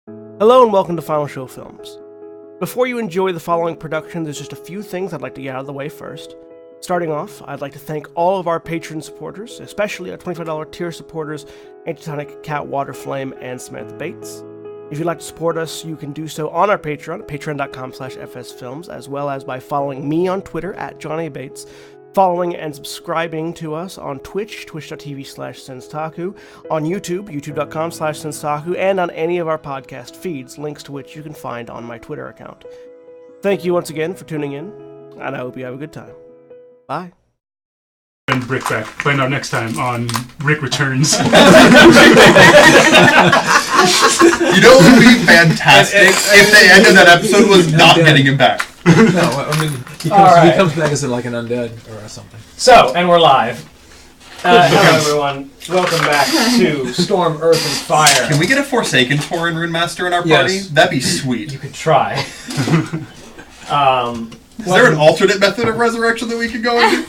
Hello and welcome to Final Show Films. Before you enjoy the following production, there's just a few things I'd like to get out of the way first. Starting off, I'd like to thank all of our patron supporters, especially our $25 tier supporters, Antitonic, Cat, Waterflame, and Samantha Bates. If you'd like to support us, you can do so on our Patreon, patreon.com/fsfilms, as well as by following me on Twitter @JohnnyBates, following and subscribing to us on Twitch, twitch.tv/Senstaku, on YouTube, youtube.com/Senstaku, and on any of our podcast feeds, links to which you can find on my Twitter account. Thank you once again for tuning in, and I hope you have a good time. Bye. And Brick back. Find out next time on Rick Returns. You know what would be fantastic if the end of that episode was not getting him back. No, I mean, he comes back as like an undead or something. So, and we're live. Hello everyone. Welcome back to Storm, Earth, and Fire. Can we get a Forsaken Tauren Rune Master in our party? Yes. That'd be sweet. You could try. Is there an alternate method of resurrection that we could go into?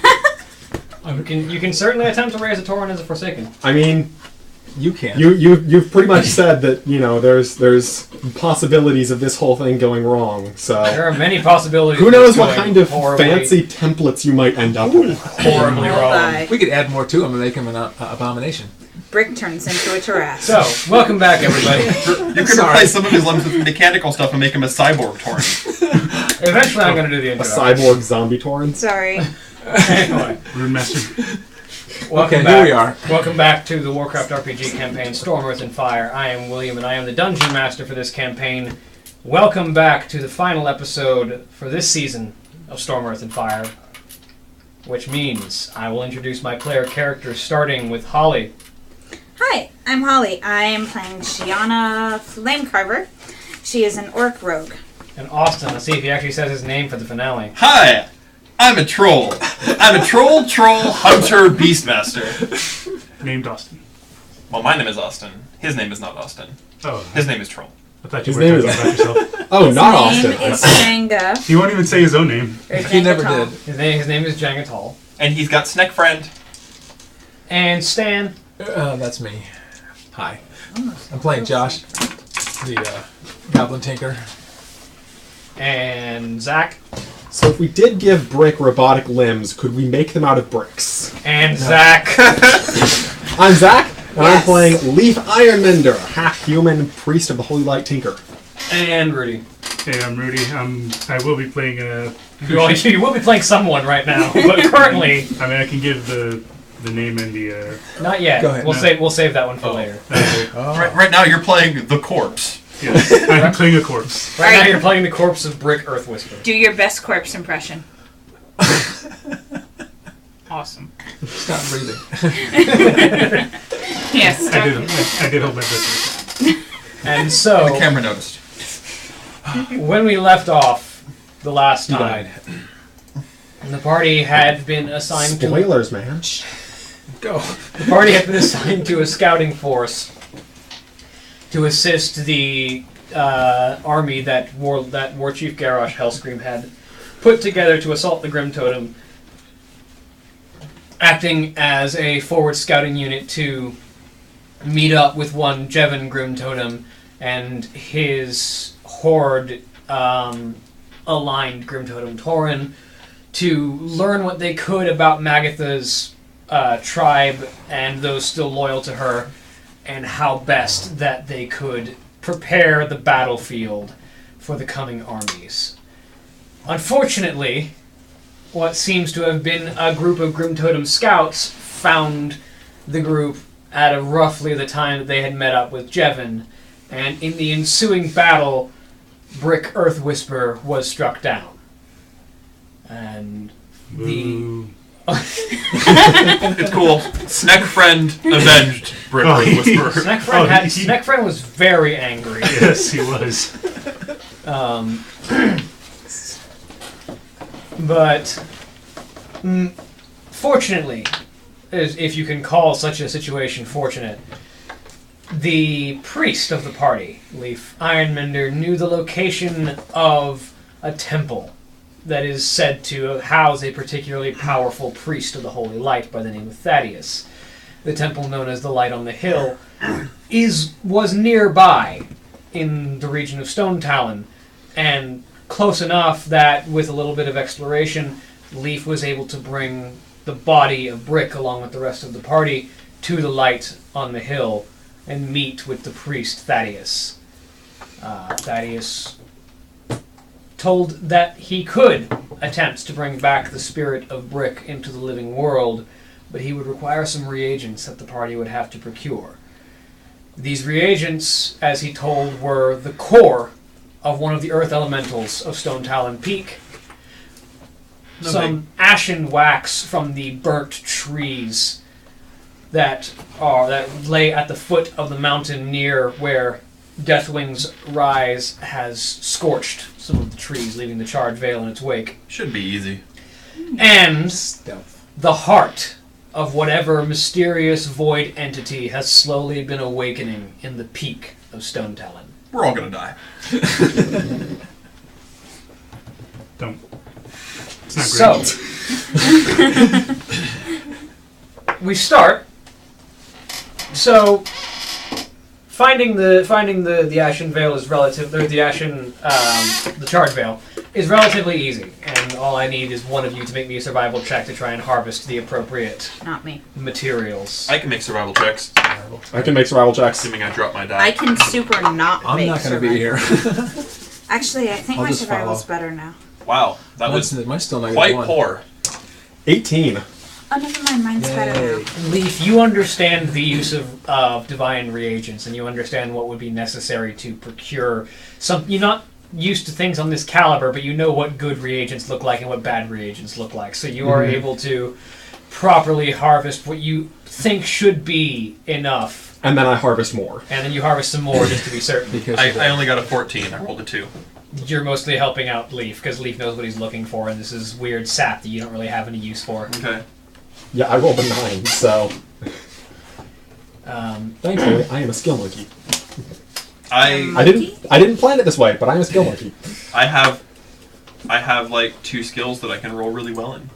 You can certainly attempt to raise a Tauren as a Forsaken. I mean, You can. You've pretty much said that, you know, there's possibilities of this whole thing going wrong. So There are many possibilities. who knows of what going kind of horribly, fancy templates you might end up with. horribly wrong. We could add more to him and make him an abomination. Brick turns into a giraffe. So, welcome back everybody. You could replace some of his limbs with mechanical stuff and make him a cyborg Tauren. Eventually I'm going to do the A intro. cyborg zombie torrent. Sorry. Anyway, Rune Master. welcome Okay, back. here we are. Welcome back to the Warcraft RPG campaign, Storm, Earth, and Fire. I am William, and I am the Dungeon Master for this campaign. Welcome back to the final episode for this season of Storm, Earth, and Fire, which means I will introduce my player characters, starting with Holly. Hi, I'm Holly. I am playing Shiana Flamecarver. She is an orc rogue. And Austin, let's see if he actually says his name for the finale. Hi, I'm a troll. I'm a troll, hunter, beastmaster. Named Austin. Well, my name is Austin. His name is not Austin. Oh, His name is Troll. I thought you His were name talking is- about yourself. Oh, not His Austin. name is Jenga. He won't even say his own name. He never did. His name is Jangatal. And he's got Snack Friend. And Stan. That's me. Hi. I'm playing Josh, the Goblin Tinker. And Zach. So if we did give Brick robotic limbs, could we make them out of bricks? And Zach. I'm Zach, and I'm Yes. playing Leaf Ironmender, half-human priest of the Holy Light Tinker. And Rudy. Hey, I'm Rudy. I will be playing You will be playing someone right now, but currently, I mean, I can give the name and the... not yet. Go ahead. We'll save that one for later. Right now, you're playing the corpse. Yes, I'm playing a corpse. Right now, Alright. you're playing the corpse of Brick Earth Whisper. Do your best corpse impression. Awesome. Stop breathing. Yes. I did hold my breath. And so, The camera noticed. when we left off the last He time, died. the party had been assigned Spoilers, man. Go. The party had been assigned to a scouting force to assist the army that War Chief Garrosh Hellscream had put together to assault the Grim Totem, acting as a forward scouting unit to meet up with one Jevon Grim Totem and his horde aligned Grim Totem Tauren to learn what they could about Magatha's tribe and those still loyal to her, and how best that they could prepare the battlefield for the coming armies. Unfortunately, what seems to have been a group of Grim Totem scouts found the group at roughly the time that they had met up with Jevon, and in the ensuing battle, Brick Earth Whisper was struck down. And the... It's cool. Snack Friend avenged Brick Whisperer. Snack Friend was very angry. Yes, he was. But fortunately, if you can call such a situation fortunate, the priest of the party, Leaf Ironmender, knew the location of a temple that is said to house a particularly powerful priest of the Holy Light by the name of Thaddeus. The temple known as the Light on the Hill was nearby, in the region of Stone Talon, and close enough that with a little bit of exploration, Leaf was able to bring the body of Brick along with the rest of the party to the light on the hill and meet with the priest Thaddeus. Thaddeus told that he could attempt to bring back the spirit of Brick into the living world, but he would require some reagents that the party would have to procure. These reagents, as he told, were the core of one of the earth elementals of Stone Talon Peak, some ashen wax from the burnt trees that lay at the foot of the mountain near where Deathwing's rise has scorched some of the trees, leaving the charred veil in its wake. Should be easy. And the heart of whatever mysterious void entity has slowly been awakening in the peak of Stone Talon. We're all gonna die. Don't. It's not great. So we start. So finding the ashen veil is relative. Or the ashen, the charred veil is relatively easy, and all I need is one of you to make me a survival check to try and harvest the appropriate Not me. materials. I can make survival checks, I can make survival checks. assuming I drop my die. I can super not I'm make not going to be survival. here. Actually, I think I'll my just survival's follow. better now. Wow, that was Mine's still negative quite 1. poor. 18. Oh, never mind. Mine's better Yay. now. Leaf, you understand the use of divine reagents, and you understand what would be necessary to procure some. You're not used to things on this caliber, but you know what good reagents look like and what bad reagents look like. So you are able to properly harvest what you think should be enough, And then I harvest more. and then you harvest some more just to be certain. Because I only got a 14. I rolled a 2. You're mostly helping out Leaf, because Leaf knows what he's looking for, and this is weird sap that you don't really have any use for. Okay. Yeah, I rolled a 9, so Um, thankfully I am a skill monkey. I I didn't plan it this way, but I'm a skill monkey. I have like 2 skills that I can roll really well in.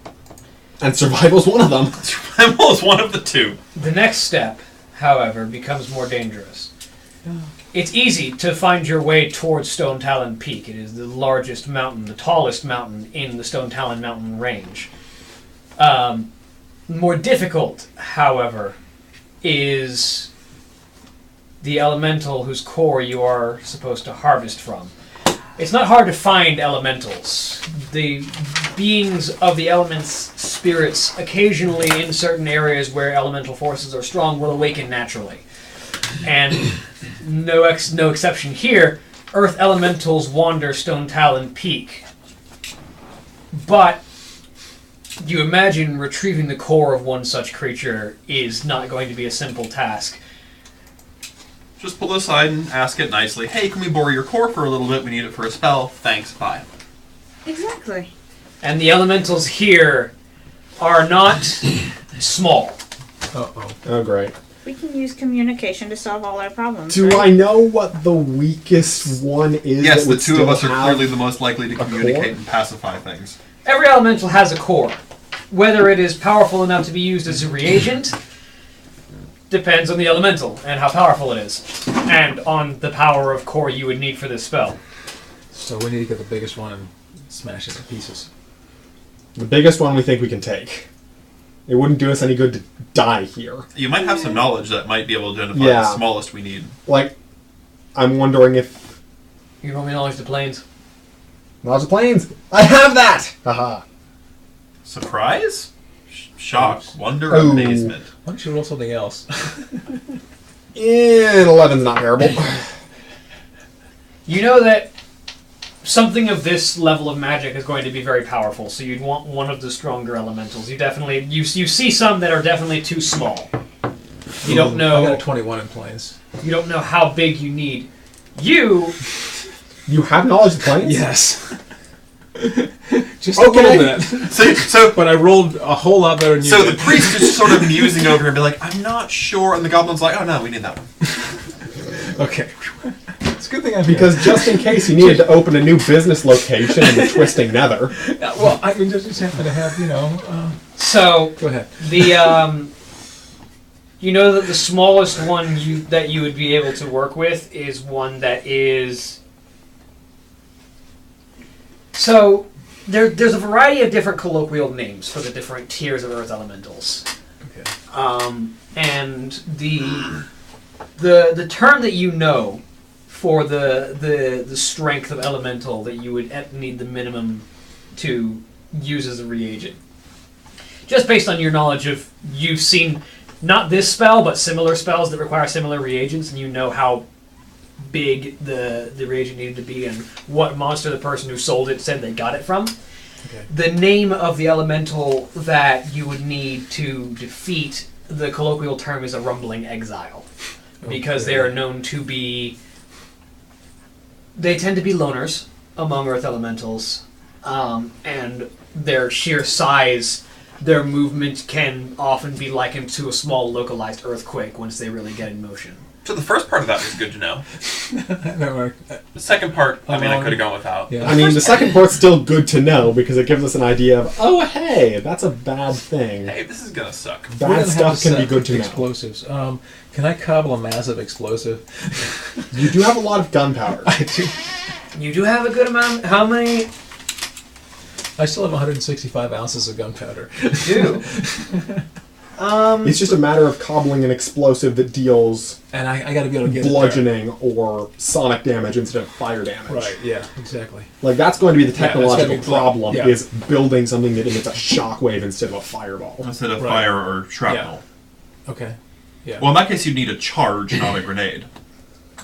And survival's one of them. Survival is one of the 2. The next step, however, becomes more dangerous. It's easy to find your way towards Stone Talon Peak. It is the largest mountain, the tallest mountain in the Stone Talon mountain range. More difficult, however, is the elemental whose core you are supposed to harvest from. It's not hard to find elementals. The beings of the elements' spirits, occasionally in certain areas where elemental forces are strong, will awaken naturally. And no exception here, earth elementals wander Stone Talon Peak. But you imagine retrieving the core of one such creature is not going to be a simple task. Just pull it aside and ask it nicely. Hey, can we borrow your core for a little bit? We need it for a spell. Thanks, bye. Exactly. And the elementals here are not small. Uh-oh. Oh, great. We can use communication to solve all our problems. Do right? I know what the weakest one is? Yes, that the would 2 of still us are have clearly the most likely to a communicate core? and pacify things. Every elemental has a core. Whether it is powerful enough to be used as a reagent depends on the elemental and how powerful it is, and on the power of core you would need for this spell. So we need to get the biggest one and smash it to pieces. The biggest one we think we can take. It wouldn't do us any good to die here. You might have some knowledge that might be able to identify Yeah. the smallest we need. Like, I'm wondering if... You roll me knowledge to planes. Knowledge of planes! I have that! Haha. Surprise? Shock, wonder, Ooh. amazement. Why don't you roll something else? And 11's not terrible. You know that something of this level of magic is going to be very powerful, so you'd want one of the stronger elementals. You see some that are definitely too small. You don't I know. got a 21 in planes. You don't know how big you need. You You have knowledge of planes? Yes. Just Okay. a little bit. So But I rolled a whole lot better than you So did. the priest is sort of musing over and be like, I'm not sure. And the goblin's like, oh no, we need that one. Okay. It's a good thing I'm here. Because just in case you needed to open a new business location in the Twisting Nether. Well, I mean, just happen to have, so go ahead. the You know that the smallest one that you would be able to work with is one that is... So, there's a variety of different colloquial names for the different tiers of earth elementals. Okay. And the term that you know for the strength of elemental that you would need the minimum to use as a reagent. Just based on your knowledge of, you've seen not this spell, but similar spells that require similar reagents, and you know how big the reagent needed to be and what monster the person who sold it said they got it from. Okay. The name of the elemental that you would need to defeat, the colloquial term is a rumbling exile. Because they are known to be... They tend to be loners among earth elementals, and their sheer size, their movement can often be likened to a small localized earthquake once they really get in motion. So the first part of that was good to know. No, The second part, I mean, I could have gone without. Yeah. I mean, the second part's still good to know because it gives us an idea of, oh, hey, that's a bad thing. Hey, this is gonna suck. We're gonna Bad have stuff to can be set good to know. explosives. Can I cobble a massive explosive? You do have a lot of gunpowder. I do. You do have a good amount... How many... I still have 165 ounces of gunpowder. You do? It's just a matter of cobbling an explosive that deals And I got to be able to get bludgeoning or sonic damage instead of fire damage. it there. Right, yeah, exactly. Like, that's going to be the Yeah, that's gotta technological be- problem, yeah. is building something that emits a shockwave instead of a fireball. Instead of Right. fire or shrapnel. Okay. Yeah. Well, in that case, you'd need a charge, not a grenade.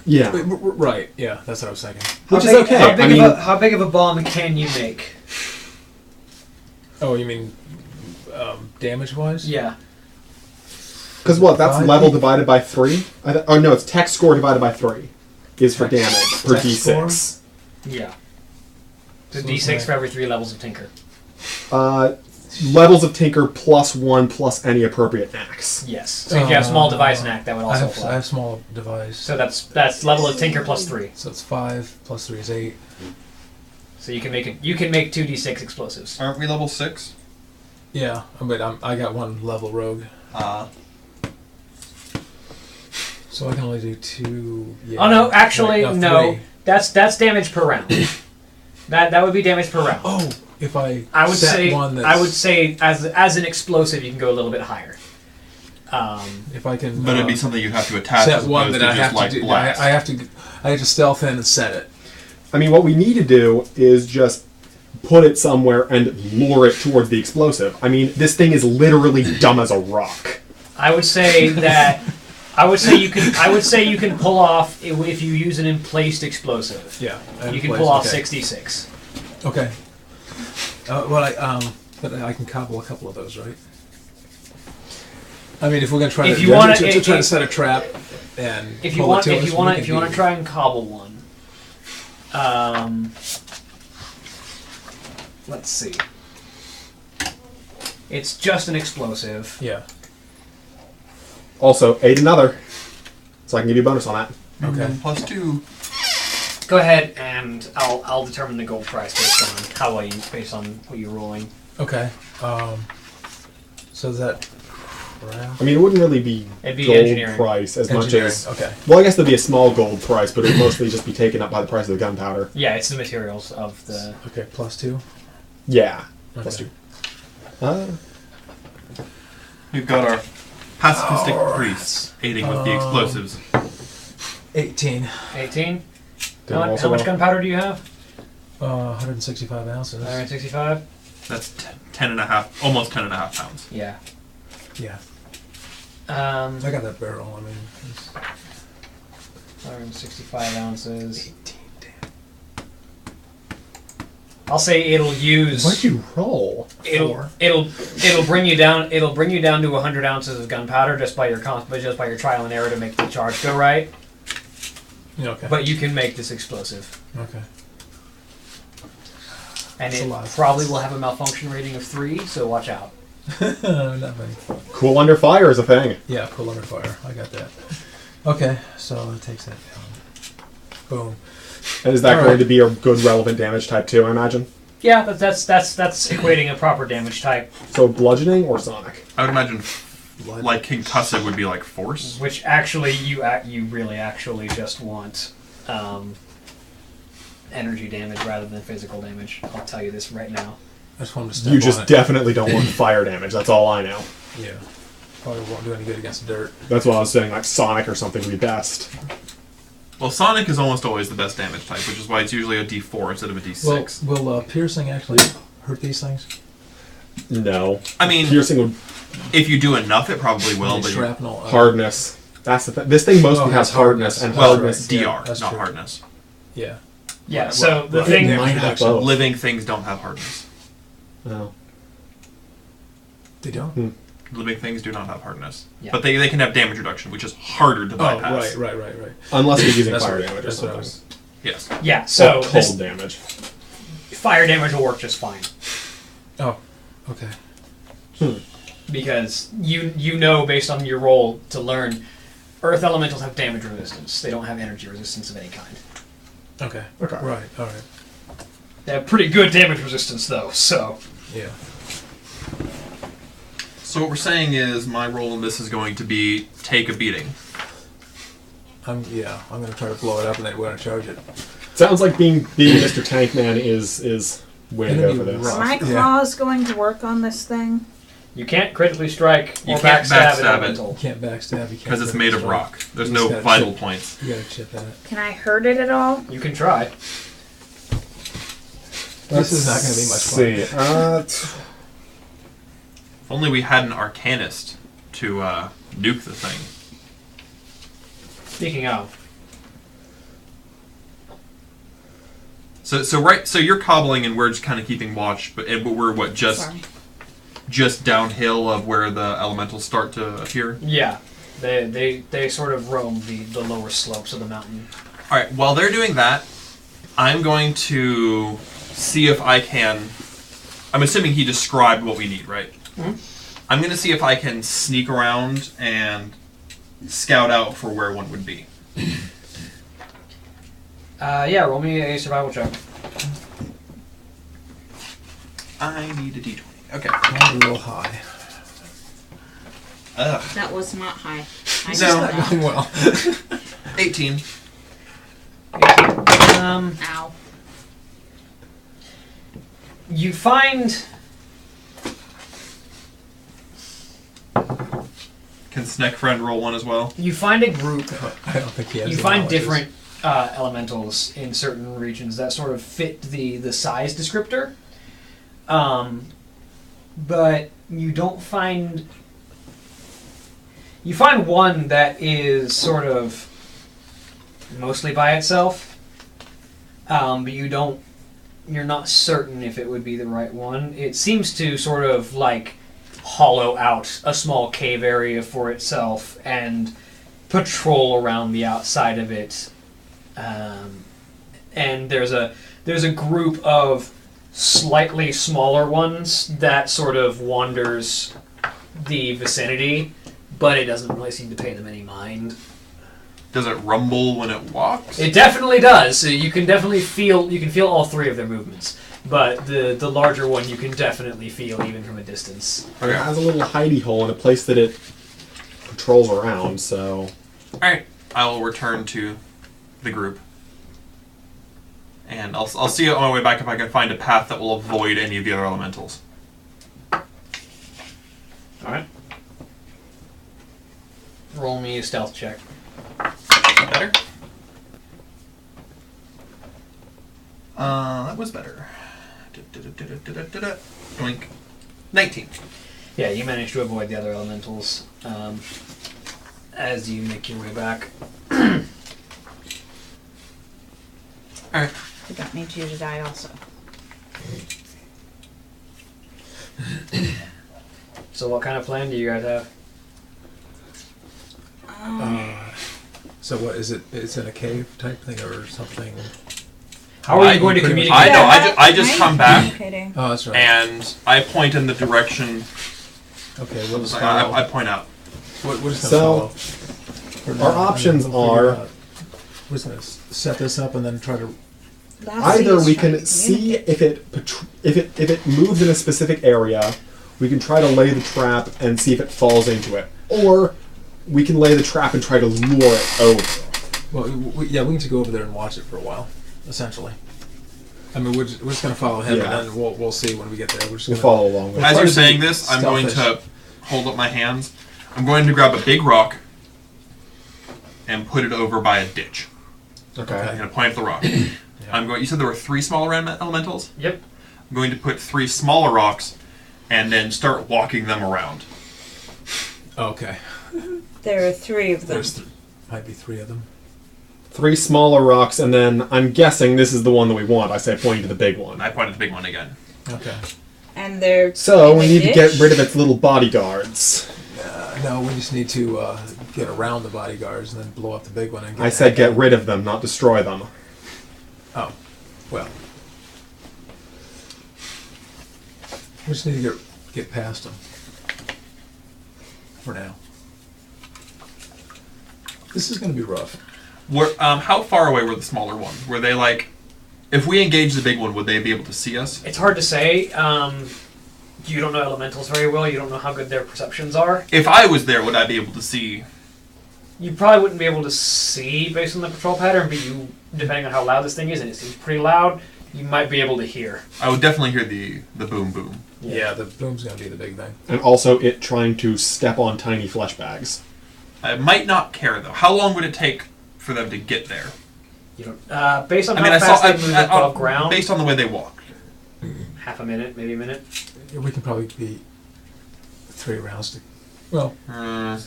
Yeah. Right, yeah, that's what I was thinking. Which is How big- okay. How big, I mean, how big of a bomb can you make? Oh, you mean damage-wise? Yeah. because what? That's Five? level divided by 3? Oh, no, it's tech score divided by 3 is for damage per tech d6. Yeah. So So D6 it's like- for every 3 levels of Tinker. Levels of Tinker +1 plus any appropriate axe. Yes. So if you have small device and act, that would I also have, apply. I have small device. So that's level of Tinker plus 3. So it's 5 plus 3 is 8. So you can make 2d6 explosives. Aren't we level 6? Yeah, but I got 1 level rogue. So I can only do 2. Yeah. Oh no, actually Wait, no. 3. That's damage per round. that would be damage per round. Oh, if I I would set say one that's, I would say as an explosive you can go a little bit higher. if I can But it'd be something you have to attach as set one opposed that to I just have like to do. blast. I have to stealth in and set it. I mean, what we need to do is just put it somewhere and lure it towards the explosive. I mean, this thing is literally dumb as a rock. I would say you can pull off if you use an emplaced explosive. Yeah, You can pull off 66. Okay. But I can cobble a couple of those, right? I mean, if we're gonna try If to you wanna- try to set a trap and If you pull want it to if us, you want we if you can want to try and cobble one. Let's see. It's just an explosive. Yeah. Also, aid another. So I can give you a bonus on that. Okay. +2. Go ahead and I'll determine the gold price based on what you're rolling. Okay. So is that I mean, it wouldn't really be It'd be gold engineering. price as much engineering? as... Okay. Well, I guess there'd be a small gold price, but it would mostly just be taken up by the price of the gunpowder. Yeah, it's the materials of the. Okay. +2. Yeah. Okay. Plus 2. We've got our pacifistic priests aiding with the explosives. 18. 18. Did How also much roll. gunpowder do you have? 165 ounces. 165. That's 10.5, almost 10.5 pounds. Yeah. Yeah. I got that barrel. I mean, it's 165 ounces. 18. Damn. I'll say it'll use. What'd you roll? It'll bring you down. It'll bring you down to 100 ounces of gunpowder just by your trial and error to make the charge go right. Yeah, okay. But you can make this explosive, Okay. and That's a it lot. probably will have a malfunction rating of 3. So watch out. Not many. Cool under fire is a thing. Yeah, cool under fire. I got that. Okay, so it takes that down. Boom. And is that All going right. to be a good relevant damage type too, I imagine? Yeah, that's equating a proper damage type. So bludgeoning or sonic? I would imagine Like concussive would be like force. Which actually, you really actually just want energy damage rather than physical damage. I'll tell you this right now. I just want him to step You just on it. definitely don't want fire damage. That's all I know. Yeah. Probably won't do any good against dirt. That's what I was saying. Like Sonic or something would be best. Well, Sonic is almost always the best damage type, which is why it's usually a D4 instead of a D6. Well, will piercing actually hurt these things? No. I mean, Piercing would if you do enough, it probably will. Any But shrapnel. hardness. That's the thing. This thing mostly Oh, has has hardness hardness. and well, hardness. Yeah, DR, that's not true. hardness. Yeah. Yeah, so the Right. thing... It might have both. Living things don't have hardness. No. They don't? Living things do not have hardness. Yeah. But they can have damage reduction, which is harder to Oh, bypass. right. Unless you're using That's fire what- damage or that's what I something. was... Yes. Yeah, Or so cold this damage. fire damage will work just fine. Oh, okay. Because you know, based on your roll to learn, earth elementals have damage resistance. They don't have energy resistance of any kind. Okay. Okay. Right, alright. They have pretty good damage resistance, though, so... Yeah. So what we're saying is my role in this is going to be take a beating. I'm going to try to blow it up and then we're going to charge it. Sounds like being Mr. Tankman is way to go for this. Rough. Are my claws going to work on this thing? You can't critically strike You or can't backstab backstab an it. elemental. You can't backstab, you can't... Because it's made of strike. rock. There's You no just gotta vital chip. points. You gotta chip at it. Can I hurt it at all? You can try. This is not going to be much fun. See. If only we had an arcanist to nuke the thing. Speaking of, So you're cobbling and we're just kind of keeping watch, but we're what Sorry. just downhill of where the elementals start to appear. yeah, they sort of roam the lower slopes of the mountain. All right. While they're doing that, I'm going to see if I can. I'm assuming he described what we need, right? Mhm. I'm going to see if I can sneak around and scout out for where one would be. Yeah, roll me a survival check. I need a d20. Okay. I'm a little high. Ugh. That was not high. I No. know Not that. going well. 18. 18. Ow. You find... Can Snack Friend roll one as well? You find a group. I don't think he has You the find knowledge. different elementals in certain regions that sort of fit the size descriptor, but you don't find. You find one that is sort of mostly by itself, but you don't. You're not certain if it would be the right one. It seems to sort of like hollow out a small cave area for itself and patrol around the outside of it. And there's a group of slightly smaller ones that sort of wanders the vicinity, but it doesn't really seem to pay them any mind. Does it rumble when it walks? It definitely does. So you can feel all three of their movements, but the larger one you can definitely feel even from a distance. It has a little hidey hole in a place that it patrols around, so... Alright, I will return to the group. And I'll see on my way back if I can find a path that will avoid any of the other elementals. Alright. Roll me a stealth check. Better? That was better. Doink. 19. Yeah, you managed to avoid the other elementals as you make your way back. Alright. I don't need you to die also. So what kind of plan do you guys have? So what is it? It's in a cave type thing or something? How are you going to pretty much- communicate? I just come back Kidding. Oh, that's right. and I point in the direction. Okay, what is I point out. What is going to So, follow? our options are- We're just going to set this up and then try to... Lassie Either is we trying can to see communicate. if it moves in a specific area, we can try to lay the trap and see if it falls into it. Or we can lay the trap and try to lure it over. Well, we need to go over there and watch it for a while, essentially. I mean, we're just going to follow him, Yeah. and then we'll see when we get there. We're just We'll gonna follow along with it. As you're saying this, I'm going Stealthish. to hold up my hands. I'm going to grab a big rock and put it over by a ditch. I'm Okay. going to point at the rock. You said there were 3 smaller elementals? Yep. I'm going to put 3 smaller rocks and then start walking them around. Okay. There are 3 of them. There's might be 3 of them. 3 smaller rocks, and then I'm guessing this is the one that we want. I say pointing to the big one. I point at the big one again. Okay. And they're So in we the need to get ditch? rid of its little bodyguards. No, we just need to get around the bodyguards and then blow up the big one. And I said get rid of them, not destroy them. Oh, well. We just need to get past them. For now. This is going to be rough. How far away were the smaller ones? Were they like... If we engage the big one, would they be able to see us? It's hard to say. You don't know elementals very well. You don't know how good their perceptions are. If I was there, would I be able to see... You probably wouldn't be able to see based on the patrol pattern, but you, depending on how loud this thing is, and it seems pretty loud, you might be able to hear. I would definitely hear the boom boom. Yeah, the boom's going to be the big thing. And also it trying to step on tiny flesh bags. I might not care, though. How long would it take for them to get there? You don't, based on I mean, how fast they move above ground, based on the way they walk. half a minute, maybe a minute. We can probably be 3 rounds to... Well,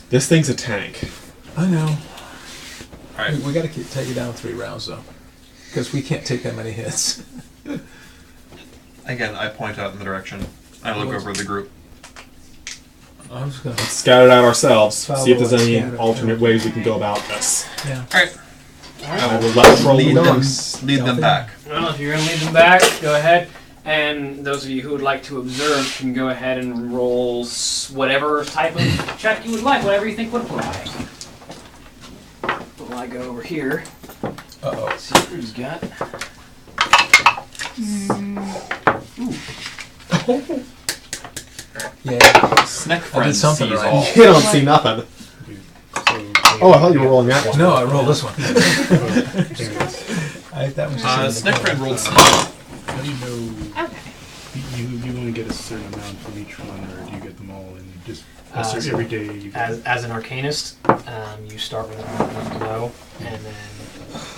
This thing's a tank. I know. All right. We got to take it down 3 rounds, though. Because we can't take that many hits. Again, I point out in the direction. I look over the group. I'm just going to... Scout it out ourselves. Follow See if there's any scout it. alternate ways we can go about this. Yeah. All right. I will let Troll Lead lead them, on. lead them back. Well, if you're going to lead them back, go ahead. And those of you who would like to observe can go ahead and roll whatever type of check you would like, whatever you think would apply. But while I go over here, Uh-oh. see what he's got. Yeah. Snack I friend did something sees right. all. You don't see nothing. Oh, I thought you were rolling that one. No, I rolled this one. that was just Snack friend rolled some. How do you know Okay. you only get a certain amount from each one, or do you get them all and just So every day you get As an arcanist, you start with a low, and then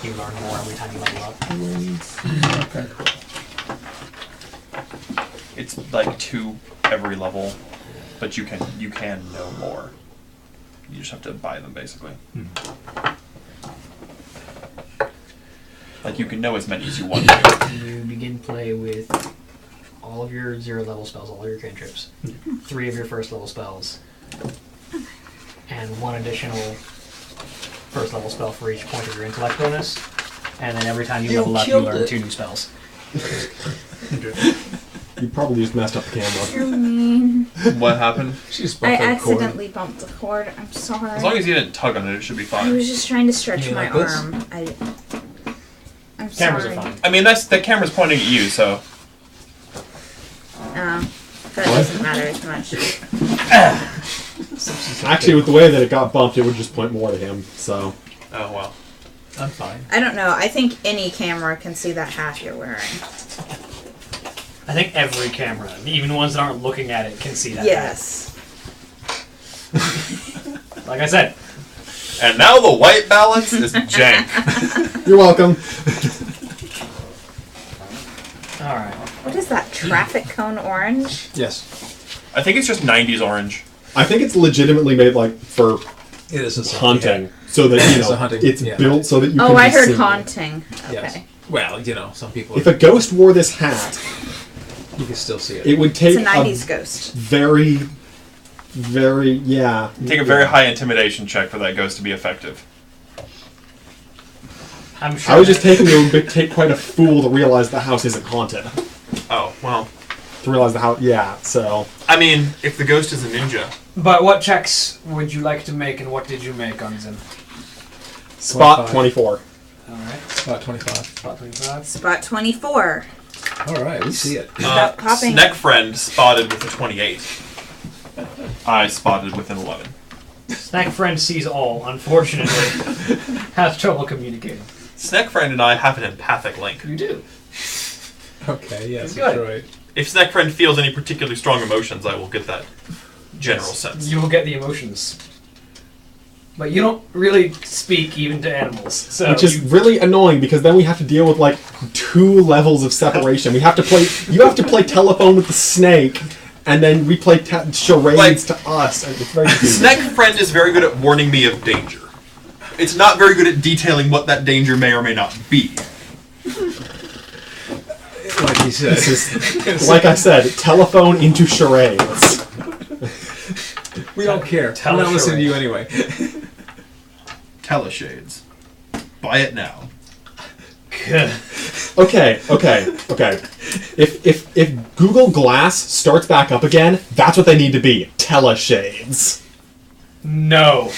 you learn more every time you level up. Okay. It's like 2 every level, but you can know more. You just have to buy them, basically. Like, you can know as many as you want to. You begin play with all of your 0 level spells, all your cantrips, 3 of your 1st level spells, and 1 additional 1st level spell for each point of your intellect bonus. And then every time you level up, you learn 2 new spells. You probably just messed up the camera. You're mean. What happened? She's I bumped the cord. accidentally bumped the cord. I'm sorry. As long as you didn't tug on it, it should be I fine. was just trying to stretch You my like this? arm. I'm Cameras sorry. are fine. I mean, the camera's pointing at you, so... That doesn't matter as much. Actually, with the way that it got bumped, it would just point more to him. So Oh, well. I'm fine. I don't know. I think any camera can see that hat you're wearing. I think every camera, even the ones that aren't looking at it, can see that. Yes. Like I said, And now the white balance is jank. you're welcome. alright. What is that? Traffic cone orange? Yes. I think it's just 90s orange. I think it's legitimately made like for It is a hunting, so that you It's a know hunting, it's yeah. built so that you. Oh, can I be heard seen. haunting. Okay. Yes. Well, some people... If a ghost wore this hat, you can still see it. it would take It's a 90s ghost. very, yeah. Take a very high intimidation check for that ghost to be effective. I'm sure. I was just taking it would take quite a fool to realize the house isn't haunted. Oh, well. To realize the house, yeah. So I mean, if the ghost is a ninja. But what checks would you like to make, and what did you make on Zim? spot 25. 24. Alright. About 25. Spot 25. Spot 24. All right, we see it. Stop popping. Snack friend spotted with a 28. I spotted within 11. Snack Friend sees all, unfortunately. Has trouble communicating. Snack Friend and I have an empathic link. You do. Okay, yes, Good. that's right. If Snack Friend feels any particularly strong emotions, I will get that general sense. You will get the emotions. But you don't really speak even to animals. So Which is really annoying because then we have to deal with like 2 levels of separation. We have to play. You have to play telephone with the snake, and then we play charades to us. And it's very confusing. Snack Friend is very good at warning me of danger. It's not very good at detailing what that danger may or may not be. Like he said. Like I said, telephone into charades. We don't care. We're not listening to you anyway. Teleshades. Buy it now. Okay. If Google Glass starts back up again, that's what they need to be. Teleshades. No.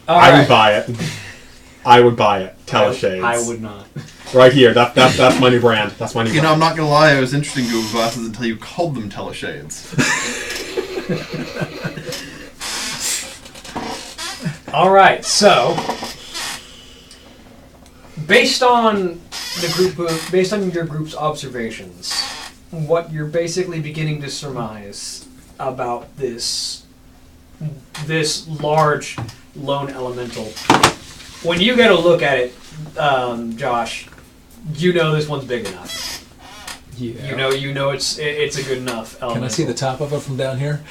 I would buy it. I would buy it. Teleshades. I would not. Right here. That's my new brand. That's my new brand. I'm not gonna lie, I was interested in Google Glasses until you called them teleshades. Alright, so based on your group's observations, what you're basically beginning to surmise about this large lone elemental, when you get a look at it, Josh, you know this one's big enough. Yeah. You know it's a good enough elemental. Can I see the top of it from down here?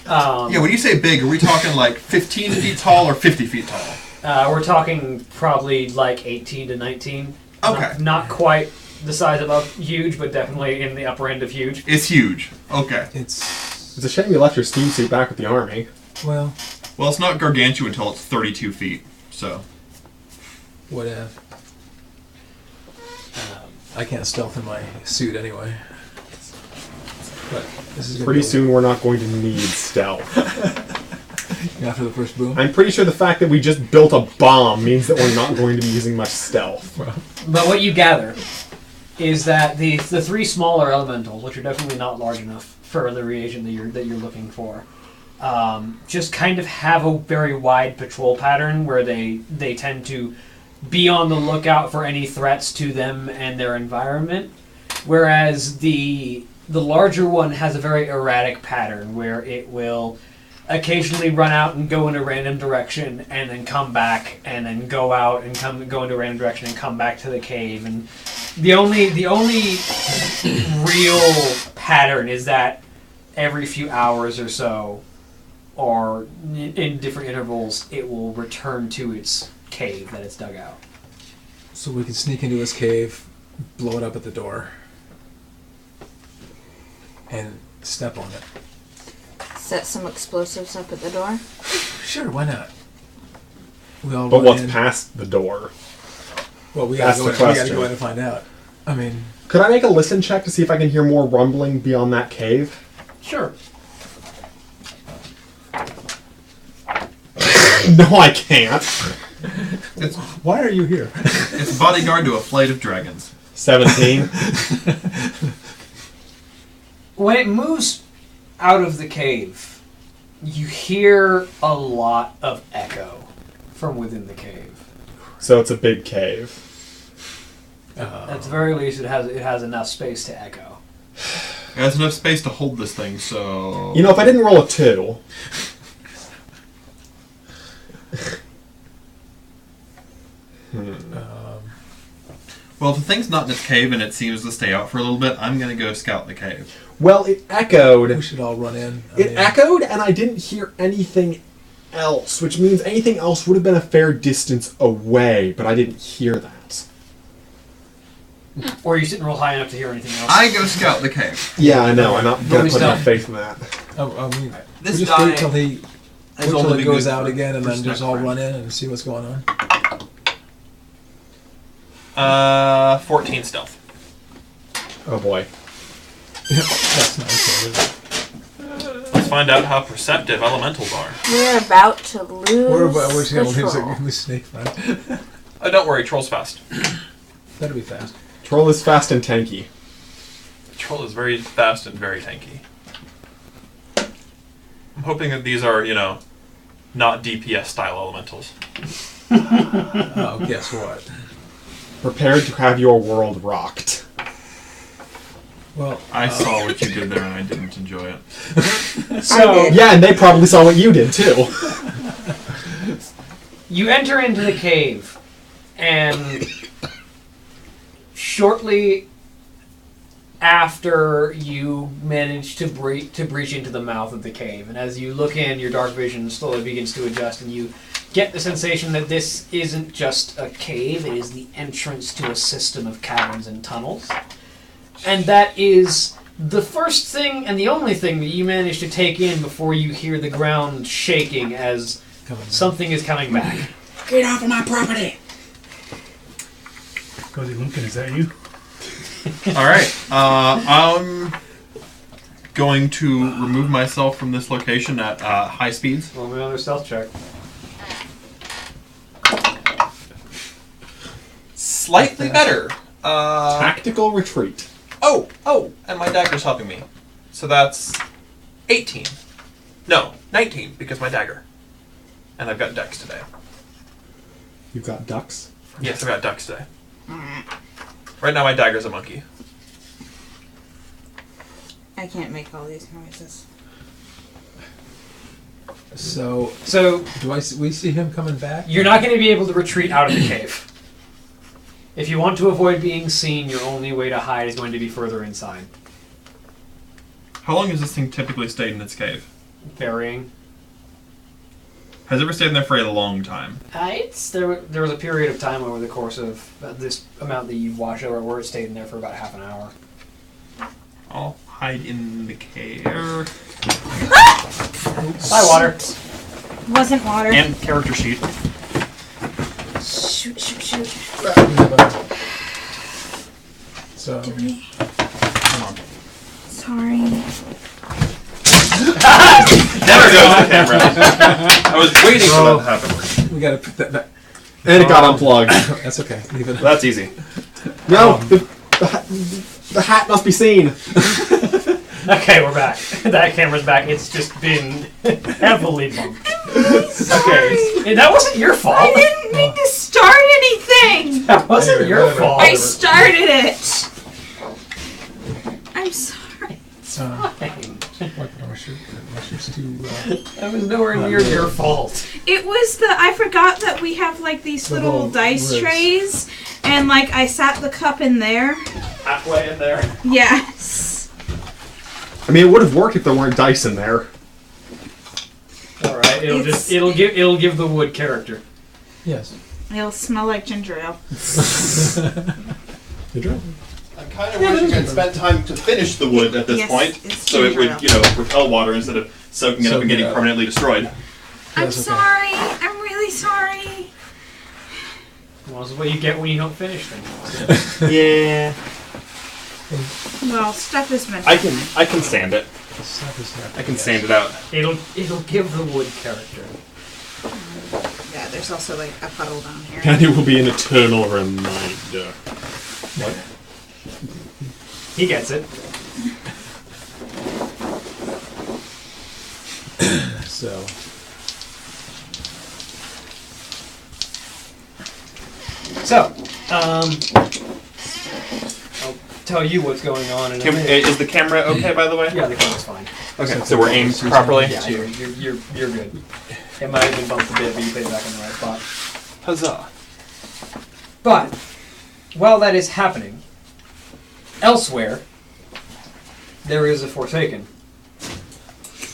Yeah, when you say big, are we talking like 15 feet tall or 50 feet tall? We're talking probably like 18 to 19. Okay. Not quite the size of huge, but definitely in the upper end of huge. It's huge. Okay. It's a shame you left your steam suit back with the army. Well, it's not gargantuan until it's 32 feet, so. Whatever. I can't stealth in my suit anyway. But this is Pretty soon we're not going to need stealth. After the first boom? I'm pretty sure the fact that we just built a bomb means that we're not going to be using much stealth. But what you gather is that the 3 smaller elementals, which are definitely not large enough for the reagent that you're looking for, just kind of have a very wide patrol pattern where they tend to be on the lookout for any threats to them and their environment, whereas the larger one has a very erratic pattern where it will occasionally run out and go in a random direction and then come back and then go out and go into a random direction and come back to the cave. And the only real pattern is that every few hours or so, or in different intervals, it will return to its cave that it's dug out. So we can sneak into his cave, blow it up at the door, and step on it. Set some explosives up at the door. Sure, why not? We all But run what's in. past the door? Well, we That's gotta the go question. in and find out. I mean, Could I make a listen check to see if I can hear more rumbling beyond that cave? Sure. No, I can't. why are you here? It's bodyguard to a flight of dragons. 17. When it moves out of the cave, you hear a lot of echo from within the cave. So it's a big cave. At the very least, it has enough space to echo. It has enough space to hold this thing, so... You know, if I didn't roll a 2... Well, if the thing's not in its cave and it seems to stay out for a little bit, I'm going to go scout the cave. Well, it echoed. We should all run in. It echoed, and I didn't hear anything else, which means anything else would have been a fair distance away, but I didn't hear that. Or you didn't roll high enough to hear anything else. I go scout the cave. Yeah, I know. I'm not going we to put enough stop? faith in that. This we just guy wait till he has wait till only it been goes good out for- again, and for then just snack all friend. run in and see what's going on. 14 stealth. Oh boy. That's not okay, is it? Let's find out how perceptive elementals are. We're about to lose We're just gonna patrol. lose Snake Friend. Don't worry, Troll's fast. That'll be fast. Troll is fast and tanky. Troll is very fast and very tanky. I'm hoping that these are, not DPS style elementals. Oh, guess what? Prepared to have your world rocked. Well, I saw what you did there and I didn't enjoy it. So Yeah, and they probably saw what you did too. you enter into the cave, and shortly after you manage to breach into the mouth of the cave, and as you look in, your dark vision slowly begins to adjust, and you get the sensation that this isn't just a cave, it is the entrance to a system of caverns and tunnels. And that is the first thing and the only thing that you manage to take in before you hear the ground shaking as something is coming back. Get off of my property! Cozy Lumpkin, is that you? Alright, I'm going to remove myself from this location at high speeds. Roll me another stealth check. Slightly better. Tactical retreat. Oh, and my dagger's helping me. So that's 18. No, 19, because my dagger. And I've got dex today. You've got ducks? Yes, I've got dex today. Right now my dagger's a monkey. I can't make all these noises. So do we see him coming back? You're not going to be able to retreat out of the cave. If you want to avoid being seen, your only way to hide is going to be further inside. How long has this thing typically stayed in its cave? Varying. Has it ever stayed in there for a long time? There was a period of time over the course of this amount that you watched over where it stayed in there for about half an hour. I'll hide in the cave. Hi, Water. Wasn't water. And character sheet. Shoot. So Did we? Come on. Sorry. Never goes the camera. I was waiting for that to happen. we gotta put that back. And it got unplugged. That's okay. Leave it. That's easy. No, the hat must be seen. Okay, we're back. That camera's back. It's just been heavily bumped. Okay, that wasn't your fault. I didn't mean to start anything. That wasn't Anyway, your whatever. fault. I started it. I'm sorry. My shirt's too. That was nowhere near your fault. It was I forgot that we have like these The little little dice ribs. trays, and like I sat the cup in there. Halfway in there. Yes. I mean, it would have worked if there weren't dice in there. All right, it'll give the wood character. Yes. It'll smell like ginger ale. I'm kind of wishing I'd spent time to finish the wood at this Yes, point, it's so it would, ginger repel water instead of soaking it up and getting permanently destroyed. I'm That's okay. sorry. I'm really sorry. Well, this is what you get when you don't finish things. Yeah, Well, stuff has been. I can sand it. I can sand it out. It'll give the wood character. Yeah, there's also like a puddle down here. And it will be an eternal reminder. What? He gets it. So. So, I'll tell you what's going on in a minute. Is the camera okay, by the way? Yeah, the camera's fine. Okay, so we're aimed properly? Yeah, you're good. It might have been bumped a bit, but you put it back in the right spot. Huzzah. But, while that is happening, elsewhere, there is a Forsaken.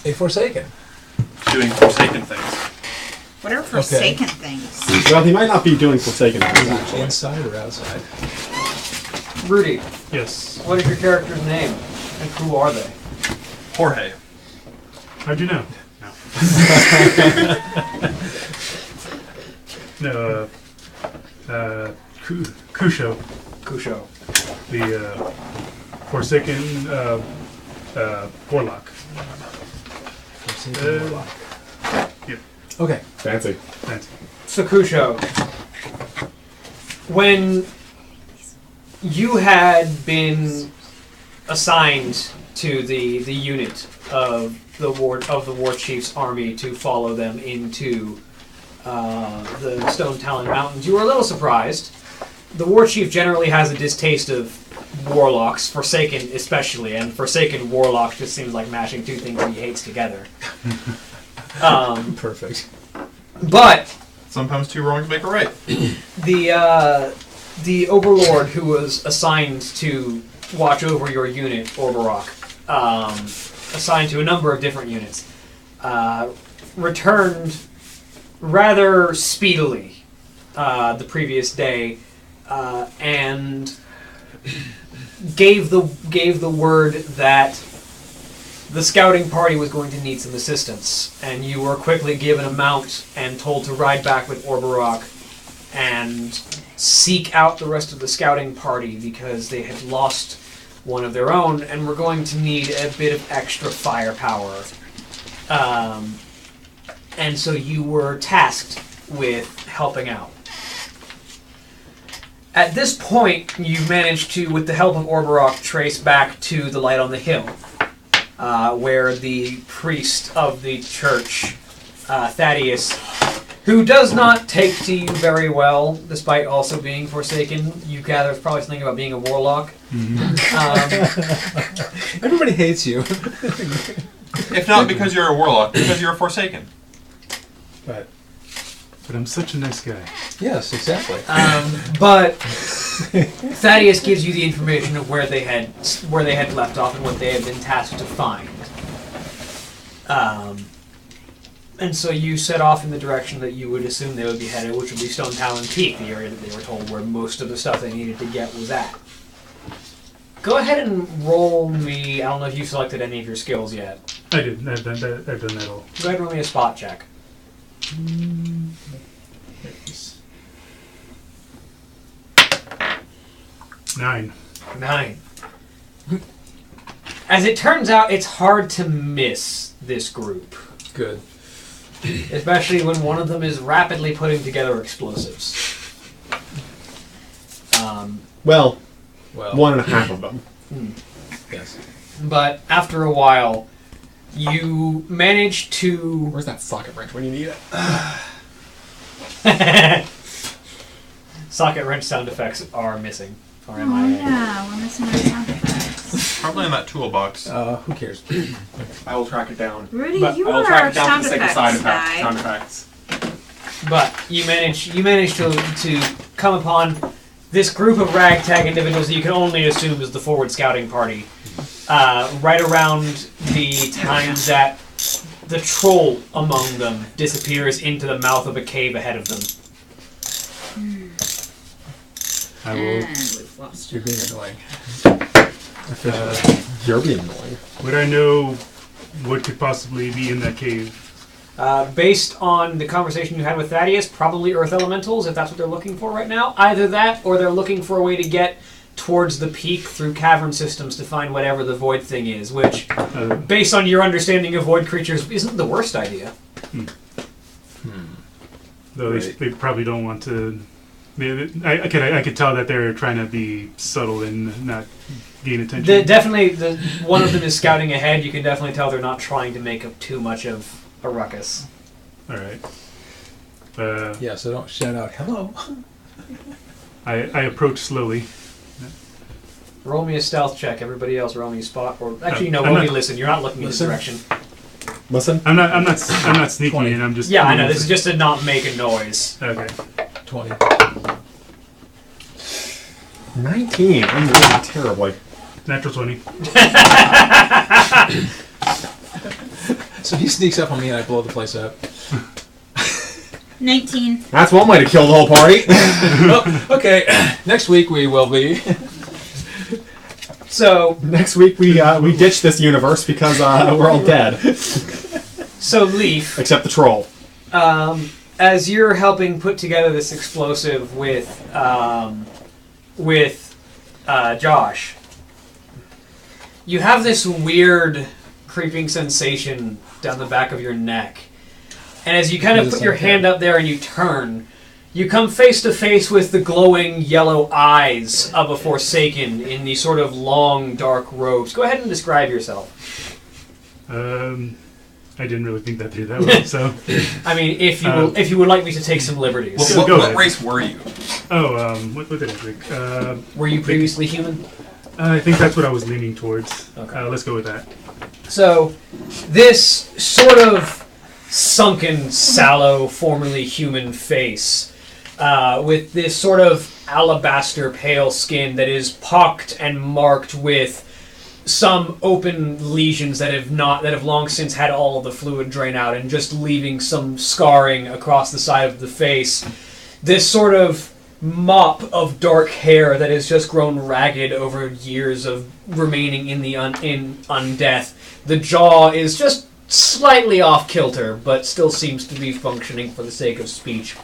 A Forsaken. Doing Forsaken things. What are forsaken things? Well, he might not be doing Forsaken things, actually. Inside or outside? Rudy, Yes. what is your character's name? And who are they? Jorge. How'd you know? No. No, Kusho, Kusho. the Forsaken Warlock. Forsaken Warlock. Yep. Okay. Fancy. Fancy. So Kusho, when you had been assigned to the unit of the war chief's army to follow them into the Stone Talon Mountains. You were a little surprised. The war chief generally has a distaste of warlocks, Forsaken especially, and Forsaken warlock just seems like mashing two things he hates together. Perfect. But Sometimes two wrongs make a right. the overlord who was assigned to watch over your unit, Orberok, assigned to a number of different units, returned rather speedily the previous day, and gave the word that the scouting party was going to need some assistance, and you were quickly given a mount and told to ride back with Orberok and seek out the rest of the scouting party because they had lost one of their own and were going to need a bit of extra firepower. And so you were tasked with helping out. At this point, you managed to, with the help of Orberok, trace back to the light on the hill, where the priest of the church, Thaddeus, who does not take to you very well, despite also being Forsaken. You gather it's probably something about being a warlock. Everybody hates you. If not because you're a warlock, because you're a Forsaken. But I'm such a nice guy. yes, exactly. But Thaddeus gives you the information of where they had left off and what they had been tasked to find. And so you set off in the direction that you would assume they would be headed, which would be Stone Talon Peak, the area that they were told where most of the stuff they needed to get was at. Go ahead and roll me. I don't know if you selected any of your skills yet. I did. I've done that all. Go ahead and roll me a spot check. 9. 9. As it turns out, it's hard to miss this group. Good. Especially when one of them is rapidly putting together explosives. Well, Well, 1.5 of them. yes. But after a while, you manage to... Where's that socket wrench when you need it? Socket wrench sound effects are missing. Or Oh MIA. yeah, we're missing our sound effects. Probably in that toolbox. Who cares? I will track it down. Rudy, But you I will are track our it down sound for the sake of effects guy. sound effects. But you manage to come upon this group of ragtag individuals that you can only assume is the forward scouting party. Right around the time that the troll among them disappears into the mouth of a cave ahead of them. I will. And we've lost You're being annoying. You're being annoying. Would I know what could possibly be in that cave? Based on the conversation you had with Thaddeus, probably Earth Elementals, if that's what they're looking for right now. Either that, or they're looking for a way to get towards the peak through cavern systems to find whatever the void thing is, which, based on your understanding of void creatures, isn't the worst idea. Though they probably don't want to. I could tell that they're trying to be subtle and not gain attention. One of them is scouting ahead. You can definitely tell they're not trying to make up too much of a ruckus. All right. Yeah, so don't shout out, hello. I approach slowly. Roll me a stealth check. Everybody else, roll me a spot. Or actually, no, I'm roll me not- listen. You're not looking Listen. in this direction. Listen. I'm not sneaking 20. in. I'm just. Yeah, I know. This is just to not make a noise. Okay. 20. 19. I'm really terrible. Natural 20. So he sneaks up on me and I blow the place up. 19. That's one way to kill the whole party. Oh, okay. Next week we will be. So Next week we ditch this universe because we're all dead. Leaf, Except the troll. as you're helping put together this explosive with Josh, you have this weird creeping sensation down the back of your neck. And as you kind of put your hand up there and you turn, You come face to face with the glowing yellow eyes of a Forsaken in these sort of long, dark robes. Go ahead and describe yourself. I didn't really think that through that well, so... I mean, if you would like me to take some liberties. What race were you? Oh, what did I think? Were you previously human? I think that's what I was leaning towards. Okay. Let's go with that. So, this sort of sunken, sallow, formerly human face, with this sort of alabaster pale skin that is pocked and marked with some open lesions that have long since had all of the fluid drain out and just leaving some scarring across the side of the face. This sort of mop of dark hair that has just grown ragged over years of remaining in undeath. The jaw is just slightly off kilter, but still seems to be functioning for the sake of speech.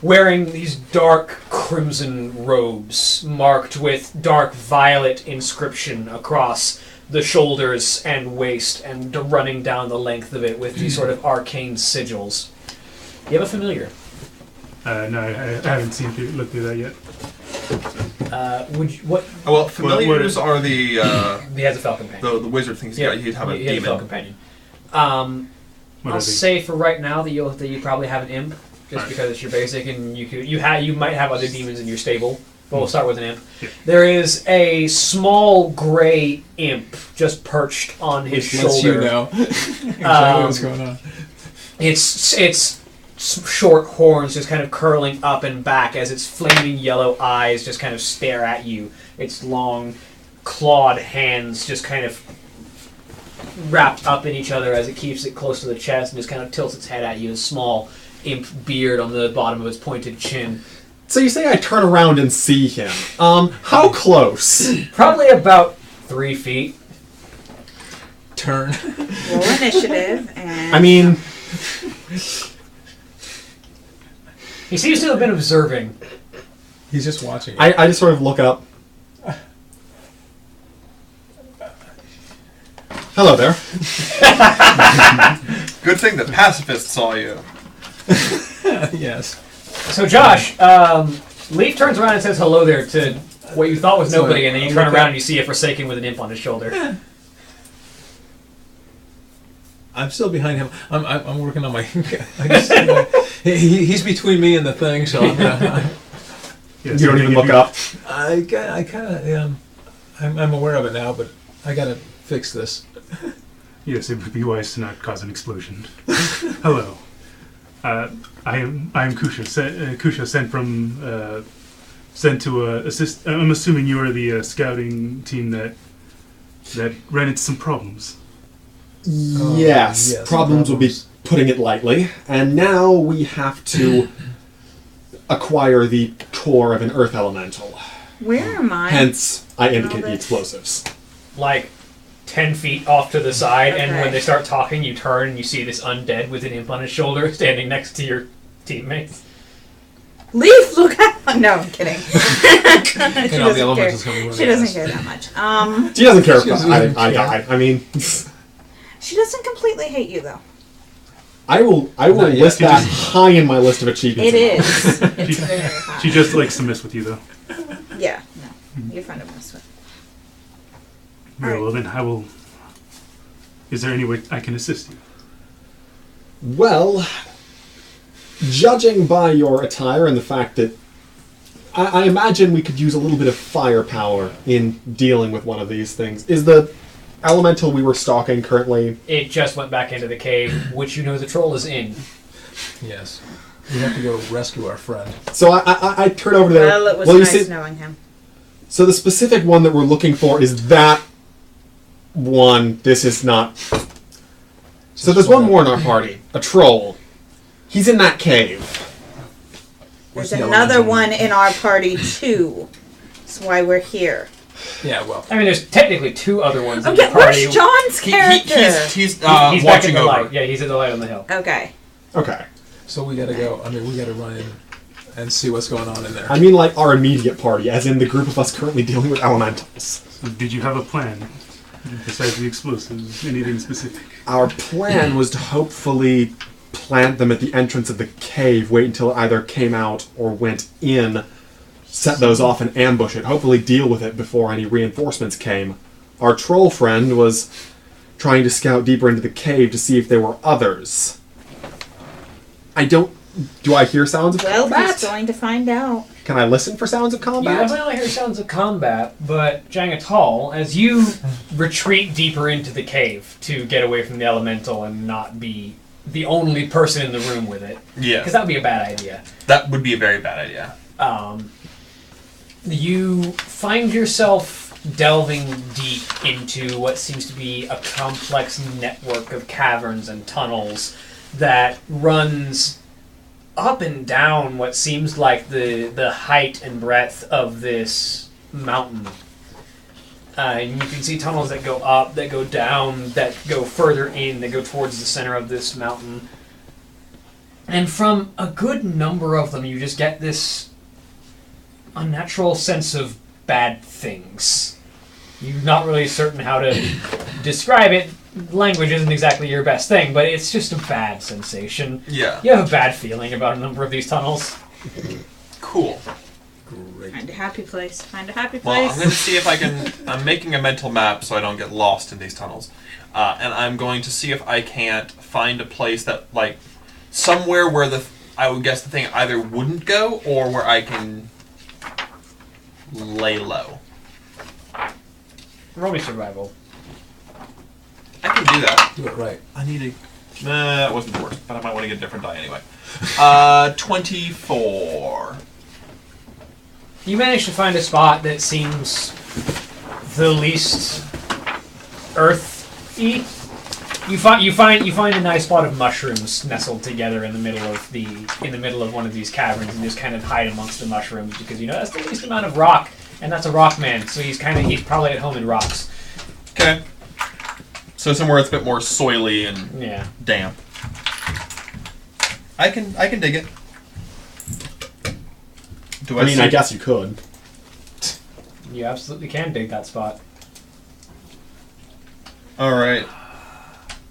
Wearing these dark crimson robes marked with dark violet inscription across the shoulders and waist and running down the length of it with these sort of arcane sigils. You have a familiar. No, I haven't looked through that yet. Well, familiars are the... he has a Falcon Companion. The wizard things. Yeah, He'd have a he has demon. Falcon Companion. I'll say for right now that you probably have an imp. Just because it's your basic, and you might have other demons in your stable, but we'll start with an imp. Yeah. There is a small gray imp just perched on his shoulder. Lets you know exactly what's going on. It's short horns just kind of curling up and back as its flaming yellow eyes just kind of stare at you. Its long clawed hands just kind of wrapped up in each other as it keeps it close to the chest and just kind of tilts its head at you. A small imp beard on the bottom of his pointed chin. So you say I turn around and see him. How close? Probably about 3 feet. Turn. Roll initiative and... I mean... He seems to have been observing. He's just watching. I just sort of look up. Hello there. Good thing the pacifist saw you. Yes. So Josh, Leaf turns around and says hello there to what you thought was nobody, and then you turn around and you see a Forsaken with an imp on his shoulder. I'm still behind him. I'm working on my... he's between me and the thing, so I'm gonna... You don't even look up. I kind of... I'm aware of it now, but I gotta fix this. Yes, it would be wise to not cause an explosion. Hello. I am Kusha. Kusha sent to assist. I'm assuming you are the scouting team that ran into some problems. Yes, problems would be putting it lightly. And now we have to acquire the core of an earth elemental. Where am I? Hence, I indicate the explosives. Like 10 feet off to the side, and Okay. when they start talking, you turn and you see this undead with an imp on his shoulder standing next to your teammates. Leaf, look out! No, I'm kidding. She And all the elementals doesn't come care. running She doesn't at us. care that much. She doesn't care if She doesn't even I care. die. I mean, She doesn't completely hate you, though. I will Not yet. list that high in my list of achievements. It is. It's very hot. She just likes to mess with you, though. Yeah, no. You're fun to mess with. Very well, then I will... Is there any way I can assist you? Well, judging by your attire and the fact that I imagine we could use a little bit of firepower in dealing with one of these things. Is the elemental we were stalking currently... It just went back into the cave, which you know the troll is in. Yes. We have to go rescue our friend. So I turn over there. Well, it was you nice see, knowing him. so the specific one that we're looking for is that one. This is not... So there's one more in our party. A troll. He's in that cave. There's the another elemental? one in our party, too. That's why we're here. Yeah, well. I mean, there's technically 2 other ones in Okay, the party. where's John's character? He's He's back at watching the over. light. Yeah, he's at the light on the hill. Okay. Okay. So we gotta go. I mean, we gotta run in and see what's going on in there. I mean like our immediate party, as in the group of us currently dealing with elementals. So did you have a plan? Besides the explosives, anything specific? Our plan was to hopefully plant them at the entrance of the cave, wait until it either came out or went in, set those off and ambush it, hopefully deal with it before any reinforcements came. Our troll friend was trying to scout deeper into the cave to see if there were others. Do I hear sounds of Well, combat? he's going to find out. Can I listen for sounds of You combat? definitely hear sounds of combat, but Jangatal, as you retreat deeper into the cave to get away from the elemental and not be the only person in the room with it, Yeah. because that would be a bad idea. That would be a very bad idea. You find yourself delving deep into what seems to be a complex network of caverns and tunnels that runs up and down what seems like the height and breadth of this mountain. And you can see tunnels that go up, that go down, that go further in, that go towards the center of this mountain. And from a good number of them, you just get this unnatural sense of bad things. You're not really certain how to describe it. Language isn't exactly your best thing, but it's just a bad sensation. Yeah. You have a bad feeling about a number of these tunnels. Cool. Great. Find a happy place. Find a happy Well, place. I'm going to see if I can... I'm making a mental map so I don't get lost in these tunnels. And I'm going to see if I can't find a place that, like, somewhere where I would guess the thing either wouldn't go or where I can lay low. Roll me survival. I can do that. Do it right. I need a... Nah, that wasn't the worst, but I might want to get a different die anyway. 24. You manage to find a spot that seems the least earthy. You find a nice spot of mushrooms nestled together in the middle of one of these caverns, and just kind of hide amongst the mushrooms because you know that's the least amount of rock, and that's a rock man, so he's probably at home in rocks. Okay. So somewhere it's a bit more soily and Yeah. damp. I can dig it. Do I mean, see- I guess you could. You absolutely can dig that spot. All right.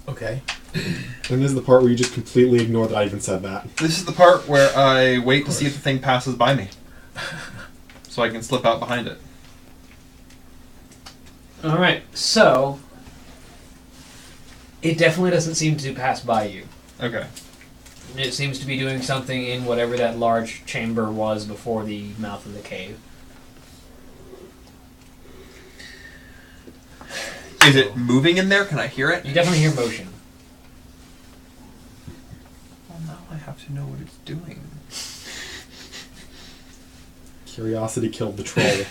Okay. And this is the part where you just completely ignore that I even said that. This is the part where I wait to see if the thing passes by me, so I can slip out behind it. All right, so it definitely doesn't seem to pass by you. Okay. It seems to be doing something in whatever that large chamber was before the mouth of the cave. Is it moving in there? Can I hear it? You definitely hear motion. Well, now I have to know what it's doing. Curiosity killed the troll.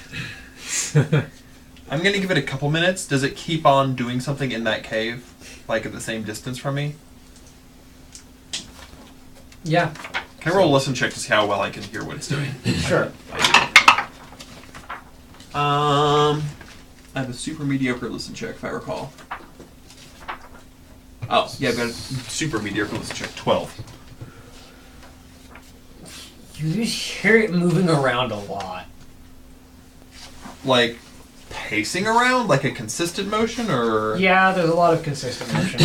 I'm going to give it a couple minutes. Does it keep on doing something in that cave? Like at the same distance from me? Yeah, Can I roll a listen check to see how well I can hear what it's doing? sure. I have a super mediocre listen check, if I recall. Oh, yeah, I've got a super mediocre listen check. 12. You just hear it moving around a lot. Like, pacing around? Like a consistent motion, or...? Yeah, there's a lot of consistent motion.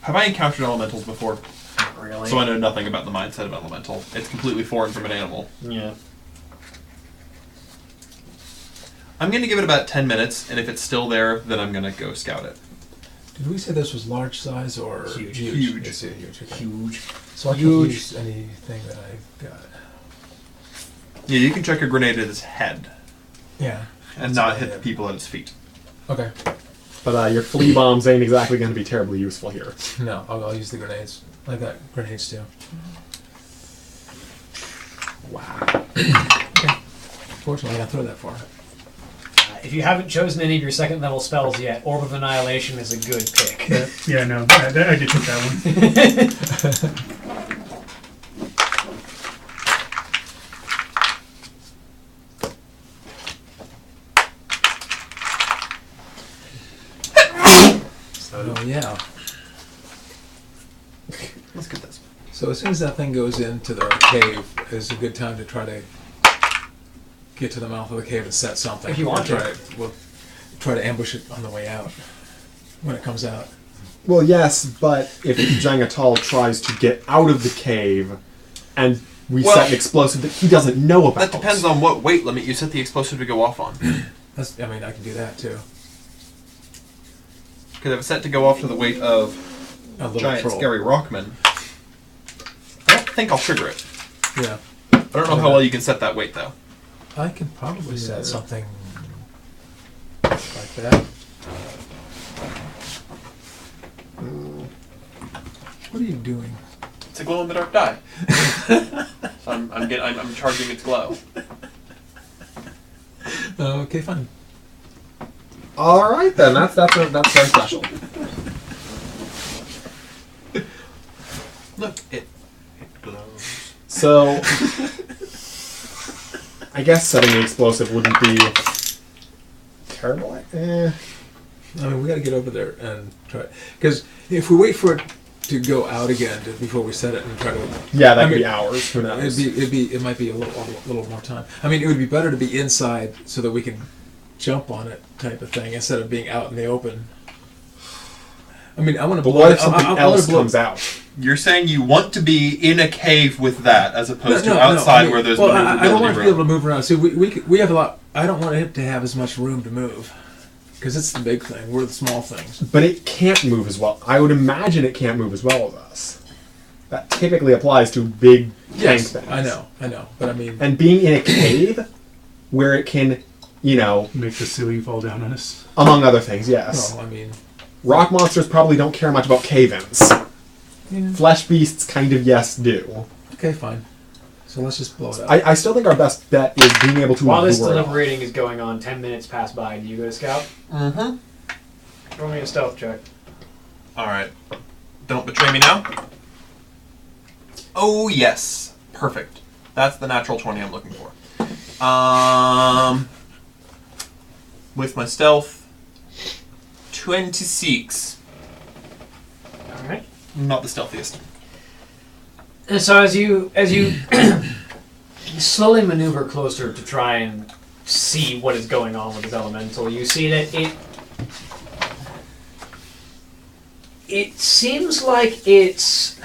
Have I encountered elementals before? Not really. So I know nothing about the mindset of elemental. It's completely foreign from an animal. Yeah. I'm going to give it about 10 minutes, and if it's still there, then I'm going to go scout it. Did we say this was large size or Huge. Huge. It's huge. Okay. Huge. So I can Huge. use anything that I've got. Yeah, you can chuck a grenade at its head, Yeah. and not hit the people at its feet. Okay. But your flea bombs ain't exactly going to be terribly useful here. No, I'll use the grenades. I've got grenades too. Wow. Fortunately, I got throw that far. If you haven't chosen any of your second level spells yet, Orb of Annihilation is a good pick. Yeah, no, I did pick that one. Oh yeah. Let's get this. So as soon as that thing goes into the cave, is a good time to try to get to the mouth of the cave and set something. If you want We'll try to ambush it on the way out. when it comes out. Well, yes, but if Jangatal tries to get out of the cave and we set an explosive that he doesn't know about. That depends on what weight limit you set the explosive to go off on. I mean, I can do that too. Because if it's set to go off to the weight of A little giant troll. scary rockman, I don't think I'll trigger it. Yeah. I don't know how well you can set that weight though. I can probably set something like that. What are you doing? It's a glow in the dark die. So I'm charging its glow. Okay, fine. All right then. That's very special. Look, it glows. So, I guess setting the explosive wouldn't be terrible. I mean, we got to get over there and try it. Because if we wait for it to go out again before we set it and try to, Yeah, that could be hours. Who knows? it might be a little more time. I mean, it would be better to be inside so that we can jump on it, type of thing, instead of being out in the open. I mean, I want to But blow. what if something else comes out? You're saying you want to be in a cave with that, as opposed to outside I mean, where there's well, maneuverability I don't want to be room. able to move around. See, we have a lot. I don't want it to have as much room to move because it's the big thing. We're the small things. But it can't move as well. I would imagine it can't move as well as us. That typically applies to big tank things. I know. But I mean, And being in a cave where it can, Make the ceiling fall down on us. among other things, yes. well, I mean, Rock monsters probably don't care much about cave-ins. yeah. Flesh beasts kind of do. Okay, fine. So let's just blow it up. I still think our best bet is being able to While this lure it off. deliberating is going on, 10 minutes pass by. Do you go to scout? Mm-hmm. Roll me a stealth check. Alright. Don't betray me now. Oh, yes. Perfect. That's the natural 20 I'm looking for. With my stealth, 26. All right. Not the stealthiest. And so as you slowly maneuver closer to try and see what is going on with this elemental, you see that it seems like it's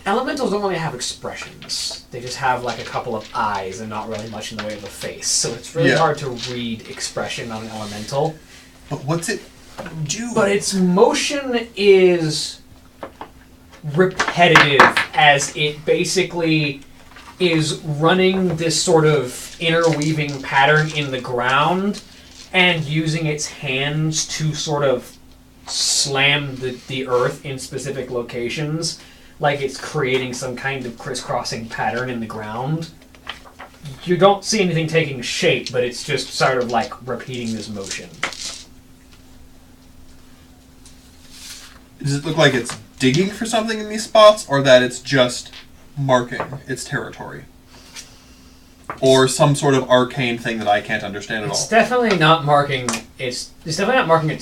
elementals don't really have expressions. They just have like a couple of eyes and not really much in the way of a face. So it's really hard to read expression on an elemental. But what's it do? But its motion is repetitive, as it basically is running this sort of interweaving pattern in the ground and using its hands to sort of slam the earth in specific locations, like it's creating some kind of crisscrossing pattern in the ground. You don't see anything taking shape, but it's just sort of like repeating this motion. Does it look like it's digging for something in these spots, or that it's just marking its territory? Or some sort of arcane thing that I can't understand at all? It's definitely not marking its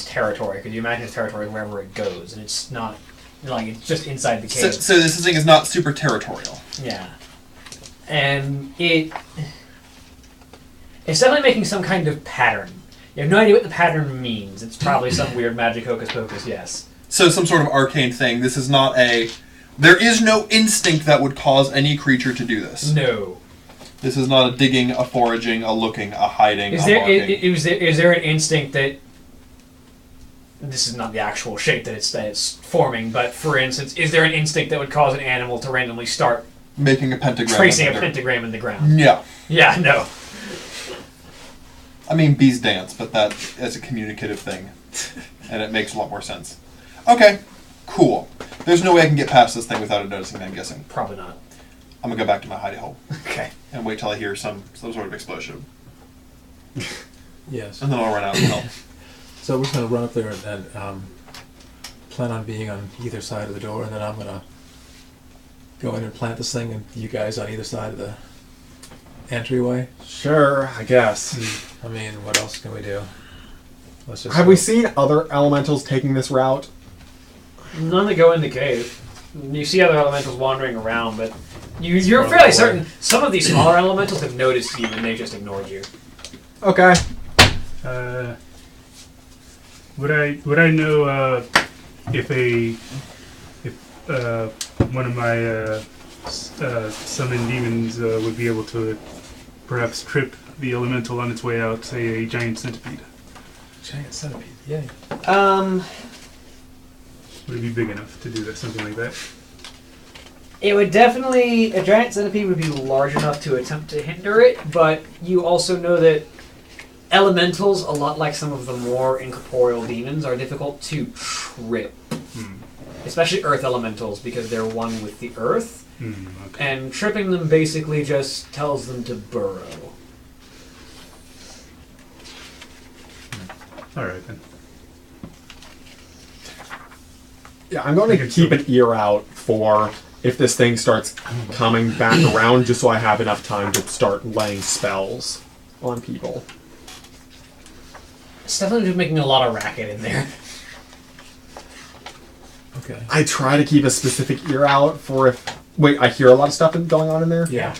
territory, because you imagine its territory wherever it goes, and it's not like it's just inside the cave. So this thing is not super territorial. Yeah. And it's definitely making some kind of pattern. You have no idea what the pattern means. It's probably some weird magic hocus pocus, yes. So some sort of arcane thing. This is not a... There is no instinct that would cause any creature to do this. No. This is not a digging, a foraging, a looking, a hiding, Is a there marking. is there an instinct that... This is not the actual shape that it's forming, but for instance, is there an instinct that would cause an animal to randomly start Making a pentagram. tracing a pentagram in the ground? Yeah. Yeah, no. I mean, bees dance, but that is a communicative thing. And it makes a lot more sense. Okay, cool. There's no way I can get past this thing without it noticing, I'm guessing. Probably not. I'm going to go back to my hidey hole Okay. and wait till I hear some sort of explosion. yes. And then I'll run out and help. So we're just going to run up there and plan on being on either side of the door, and then I'm going to go in and plant this thing, and you guys on either side of the entryway. Sure, I guess. I mean, what else can we do? Let's just Have we seen other elementals taking this route? None that go in the cave. You see other elementals wandering around, but you're fairly certain some of these smaller elementals have noticed you and they just ignored you. Okay. Would I know if one of my summoned demons would be able to perhaps trip the elemental on its way out, say a giant centipede? Giant centipede. Yay. Would it be big enough to do that, something like that? It would definitely, a giant centipede would be large enough to attempt to hinder it, but you also know that elementals, a lot like some of the more incorporeal demons, are difficult to trip. Especially earth elementals, because they're one with the earth. Okay. And tripping them basically just tells them to burrow. Alright then. Yeah, I'm going to keep an ear out for if this thing starts coming back around, just so I have enough time to start laying spells on people. It's definitely making a lot of racket in there. Okay. I try to keep a specific ear out for if... Wait, I hear a lot of stuff going on in there? Yeah.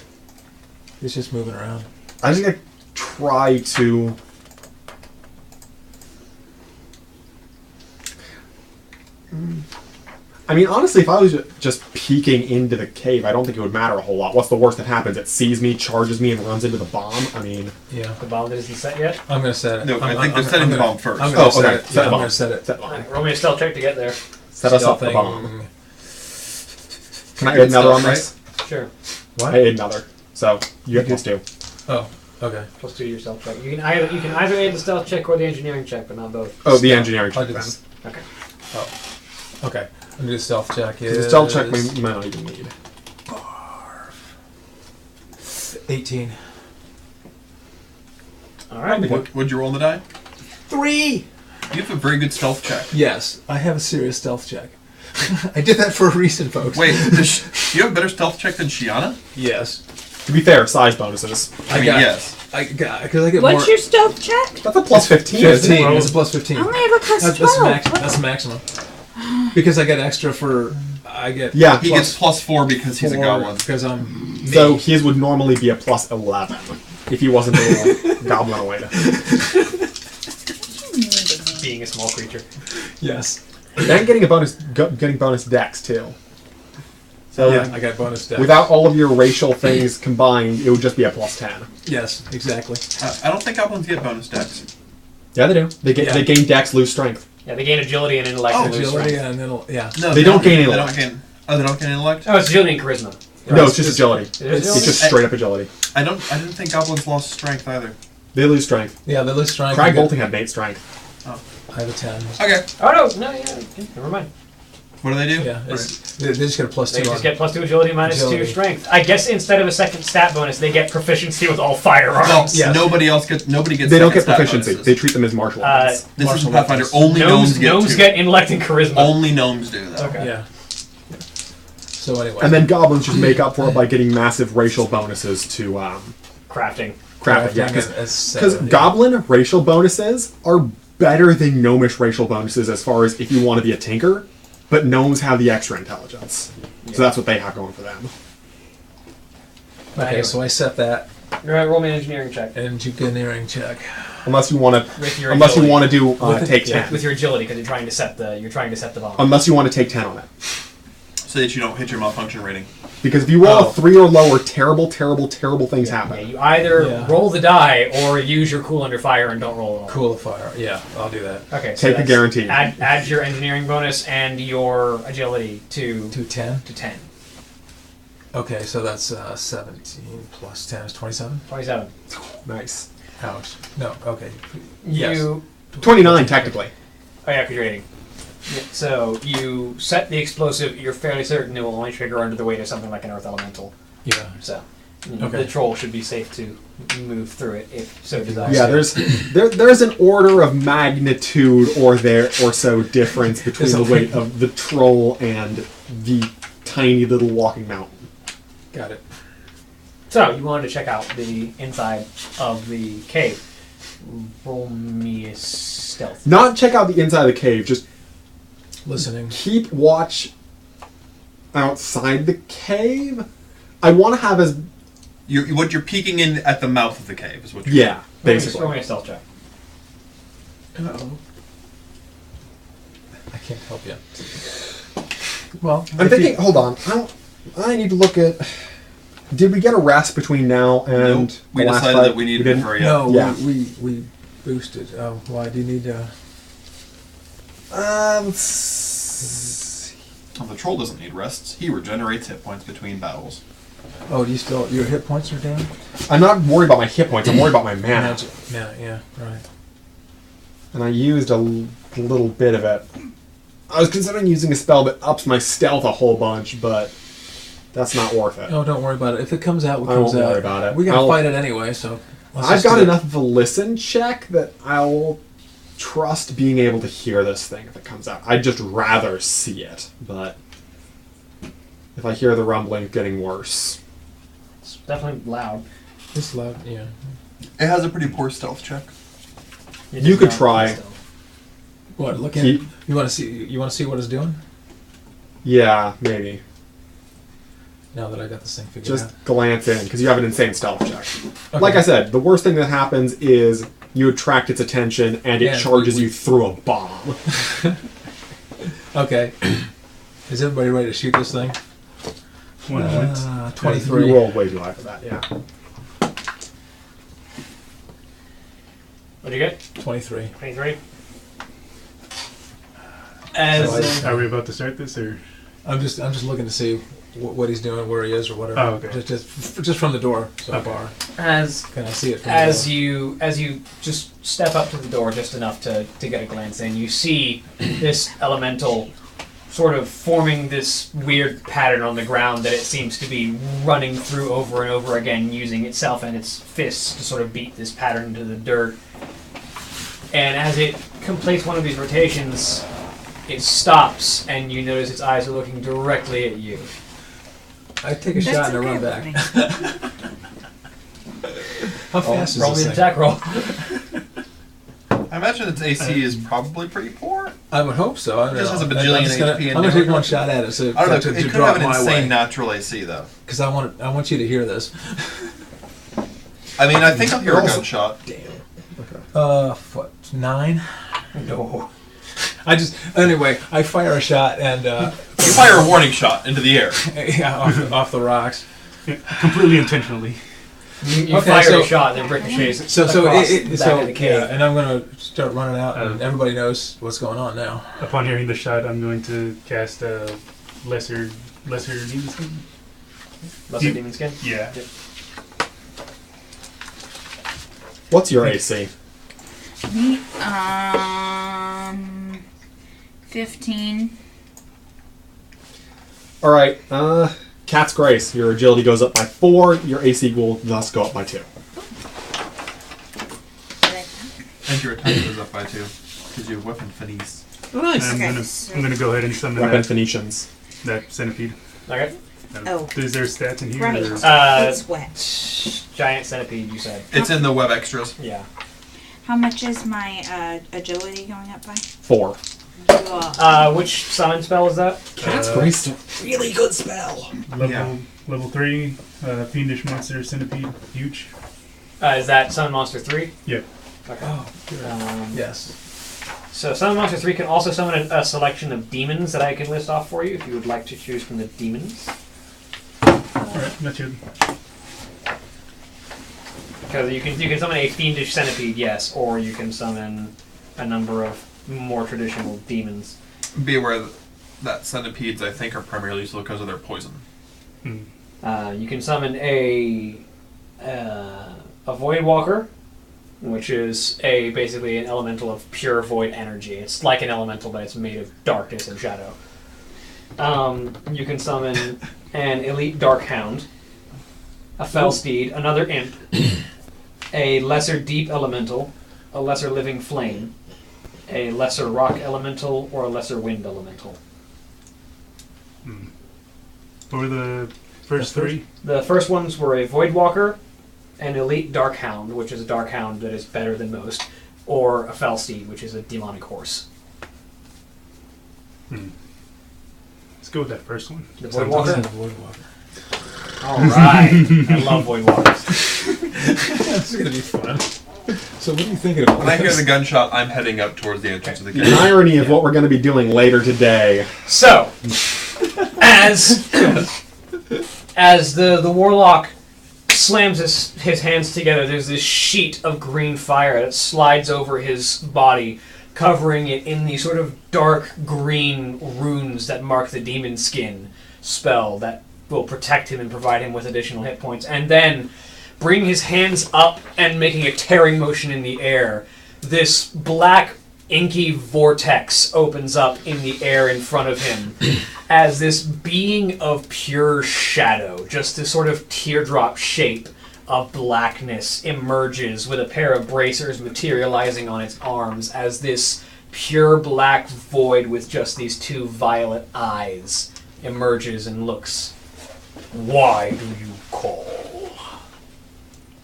It's just moving around. I just going to try to... I mean, honestly, if I was just peeking into the cave, I don't think it would matter a whole lot. What's the worst that happens? It sees me, charges me, and runs into the bomb? I mean... Yeah. The bomb that isn't set yet? I'm going to set it. No, I think they're setting the bomb first. I'm going to set okay. it. Set Yeah, the I'm bomb. going to set it. Set the bomb. Alright, roll me a stealth check to get there. Set us up the Stealthing. bomb. Can I add another on this? Sure. What? I add another. So, you have plus 2. Oh, okay. Plus 2 to your stealth check. You can either aid the stealth check or the engineering check, but not both. Oh, the engineering I'll check do then. this. Okay. Oh. Okay. I'm going to do stealth check. The stealth check you might not even need. 18. Alright. What'd you roll on the die? 3! You have a very good stealth check. Yes, I have a serious stealth check. I did that for a reason, folks. Wait, do you have a better stealth check than Shiana? Yes. To be fair, size bonuses. I mean, yes. Because I get What's more... your stealth check? That's a plus 15, isn't 15. it? It's a plus 15. I only have a plus That's 12. that's the maximum. Because I get extra for... I get... Yeah, He gets plus 4 because he's a goblin. Because I'm... me. So his would normally be a plus 11 if he wasn't a little goblin away. Being a small creature. Yes. And getting bonus dex too. So Yeah, I got bonus dex. without all of your racial things combined, it would just be a plus 10. Yes, exactly. I don't think goblins get bonus dex. Yeah, they do. They gain dex, lose strength. Yeah, they gain agility and intellect and lose Agility strength. and it'll... Yeah. No, They don't gain They intellect. don't gain. Oh, they don't gain intellect. Oh, it's agility and charisma. No, it's just agility. It is It's agility? just straight up agility. I didn't think goblins lost strength either. They lose strength. Yeah, they lose strength. Crag I get- bolting had 8 strength. I have a 10. Okay. Oh, no, never mind. What do they do? Yeah, they just get a plus 2 They on just get plus 2 agility minus 2 Agility. strength. I guess instead of a second stat bonus, they get proficiency with all firearms. Well, Yes. nobody gets. They don't second get stat proficiency. bonuses. They treat them as martial weapons. This is Martial Pathfinder. weapons. Only gnomes get. Gnomes two. get intellect and charisma. Only gnomes do that. Okay. Yeah. So anyway. And then goblins just make up for it by getting massive racial bonuses to Crafting. crafting. Yeah, as because seven, yeah. goblin racial bonuses are better than gnomish racial bonuses as far as if you want to be a tinker, but gnomes have the extra intelligence. So that's what they have going for them. Okay, Anyway. so I set that Alright, roll me an engineering check. engineering check. Unless you want With to, your unless you agility. want to do With take yeah, 10. With your agility, because you're trying to set the bomb. Unless you want to take 10 on it. So that you don't hit your malfunction rating. Because if you roll Oh. a 3 or lower, terrible things happen. Yeah, you either Yeah. roll the die or use your cool under fire and don't roll at all. Cool fire. Yeah, I'll do that. Okay, so Take the that's- guarantee. Add your engineering bonus and your agility to 210. 10. Okay, so that's 17 plus 10 is 27. 27. Nice. Ouch. No, okay. Yes. You 29, technically. Oh yeah, because you're aiding. Yeah, so you set the explosive. You're fairly certain it will only trigger under the weight of something like an earth elemental. Yeah. So Okay. the troll should be safe to move through it if so desired. Yeah, there's an order of magnitude or so difference between There's the a- weight of the troll and the tiny little walking mountain. Got it. So you wanted to check out the inside of the cave. Roll me a stealth. Not check out the inside of the cave, just Listening. keep watch outside the cave. I want to have as What you're peeking in at the mouth of the cave is what you're yeah, Roll me basically. a stealth check. Uh-oh. I can't help you. Well, I'm thinking. Hold on. I need to look at. Did we get a rest between now and Nope. We the last decided fight? that we needed didn't? to hurry up. No, Yeah. we boosted. Why do you need? Let's see. Oh, the troll doesn't need rests. He regenerates hit points between battles. Oh, do you still your hit points are down? I'm not worried about my hit points. I'm worried about my mana. Magic. Yeah, right. And I used a little bit of it. I was considering using a spell that ups my stealth a whole bunch, but that's not worth it. Oh, don't worry about it. If it comes out, it I comes won't out. worry about it. We're gonna I'll- fight it anyway, so. let's I've just got do it. enough of a listen check that I'll trust being able to hear this thing if it comes out. I'd just rather see it, but if I hear the rumbling getting worse. It's definitely loud. It's loud. Yeah. It has a pretty poor stealth check. It You is could loud try. still. What? Look at. Keep- You want to see? You want to see what it's doing? Yeah, maybe. Now that I got this thing figured Just out. glance in, because you have an insane stealth check. Okay. Like I said, the worst thing that happens is you attract its attention and it Yeah, charges we- you through a bomb. Okay. Is everybody ready to shoot this thing? One point. 23. You rolled way too high for that, yeah. What'd you get? 23. 23. As So Are we about to start this, or? I'm just looking to see what he's doing, where he is, or whatever. Oh, okay. Just from the door so Okay. far. as Can I see it from as the door? you just step up to the door just enough to get a glance in, you see this elemental sort of forming this weird pattern on the ground that it seems to be running through over and over again, using itself and its fists to sort of beat this pattern into the dirt. And as it completes one of these rotations, it stops, and you notice its eyes are looking directly at you. I take a That's shot and I okay run with back. me. How fast Roll is me this an thing? attack roll. I imagine its AC is probably pretty poor. I would hope so. I It just has a bajillion HP and I'm gonna take never- one shot at it. So I don't know. to It could drop have an my insane way. natural AC though. Because I want you to hear this. I mean, I think I'll hear a Also- gunshot. What? 9? No. Anyway, I fire a shot and You fire a warning shot into the air. yeah, off the rocks. Yeah, completely intentionally. You Okay, fire so- a shot and it ricochets So across the back of the cave. yeah, and I'm gonna start running out, and Oh. everybody knows what's going on now. Upon hearing the shot, I'm going to cast a lesser demon skin. Lesser demon skin? Yeah. What's your AC? 15. Alright, Cat's Grace. Your agility goes up by 4, your AC will thus go up by 2. And your attack goes up by 2 because you have weapon finesse. Oh, nice. I'm Okay, gonna so- I'm gonna go ahead and summon Weapon Phoenicians. that centipede. Okay. Oh. Is there stats in here? Right. Or? It's wet. Giant centipede, you said. It's in the web extras. Yeah. How much is my agility going up by? 4. Which summon spell is that? Cat's Uh, Grace is a really good spell. Level 3, fiendish monster centipede, huge. Is that Summon Monster 3? Yep. Okay. Oh, Yes. So Summon Monster 3 can also summon a selection of demons that I can list off for you if you would like to choose from the demons. Alright, that's it. Because you can summon a fiendish centipede, yes, or you can summon a number of more traditional demons. Be aware that centipedes, I think, are primarily used because of their poison. You can summon a Void Walker, which is basically an elemental of pure void energy. It's like an elemental, but it's made of darkness and shadow. You can summon an Elite Dark Hound, a Fell Steed, another Imp, a Lesser Deep Elemental, a Lesser Living Flame, a Lesser Rock Elemental, or a Lesser Wind Elemental. For the first 3, The first ones were a Void Walker, an Elite Dark Hound, which is a Dark Hound that is better than most, or a Fell Steed, which is a demonic horse. let's go with that first one. The Void Sounds Walker? Void Walker. Alright. I love Void Walkers. This is gonna be fun. So what are you thinking about? When I hear the gunshot, I'm heading up towards the entrance of the The cave. irony of what we're going to be doing later today. So, as the warlock slams his hands together, there's this sheet of green fire that slides over his body, covering it in the sort of dark green runes that mark the demon skin spell that will protect him and provide him with additional hit points. And then, bringing his hands up and making a tearing motion in the air, this black inky vortex opens up in the air in front of him as this being of pure shadow, just this sort of teardrop shape of blackness, emerges with a pair of bracers materializing on its arms as this pure black void with just these two violet eyes emerges and looks. Why do you call?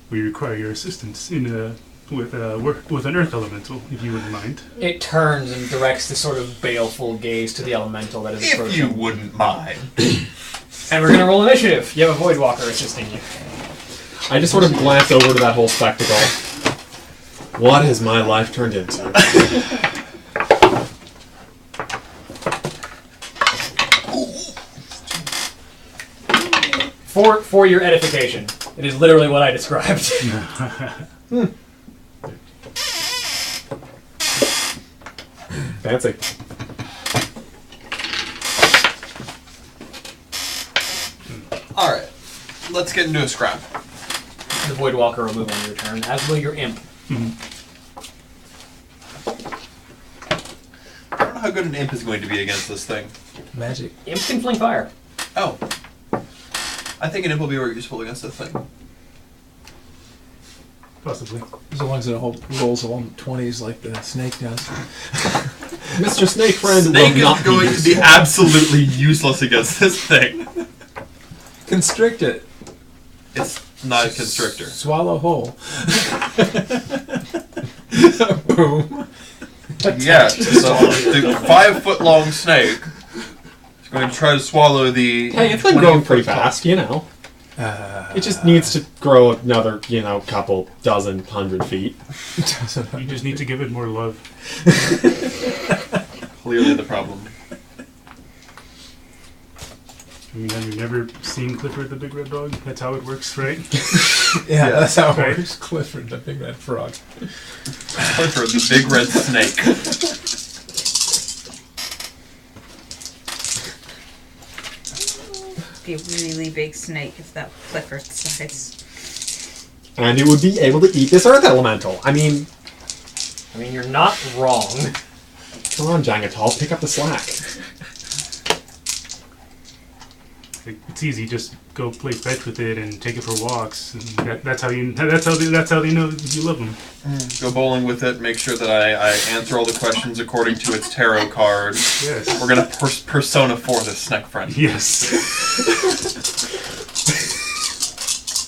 We require your assistance with an earth elemental, if you wouldn't mind. It turns and directs this sort of baleful gaze to the elemental that is If approaching. you wouldn't mind. And we're going to roll initiative. You have a Void Walker assisting you. I just sort of glance over to that whole spectacle. What has my life turned into? For your edification, it is literally what I described. Fancy. Alright, let's get into a scrap. The Void Walker will move on your turn, as will your Imp. I don't know how good an imp is going to be against this thing. Magic. Imp can fling fire. Oh. I think an imp will be very useful against this thing. Possibly. As long as it rolls all 20s like the snake does. Mr. Snake Friend Snake will not is going to be useful. absolutely useless against this thing. Constrict it. It's not a constrictor. Swallow whole. Boom. Yes, so the 5-foot-long snake is going to try to swallow the... Hey, it's been growing pretty fast, you know. It just needs to grow another, couple dozen, 100 feet. You just need to give it more love. Clearly the problem. I mean, have you never seen Clifford the Big Red Dog? That's how it works, right? Yeah, that's how it Right. works. Clifford, the big red frog. Clifford, the big red snake. Be a really big snake if that Clifford size. And it would be able to eat this earth elemental. I mean, you're not wrong. come on, Jangatal, pick up the slack. It's easy. Just go play fetch with it and take it for walks. And that's how they know you love them. Go bowling with it, make sure that I answer all the questions according to its tarot card. Yes. We're going to Persona 4 this Snake Friend. Yes.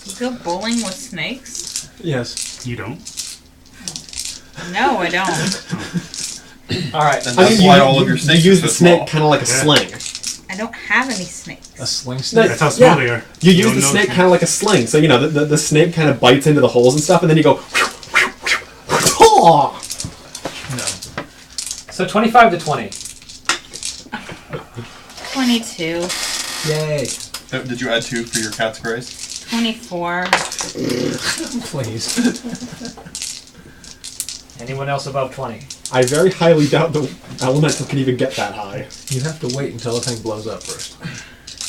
You go bowling with snakes? Yes. You don't. No, I don't. Alright. And that's why all of your snakes you use are so the snake small. kind of like a Yeah. sling. I don't have any snakes. A sling snake. That's how small Yeah. they are. You You use don't the know snake snakes. kind of like a sling. So, the snake kind of bites into the holes and stuff, and then you go... No. So 25 to 20. 22, Yay. Did you add 2 for your cat's grace? 24. Please. Anyone else above 20? I very highly doubt the elemental can even get that high. You have to wait until the thing blows up first.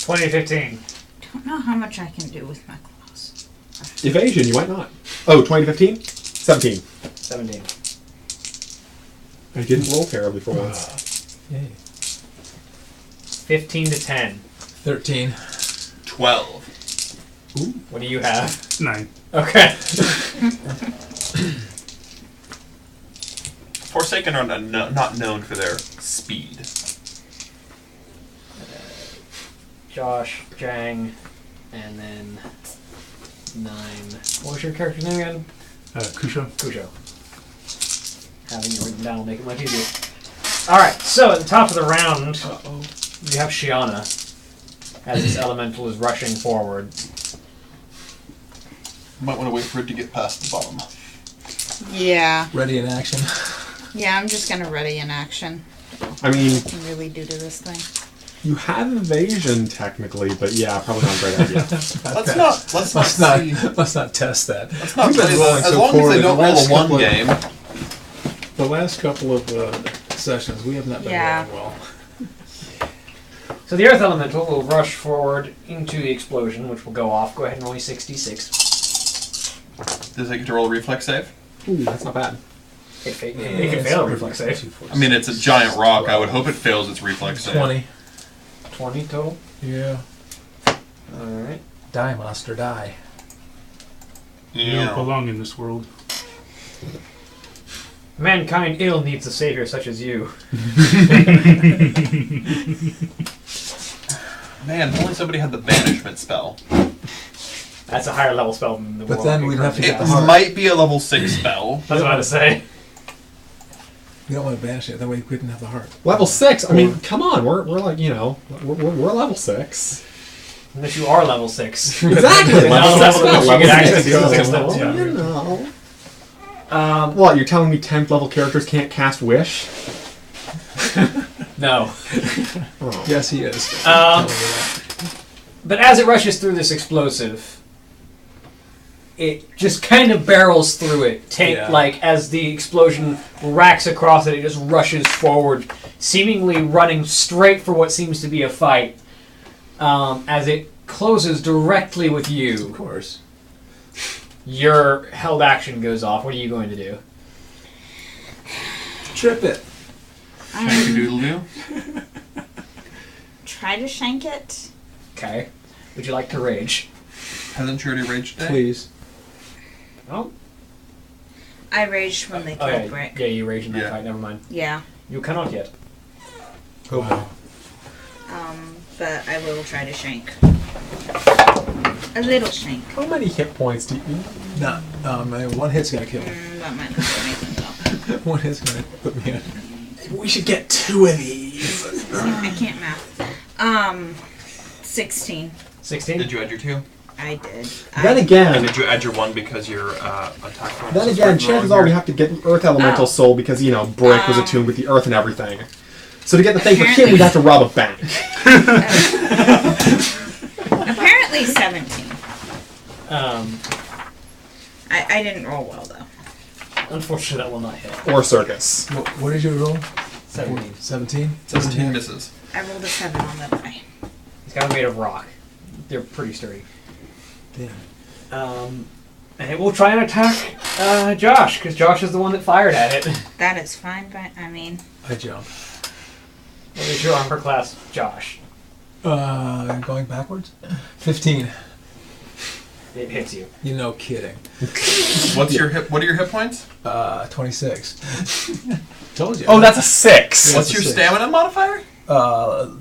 20 to 15. Don't know how much I can do with my claws. Evasion, you might not. Oh, 20 to 15? 17. 17. I didn't roll terribly for once. Yay. 15 to 10. 13. 12. What do you have? 9. Okay. Forsaken are not known for their speed. Josh, Jang, and then 9. What was your character's name again? Kusho. Cujo. Having it written down will make it much easier. Alright, so at the top of the round, you have Shiana as this elemental is rushing forward. Might want to wait for it to get past the bottom. Yeah. Ready in action. Yeah, I'm just gonna ready in action. I mean, What can really do to this thing? you have evasion technically, but yeah, probably not a great idea. Let's not test that. Let's not We've been play rolling that. As so long as poorly they don't the roll last a one couple of- game. The last couple of sessions, we have not been Yeah. rolling well. So the Earth Elemental will rush forward into the explosion, which will go off. Go ahead and roll 66. Does it get to roll a reflex save? Ooh, that's not bad. It can fail a reflex save. I mean, it's a giant rock. I would hope it fails its reflex save. 20. 20 total. Yeah. Alright. Die, monster, die. You don't belong in this world. Mankind ill needs a savior such as you. Man, if only somebody had the banishment spell. That's a higher level spell than the But one then we we'd have to currently get It the heart. might be a level 6 spell. have. I was about to say. We don't want to banish it. That way we couldn't have the heart. Level 6. I mean, come on. We're like, you know, we're level 6. Unless you are level 6. Exactly. Now level level 6 which spell. you Level get 6 access to spell. the sixth level. Well, you know. What? You're telling me 10th level characters can't cast Wish? No. Oh. Yes, he is. But as it rushes through this explosive, it just kind of barrels through it. Like as the explosion racks across it, it just rushes forward, seemingly running straight for what seems to be a fight. As it closes directly with Of you, course. your held action goes off. What are you going to do? Trip it. Doodle-doo. Try to shank it. Okay. Would you like to rage? Hasn't she already raged today? Please. Oh. I raged when they killed Brick. Yeah, you rage in that Yeah. fight. Never mind. Yeah. You cannot yet. Oh, wow. But I will try to shank. A little shank. How many hit points do you... No, one hit's gonna kill. That might not do anything though. One hit's gonna put me in. We should get 2 of these. I can't math. 16. 16? Did you add your 2? I did. Then And again, did you add your 1 because your attack bonus then is again, written chances wrong are we here? have to get the Earth Elemental Oh. Soul because, you know, Brick was attuned with the Earth and everything. So to get the thing for him, Apparently- we'd have to rob a bank. Apparently 17. Um, I didn't roll well though. unfortunately, that will not hit. Or circus. What did you roll? 17. 17? 17 misses. I rolled a 7 on the die. It's kind of made of rock. They're pretty sturdy. Damn. And it will try and attack Josh, because Josh is the one that fired at it. That is fine, but I mean, I jump. What is your armor class, Josh? Going backwards? 15. It hits you. You know, kidding. What's your hit? What are your hit points? 26. Told you. Oh, that's a 6. What's a your 6. stamina modifier? Zero.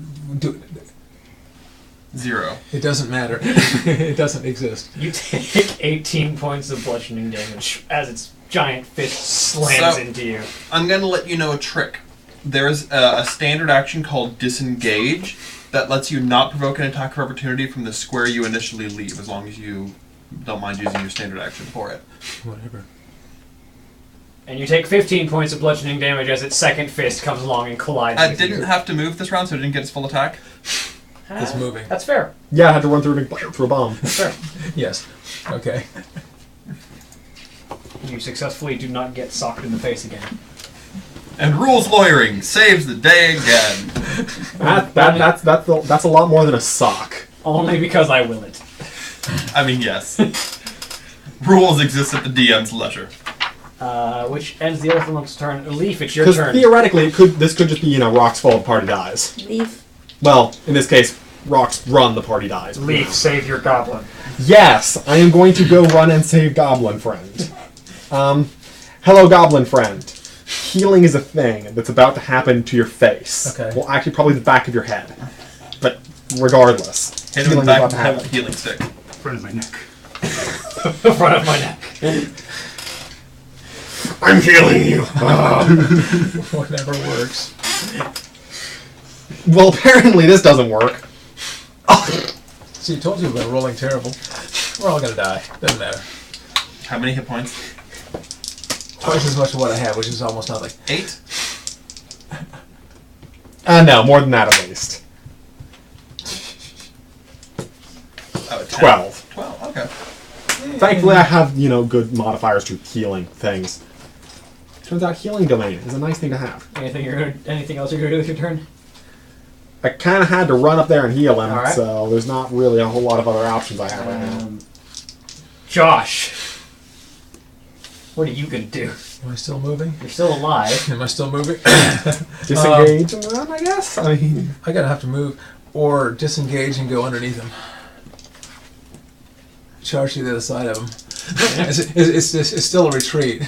0. It doesn't matter. It doesn't exist. You take 18 points of bludgeoning damage as its giant fist slams So- into you. I'm gonna let you know a trick. There's a standard action called Disengage that lets you not provoke an attack of opportunity from the square you initially leave, as long as you don't mind using your standard action for it. Whatever. And you take 15 points of bludgeoning damage as its second fist comes along and collides I with didn't you. have to move this round, so it didn't get its full attack. It's moving. That's fair. Yeah, I had to run through a bomb. That's fair. Yes. Okay. You successfully do not get socked in the face again. And rules lawyering saves the day again. That's a lot more than a sock. Only because I will it. I mean, yes. Rules exist at the DM's leisure. Which ends the Earth Elemental's turn. Leaf, it's your Because turn. theoretically, this could just be, you know, rocks fall, the party dies. leave. Well, in this case, rocks run, the party dies. Leaf, save your goblin. Yes, I am going to go run and save Goblin Friend. Hello, Goblin Friend. Healing is a thing that's about to happen to your face. Okay. Well, actually, probably the back of your head. But regardless, Hit him in healing the is back about of to the head with happen. a healing stick. Front of my neck. The front of my neck. I'm healing you. Whatever works. Well, apparently this doesn't work. See, I told you about rolling terrible. We're all gonna die. Doesn't matter. How many hit points? twice as much of what I have, which is almost nothing. 8. No, more than that at least. Oh, 10. 12. 12. Okay. Thankfully, I have, good modifiers to healing things. Turns out healing domain is a nice thing to have. Anything else you're gonna do with your turn? I kind of had to run up there and heal him, All right. so there's not really a whole lot of other options I have right now. Josh, what are you gonna do? Am I still moving? You're still alive. Am I still moving? Disengage and run, I guess? I mean... I gotta have to move, or disengage and go underneath him. Charge to the other side of him. It's still a retreat.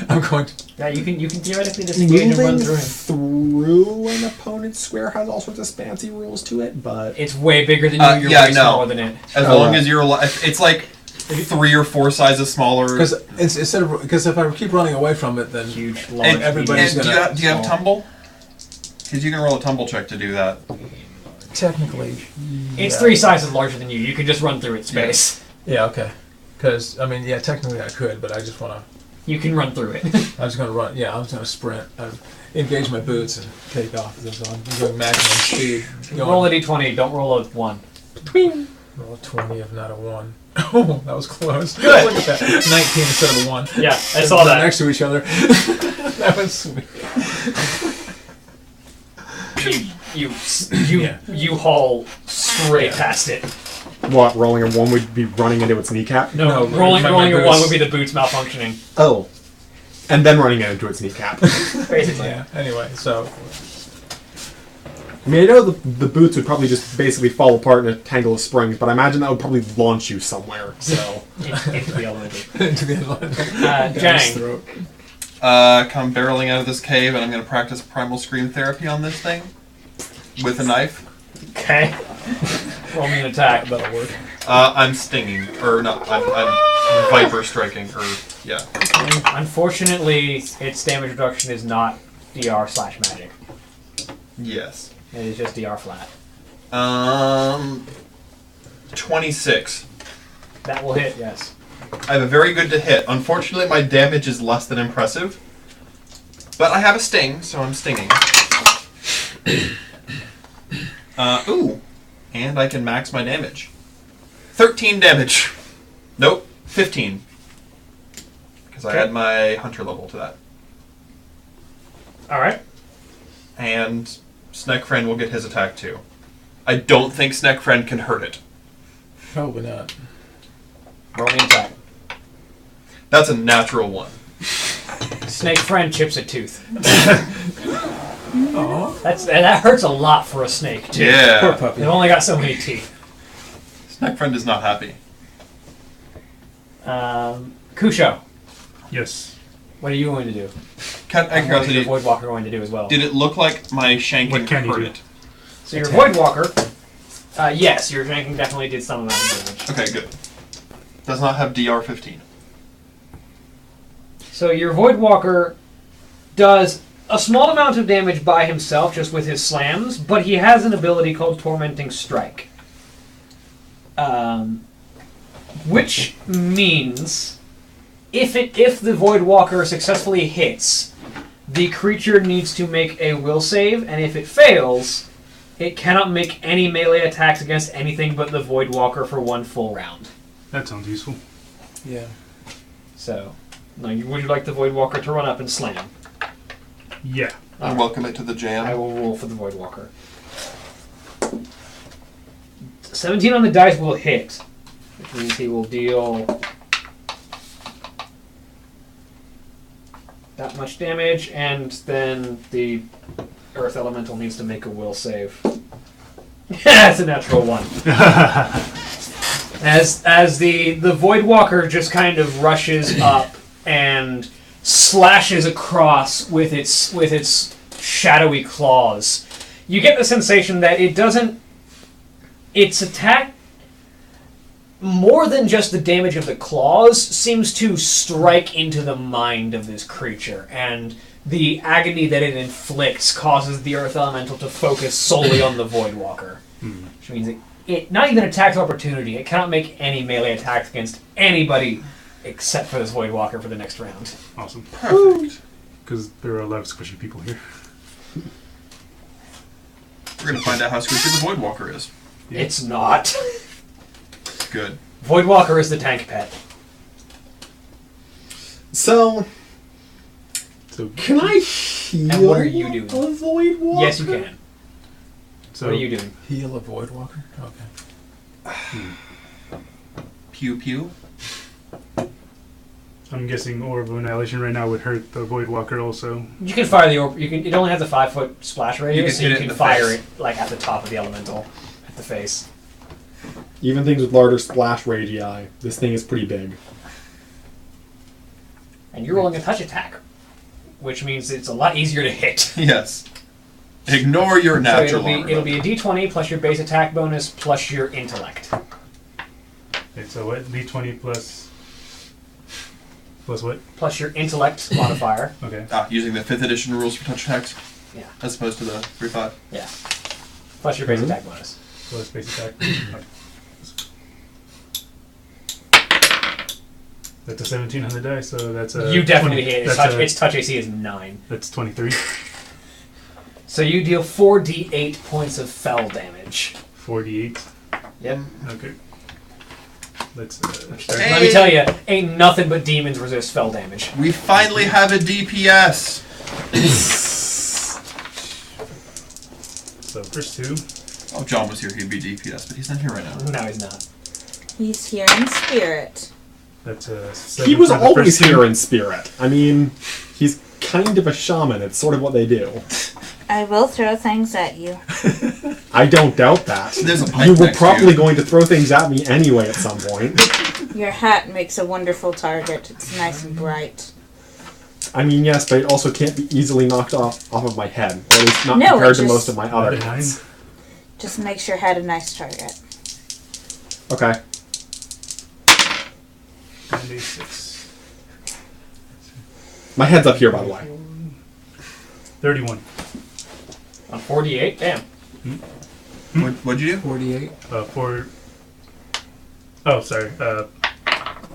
I'm going to... Yeah, you can theoretically disengage and run Moving through him. through an opponent's square has all sorts of fancy rules to it, but... It's way bigger than you. You're yeah, way no. smaller than it. As long as you're alive, it's like 3 or 4 sizes smaller. Because if I keep running away from it, then Huge, large. And, everybody's and gonna- do you have tumble? Because you can roll a tumble check to do that. technically... It's yeah. 3 sizes larger than you. You can just run through its space. Yeah, okay. Because, technically I could, but I just want to... You can run through it. I'm just going to run. Yeah, I'm just going to sprint. Engage my boots and take off. So I'm going maximum speed. Roll a d20. Don't roll a 1. Roll a 20 if not a 1. Oh, that was close. Good. Look at that. 19 instead of a 1. Yeah, I saw They're that. next to each other. That was sweet. You haul straight past it. What, rolling a 1 would be running into its kneecap? No, No, rolling my a 1 boots. would be the boots malfunctioning. Oh. And then running into its kneecap. Basically. Yeah, anyway, so... I mean, I know the boots would probably just basically fall apart in a tangle of springs, but I imagine that would probably launch you somewhere, so... Into the elevator. into the Jang. guy's throat. Come barreling out of this cave, and I'm going to practice primal scream therapy on this thing with a knife. Okay. Roll me an attack. That'll work. I'm stinging, or no, I'm viper striking, or yeah. Unfortunately, its damage reduction is not DR/magic. Yes. It is just DR flat. 26. That will hit, yes. I have a very good to hit. Unfortunately, my damage is less than impressive, but I have a sting, so I'm stinging. Ooh, and I can max my damage. 13 damage. Nope, 15. Because I add my hunter level to that. Alright. And Sneckfriend will get his attack too. I don't think Sneckfriend can hurt it. Probably not. Roll me an attack. That's a natural 1. Snake friend chips a tooth. Aww. That hurts a lot for a snake, too. Poor Yeah. puppy. They've only got so many teeth. Sneckfriend is not happy. Kusho, Yes. what are you going to do? Can I What is your did, Void Walker going to do as well? did it look like my shanking What can you hurt do? it? So your Void Walker, yes, your drinking definitely did some amount of damage. Okay, good. Does not have DR 15. So your Void Walker does a small amount of damage by himself, just with his slams, but he has an ability called Tormenting Strike. Which means if the Void Walker successfully hits, the creature needs to make a will save, and if it fails, it cannot make any melee attacks against anything but the Void Walker for 1 full round. That sounds useful. Yeah. So, now, would you like the Void Walker to run up and slam? Yeah. I welcome it to the jam. I will roll for the Void Walker. 17 on the dice will hit, which means he will deal that much damage, and then the Earth Elemental needs to make a will save. That's a natural 1. As the Void Walker just kind of rushes up and slashes across with its shadowy claws, you get the sensation that it doesn't. Its attack, more than just the damage of the claws, seems to strike into the mind of this creature, and the agony that it inflicts causes the Earth Elemental to focus solely on the Void Walker. Which means it not even attacks opportunity. It cannot make any melee attacks against anybody except for this Void Walker for the next round. Awesome. Perfect. Because there are a lot of squishy people here. We're gonna find out how squishy the Void Walker is. Yeah. It's not. Good. Void Walker is the tank pet. So, So, can I heal And what are you doing? a Void Walker? Yes, you can. so What are you doing? Heal a Void Walker? Okay. Pew pew. I'm guessing Orb of Annihilation right now would hurt the Void Walker also. You can fire the orb. It only has a 5-foot splash radius, so hit you it in can the fire face. it like at the top of the elemental, at the face. Even things with larger splash radii, this thing is pretty big. And you're rolling a touch attack, which means it's a lot easier to hit. Yes. Ignore your So natural it'll be a d20 plus your base attack bonus plus your intellect. Okay, so what? D20 plus what? Plus your intellect modifier. Okay. using the 5th edition rules for touch attacks Yeah. as opposed to the 3-5. Yeah. Plus your base Mhm. attack bonus. Plus base attack. Okay. That's a 17 on the die, so that's a. You definitely 20 hit. Its that's its touch AC is 9. That's 23. So you deal 4d8 points of fell damage. 48. Yep. Okay. Let's. Let me tell you, ain't nothing but demons resist fell damage. We finally have a DPS. So first two. Oh, John was here, he'd be DPS, but he's not here right now. No, he's not. He's here in spirit. That's a. He was for the always first two. here in spirit. I mean, he's kind of a shaman. It's sort of what they do. I will throw things at you. I don't doubt that. There's a pipe You were next to probably you. going to throw things at me anyway at some point. Your hat makes a wonderful target. It's nice and bright. I mean, yes, but it also can't be easily knocked off of my head. Or at least not No, compared it to just- most of my other Nine. hats. Just makes your head a nice target. Okay. And a 6. My head's up here, by the way. 31. On 48? Damn. What'd you do? 48. For. Oh, sorry.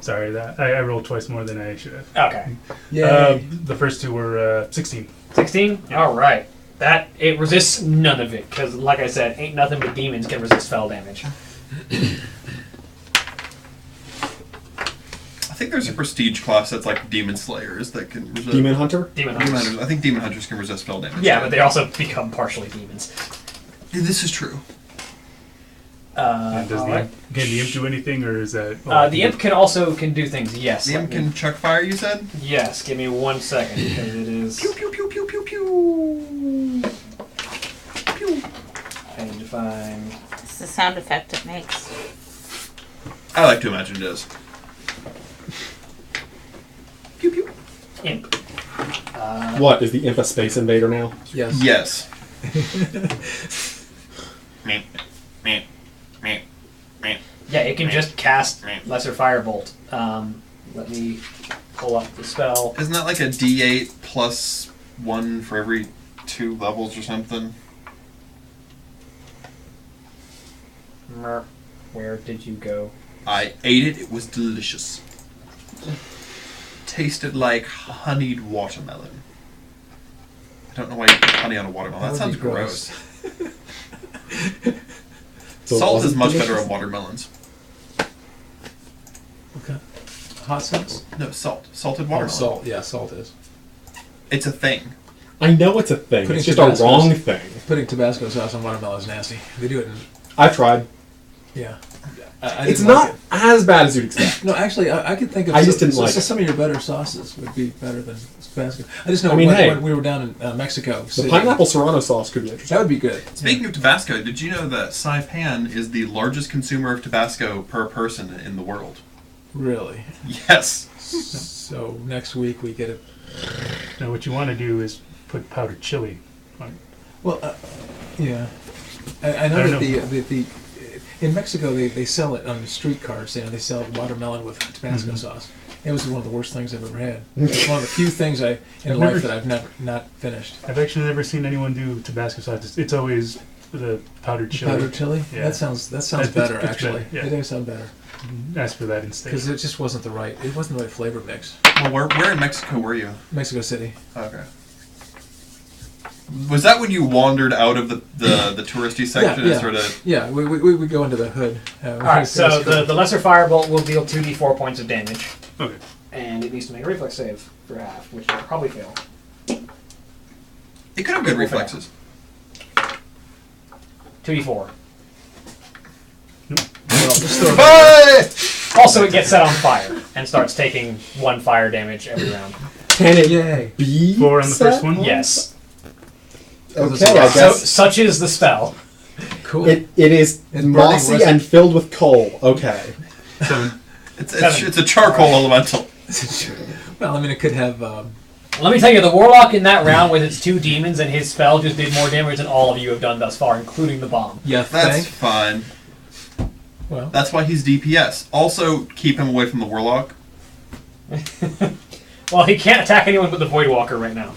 Sorry, that I rolled twice more than I should have. Okay. Yay. The first two were 16. 16? Alright. It resists none of it, because like I said, ain't nothing but demons can resist fell damage. I think there's a prestige class that's like Demon Slayers that can resist. Demon Hunter? Demon Demon hunters. Hunters. I think Demon Hunters can resist spell damage. Yeah, but they also become partially demons. This is true. And does the Alright. imp, can the imp do anything, or is that? The imp can do things, yes. The Let imp me- can chuck fire, you said? Yes, give me 1 second, because it is... Pew pew pew pew pew pew. Pew. I need to find... It's the sound effect it makes. I like to imagine it is. Pew pew. Imp. What, is the imp a space invader now? Yes. Yes. Meh. Meh. Meh. Meh. Yeah, it can just cast Lesser Firebolt. Let me pull up the spell. Isn't that like a D8 plus 1 for every 2 levels or something? Where did you go? I ate it. It was delicious. Tasted like honeyed watermelon. I don't know why you put honey on a watermelon. That That sounds would be gross. So it Salt is wasn't much better delicious? on watermelons. Okay. Hot sauce? No, salt. Salted Oh, watermelon. salt. Yeah, salt is. It's a thing. I know it's a thing. Putting It's just a Tabasco's- wrong thing. Putting Tabasco sauce on watermelon is nasty. They do it in... I've tried. Yeah. I It's didn't like not as bad as you'd expect. it. No, actually, I could think of... I just didn't like it. some of your better sauces would be better than Tabasco. I just know I mean, when, hey. when we were down in Mexico The City, pineapple serrano sauce could be interesting. that would be good. Speaking of Tabasco, did you know that Saipan is the largest consumer of Tabasco per person in the world? Really. Yes. So next week we get it. Now, what you want to do is put powdered chili on it. Well, yeah. I know I don't that know. the in Mexico they sell it on the street cars. You know, they sell watermelon with Tabasco sauce. It was one of the worst things I've ever had. It's one of the few things in I've life never- that I've never not finished. I've actually never seen anyone do Tabasco sauce. It's always the powdered chili. Powdered chili? Yeah. That sounds It's better, better, actually. yeah. It does sound better. Ask for that instead. Because it just wasn't the right flavor mix. Well, where in Mexico were you? Mexico City. Okay. Was that when you wandered out of the touristy section and sort of... Yeah, we go into the hood. Alright, so the lesser firebolt will deal 2d4 points of damage. Okay. And it needs to make a reflex save for half, which will probably fail. It could have good reflexes. 2d4. Well, just throw it. Also, it gets set on fire and starts taking 1 fire damage every round. Can it Yay. be 4 on the set? first one? Yes. Okay, I So, guess. such is the spell. Cool. It is It's burning mossy resin. and filled with coal. Okay. 7. It's a charcoal elemental. Well, I mean, it could have... Let me tell you, the Warlock in that round with its 2 demons and his spell just did more damage than all of you have done thus far, including the bomb. yeah, That's think? fine. Well, That's why he's DPS. Also, keep him away from the Warlock. Well, he can't attack anyone but the Voidwalker right now.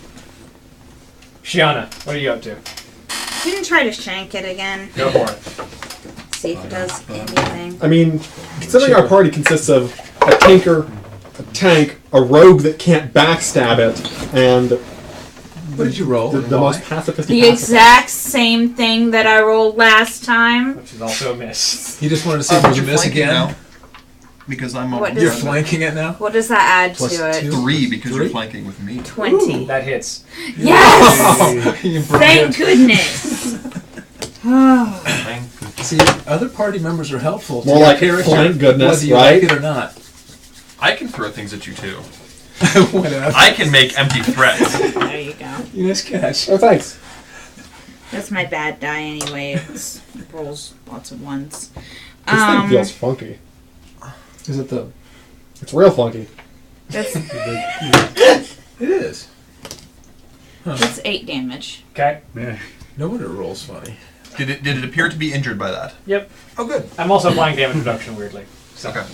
Shiana, what are you up to? You can try to shank it again. Go for it. See if it does anything. I mean, considering our party consists of a tinker, a tank, a rogue that can't backstab it, and what did you roll? the and why? most pacifistic. The exact same thing that I rolled last time. Which is also a miss. You just wanted to see if it was a you're miss flanking again? now. Because I'm What on does- You're flanking it now? What does that add Plus to it? 2? 3 because 3? you're flanking with me. 20. That hits. Yes! You broke Thank it. goodness. Oh. See, other party members are helpful. To More your like character, thank goodness, whether you right? like it or not. I can throw things at you too. Whatever. I can make empty threats. There you go. You nice catch. Oh, thanks. That's my bad die anyway. It rolls lots of ones. This thing feels funky. Is it the... It's real funky. That's It is. that's 8 damage. Okay. Yeah. No wonder it rolls funny. Did it appear to be injured by that? Yep. Oh, good. I'm also applying damage reduction, weirdly. So Okay.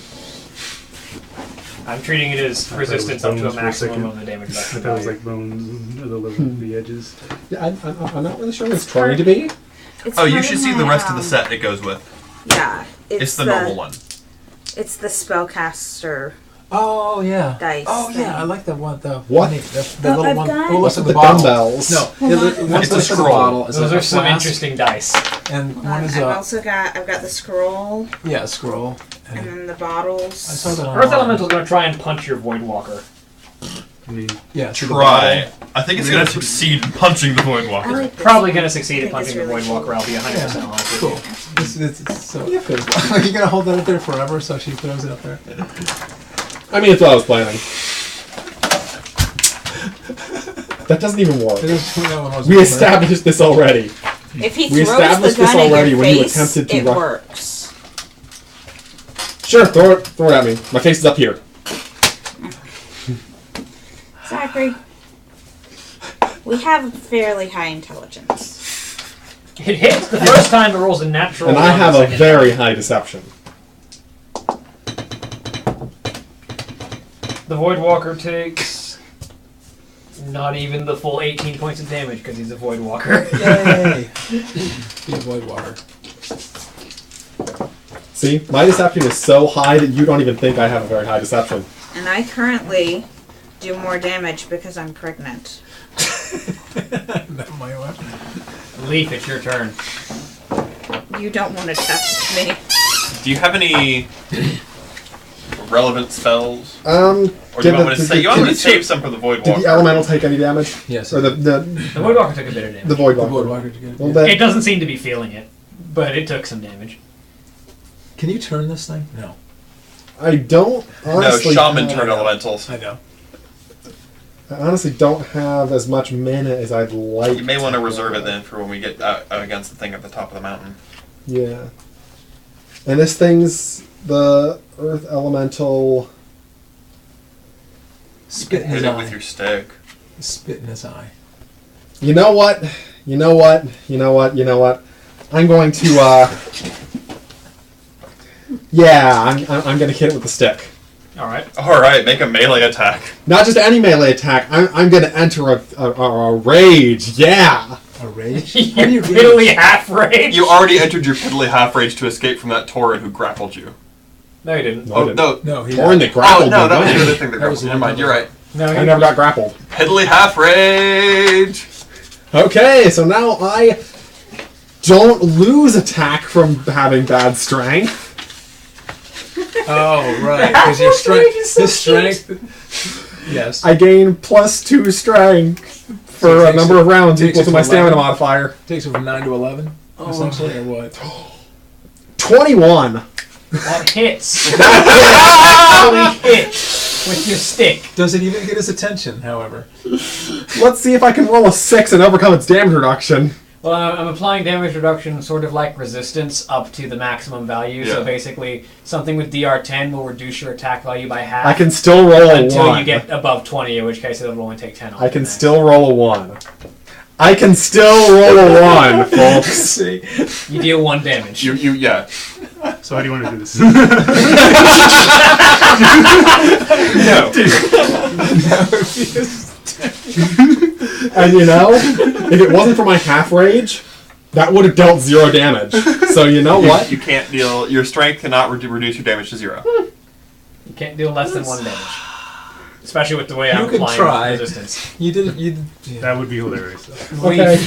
I'm treating it as thought it was resistance up to a bones for a maximum second. of the damage I reduction. thought it was value. like bones at the level of the edges. Yeah, I'm not really sure what it's trying to be. It's Oh, you part should of see the my, rest of the set it goes with. Yeah. It's the normal one. It's the spellcaster Oh, yeah. dice. Oh, thing. yeah. I like that one, though. What? The Oh, little I've one. got- Oh, What's look with at the the bottle. dumbbells? No, Hold on. one's It's a the scroll. bottle. Is Those a are some flask, interesting dice. And Hold one on, is I've a... also got the scroll Yeah, a scroll. and And then the bottles. I saw that on Earth Elemental's going to try and punch your Voidwalker. I mean, Yeah, so the Try. I think it's I mean, going to that's- succeed in punching the I Voidwalker. like this Probably one. going to succeed I at think it's punching the really Voidwalker, I'll be 100% Yeah. honest with Cool. you. It's so... Yeah, good. Are you going to hold that up there forever so she throws it up there? I mean, it's what I was planning. That doesn't even work. It is, that one wasn't We there. established this already. If he We throws the established this gun at already your when you face, attempted to it rush- works. Sure, throw it at me. My face is up here. Zachary, we have fairly high intelligence. It hits the first time, it rolls a natural And one I the have a second very time. high deception. The Voidwalker takes not even the full 18 points of damage because he's a Voidwalker. Yay! Be a void water. See, my deception is so high that you don't even think I have a very high deception. And I currently do more damage because I'm pregnant. That might work. Leaf, it's your turn. You don't want to test me. Do you have any relevant spells? Um, Or do you want me to say? You want me to save some for the Did the Voidwalker? elemental take any damage? Yes. Or the The Voidwalker took a bit of damage. void The walker? void water to get A little it. It bit. doesn't seem to be feeling it, but it took some damage. Can you turn this thing? No. I don't No, honestly. shaman have- turn elementals. I know. I honestly don't have as much mana as I'd like. You may want to reserve it then for when we get out against the thing at the top of the mountain. Yeah. And this thing's the earth elemental. Spit in Hit his it eye. with your stick. Spit in his eye. You know what? You know what? You know what? You know what? I'm going to. Yeah, I'm going to hit it with the stick. Alright. All right, make a melee attack. Not just any melee attack. I'm going to enter a rage. Yeah. A rage? You piddly half rage. You already entered your piddly half rage to escape from that Tauren who grappled you. No, you didn't. Oh, no. No, he Tauren that Oh, grappled no, me. that was When? the other thing that That was grappled you. the Never one mind, you're right. No, I never got grappled. Piddly half rage! Okay, so now I don't lose attack from having bad strength. Oh, right. Because your strength. His strength. Yes. I gain +2 strength So for it a takes number it- of rounds takes equal it to to my 11. stamina modifier. Takes it from 9 to 11, essentially, or what? 21. That hits. That actually hits with your stick. Does it even get his attention, however? Let's see if I can roll a 6 and overcome its damage reduction. Well, I'm applying damage reduction sort of like resistance up to the maximum value. Yeah. So basically, something with DR10 will reduce your attack value by half I can still roll a until 1. you get above 20, in which case it'll only take 10 off. I can the max. still roll a 1. I can still roll a 1, folks. See? You deal 1 damage. Yeah. So how do you want to do this? No. And you know, if it wasn't for my half rage, that would have dealt 0 damage. So you know what? You can't deal. Your strength cannot reduce your damage to 0. You can't deal less than 1 damage. Especially with the way I'm You could applying try. resistance. You didn't. Yeah. That would be hilarious. Okay.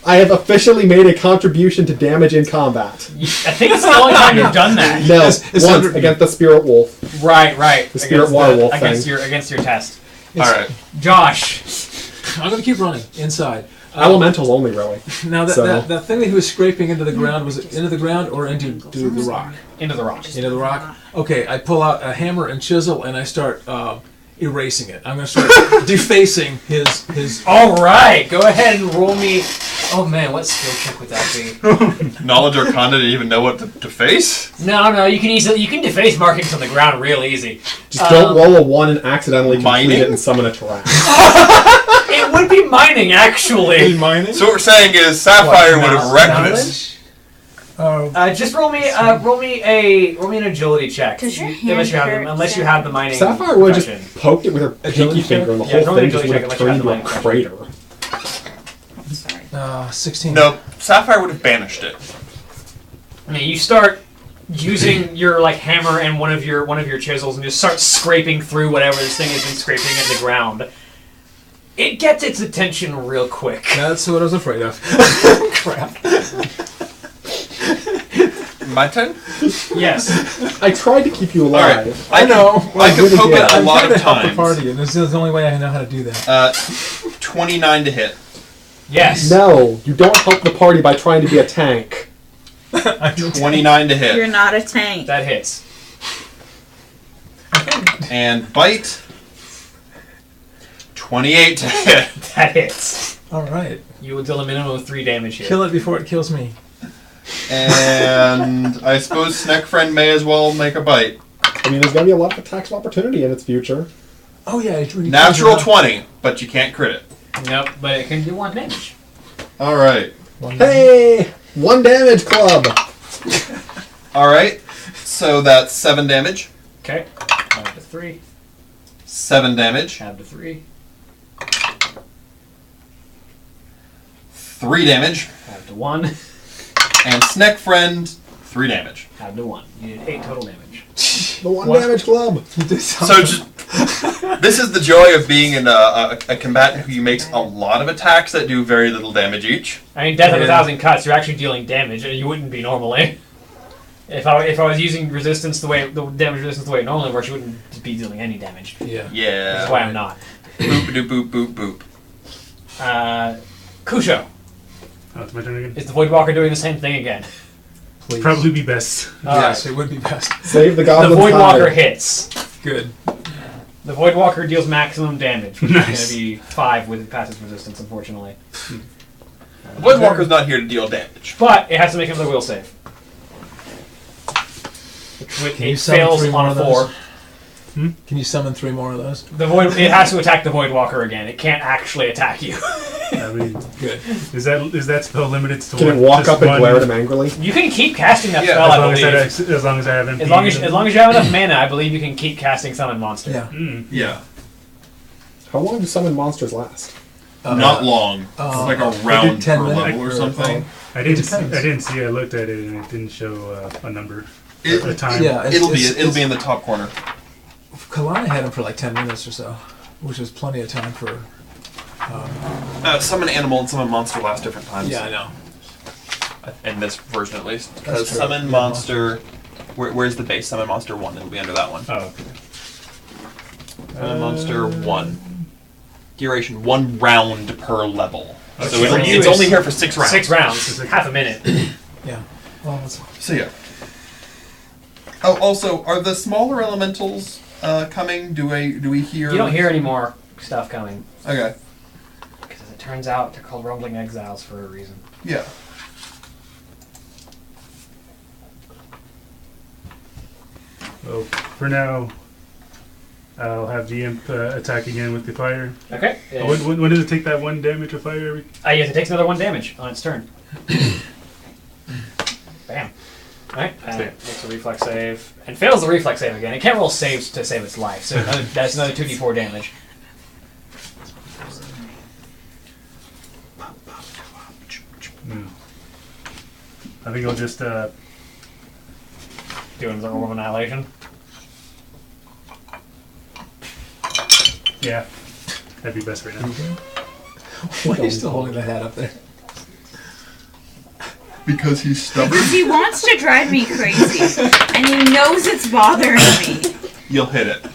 I have officially made a contribution to damage in combat. I think it's the only time you've done that. No, It's once under- against the spirit wolf. Right. The spirit Against werewolf against thing. against your test. Alright. Josh. I'm going to keep running inside. Elementals only, really. Now, So- that thing that he was scraping into the ground, was it into the ground or into the rock? Into the rock. Into the rock? Okay, I pull out a hammer and chisel and I start erasing it. I'm going to start defacing his. All right, go ahead and roll me. Oh man, what skill check would that be? Knowledge Arcana didn't even know what to face? No, you can deface markings on the ground real easy. Just don't roll a 1 and accidentally complete Mining? it and summon a Tarak. It would be mining actually. mining? So what we're saying is Sapphire would have wrecked this. Just roll me an agility check. 'Cause your unless you have hand unless you have the mining. Sapphire would have profession. just poked it with her Agility pinky finger and the check? whole Yeah, roll an thing just would agility have check turned into a unless you have crater. Sorry. 16. No, Sapphire would have banished it. I mean, you start using your like hammer and one of your chisels and just start scraping through whatever this thing has been scraping in the ground. It gets its attention real quick. That's what I was afraid of. Crap. My turn? Yes. I tried to keep you alive. Alright. I know. I can really poke did. it a I'm lot trying of to help the times. party, and this is the only way I know how to do that. 29 to hit. Yes. No, you don't help the party by trying to be a tank. 29 to You're hit. not a tank. That hits. And bite. 28 to hit. That hits. All right. You will deal a minimum of 3 damage here. Kill it before it kills me. And I suppose Snack Friend may as well make a bite. I mean, there's going to be a lot of attacks of opportunity in its future. Oh yeah, you Natural 20, but you can't crit it. Nope, but it can do 1 damage. Alright. Hey! 1 damage club! Alright. So that's 7 damage. Okay. Add to 3. 7 damage. Add to 3. 3 damage. Add to 1. And Snack Friend, 3 damage. Add to 1. You did 8 total damage. The 1 What? damage club! So just this is the joy of being in a combatant who makes a lot of attacks that do very little damage each. I mean, death of Yeah. 1,000 cuts, you're actually dealing damage, and you wouldn't be normally. If I was using resistance the damage resistance the way it normally works, you wouldn't be dealing any damage. Yeah. Which Yeah. is why I'm not. Boop doop boop boop boop. Kusho, Oh, it's my turn again. is the Voidwalker doing the same thing again? Please. Probably be best. Yes, it would be best. Save the The goblin's Voidwalker hide. hits. Good. The Voidwalker deals maximum damage, which Nice. is going to be 5 with passive resistance, unfortunately. Voidwalker's not here to deal damage. But it has to make another will save. Which Can you it summon fails 3 more on a of 4. those? Can you summon 3 more of those? It has to attack the Voidwalker again. It can't actually attack you. I mean, Good. is that spell limited to Can one? it walk just up and one? glare at him anglily? You can keep casting that Yeah, spell, I As believe. long as I have MP. As long as you have enough mana, I believe you can keep casting Summon Monster. Yeah. Mm. Yeah. How long do summon monsters last? Not long. It's like a round 10 per minute level or something. I didn't depends. see. I looked at it and it didn't show a number. It- A time. Yeah, It'll be in the top corner. Kalana had him for like 10 minutes or so, which was plenty of time for. Summon animal and summon monster last different times. Yeah, I know. In this version at least. That's Because true. summon Yeah, monster. Where's the base? Summon monster 1. It'll be under that one. Oh, okay. Summon monster 1. Duration 1 round per level. Okay. So For you, it's only here for 6 rounds. 6 rounds, half a minute. Yeah. Well, that's So yeah. Oh, also, are the smaller elementals coming? Do we hear? You don't hear any more stuff coming. Okay. Because as it turns out, they're called Rumbling Exiles for a reason. Yeah. Well, for now, I'll have the imp attack again with the fire. Okay. When does it take that 1 damage of fire? Yes, it takes another 1 damage on its turn. Bam. Alright, makes a reflex save. And fails the reflex save again. It can't roll saves to save its life, so that's another 2d4 damage. I think I'll just Doing the Orb of Annihilation. yeah, that'd be best right now. Why are you still holding that hat up there? Because he's stubborn. He wants to drive me crazy, and he knows it's bothering me. You'll hit it.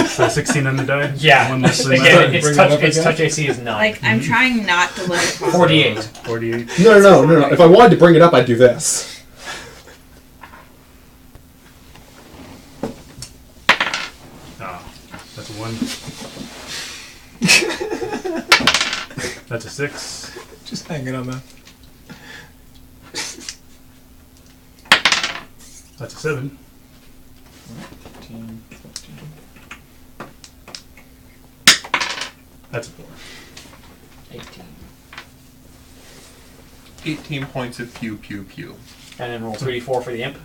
So 16 on the die. Yeah. One less than Again, mine. its Bring it up touch again? AC is 9. Like, I'm trying not to let it bother me. 48. 48. No. If I wanted to bring it up, I'd do this. Oh, that's a 1. That's a 6. Just hanging on that. That's a 7. 15, 14. That's a 4. 18. 18 points of pew pew pew. And then roll 3d4 for the imp.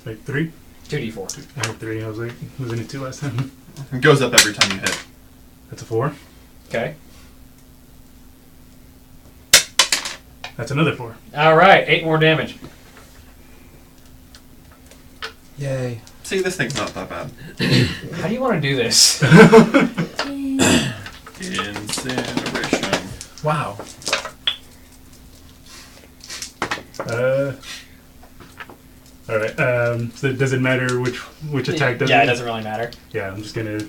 Like 3? 2d4. I had 3. I was like, was it 2 last time? It goes up every time you hit. That's a 4. Okay. That's another 4. Alright, 8 more damage. Yay. See, this thing's not that bad. How do you want to do this? Incineration. Wow. Alright, so does it matter which attack does Yeah, it doesn't really matter. Yeah, I'm just gonna.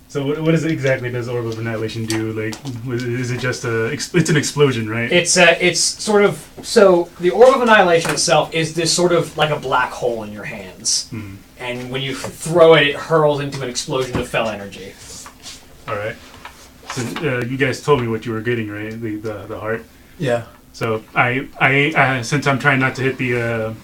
So what is it exactly does Orb of Annihilation do? Like, is it just it's an explosion, right? It's sort of, so the Orb of Annihilation itself is this sort of like a black hole in your hands. Hmm. And when you throw it, it hurls into an explosion of fel energy. All right. So you guys told me what you were getting, right? The heart. Yeah. So I since I'm trying not to hit the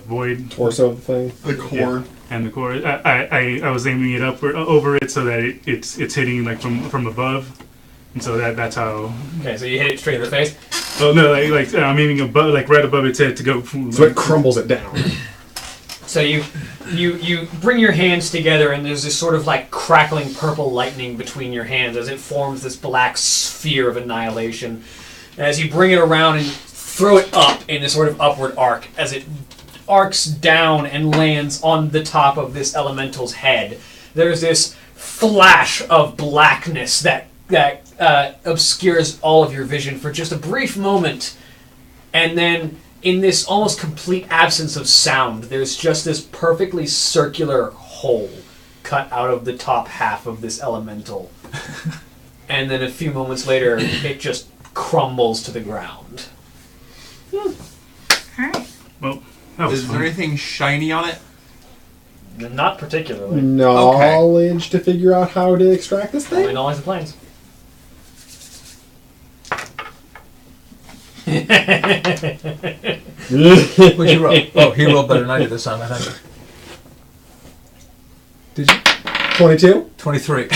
void Torso thing. The core. and the core, I was aiming it up over it so that it's hitting like from above, and so that's how. Okay, so you hit it straight in the face. Oh no, like I'm aiming above, like right above its head to go. So it crumbles it down. So you bring your hands together, and there's this sort of like crackling purple lightning between your hands as it forms this black sphere of annihilation. And as you bring it around and throw it up in this sort of upward arc, as it arcs down and lands on the top of this elemental's head, there's this flash of blackness that obscures all of your vision for just a brief moment, and then in this almost complete absence of sound, there's just this perfectly circular hole cut out of the top half of this elemental. And then a few moments later, it just crumbles to the ground. Alright. Well, that was Is fun. there anything shiny on it? Not particularly. Knowledge to figure out how to extract this Only thing? knowledge of planes. What'd you roll? Oh, he rolled better than I did this time, I think. Did you? 22? 23.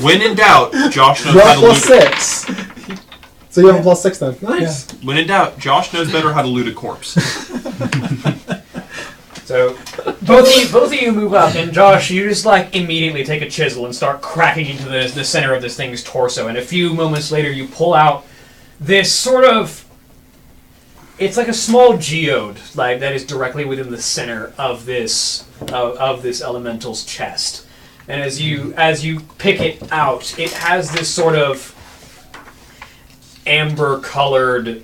When in doubt, Josh knows how Roll to plus loot it. 6. So you have a plus 6 then. Nice. When in doubt, Josh knows better how to loot a corpse. So both of you move up, and Josh, you just like immediately take a chisel and start cracking into the center of this thing's torso. And a few moments later, you pull out this sort of, it's like a small geode, like that is directly within the center of this elemental's chest. And as you pick it out, it has this sort of amber-colored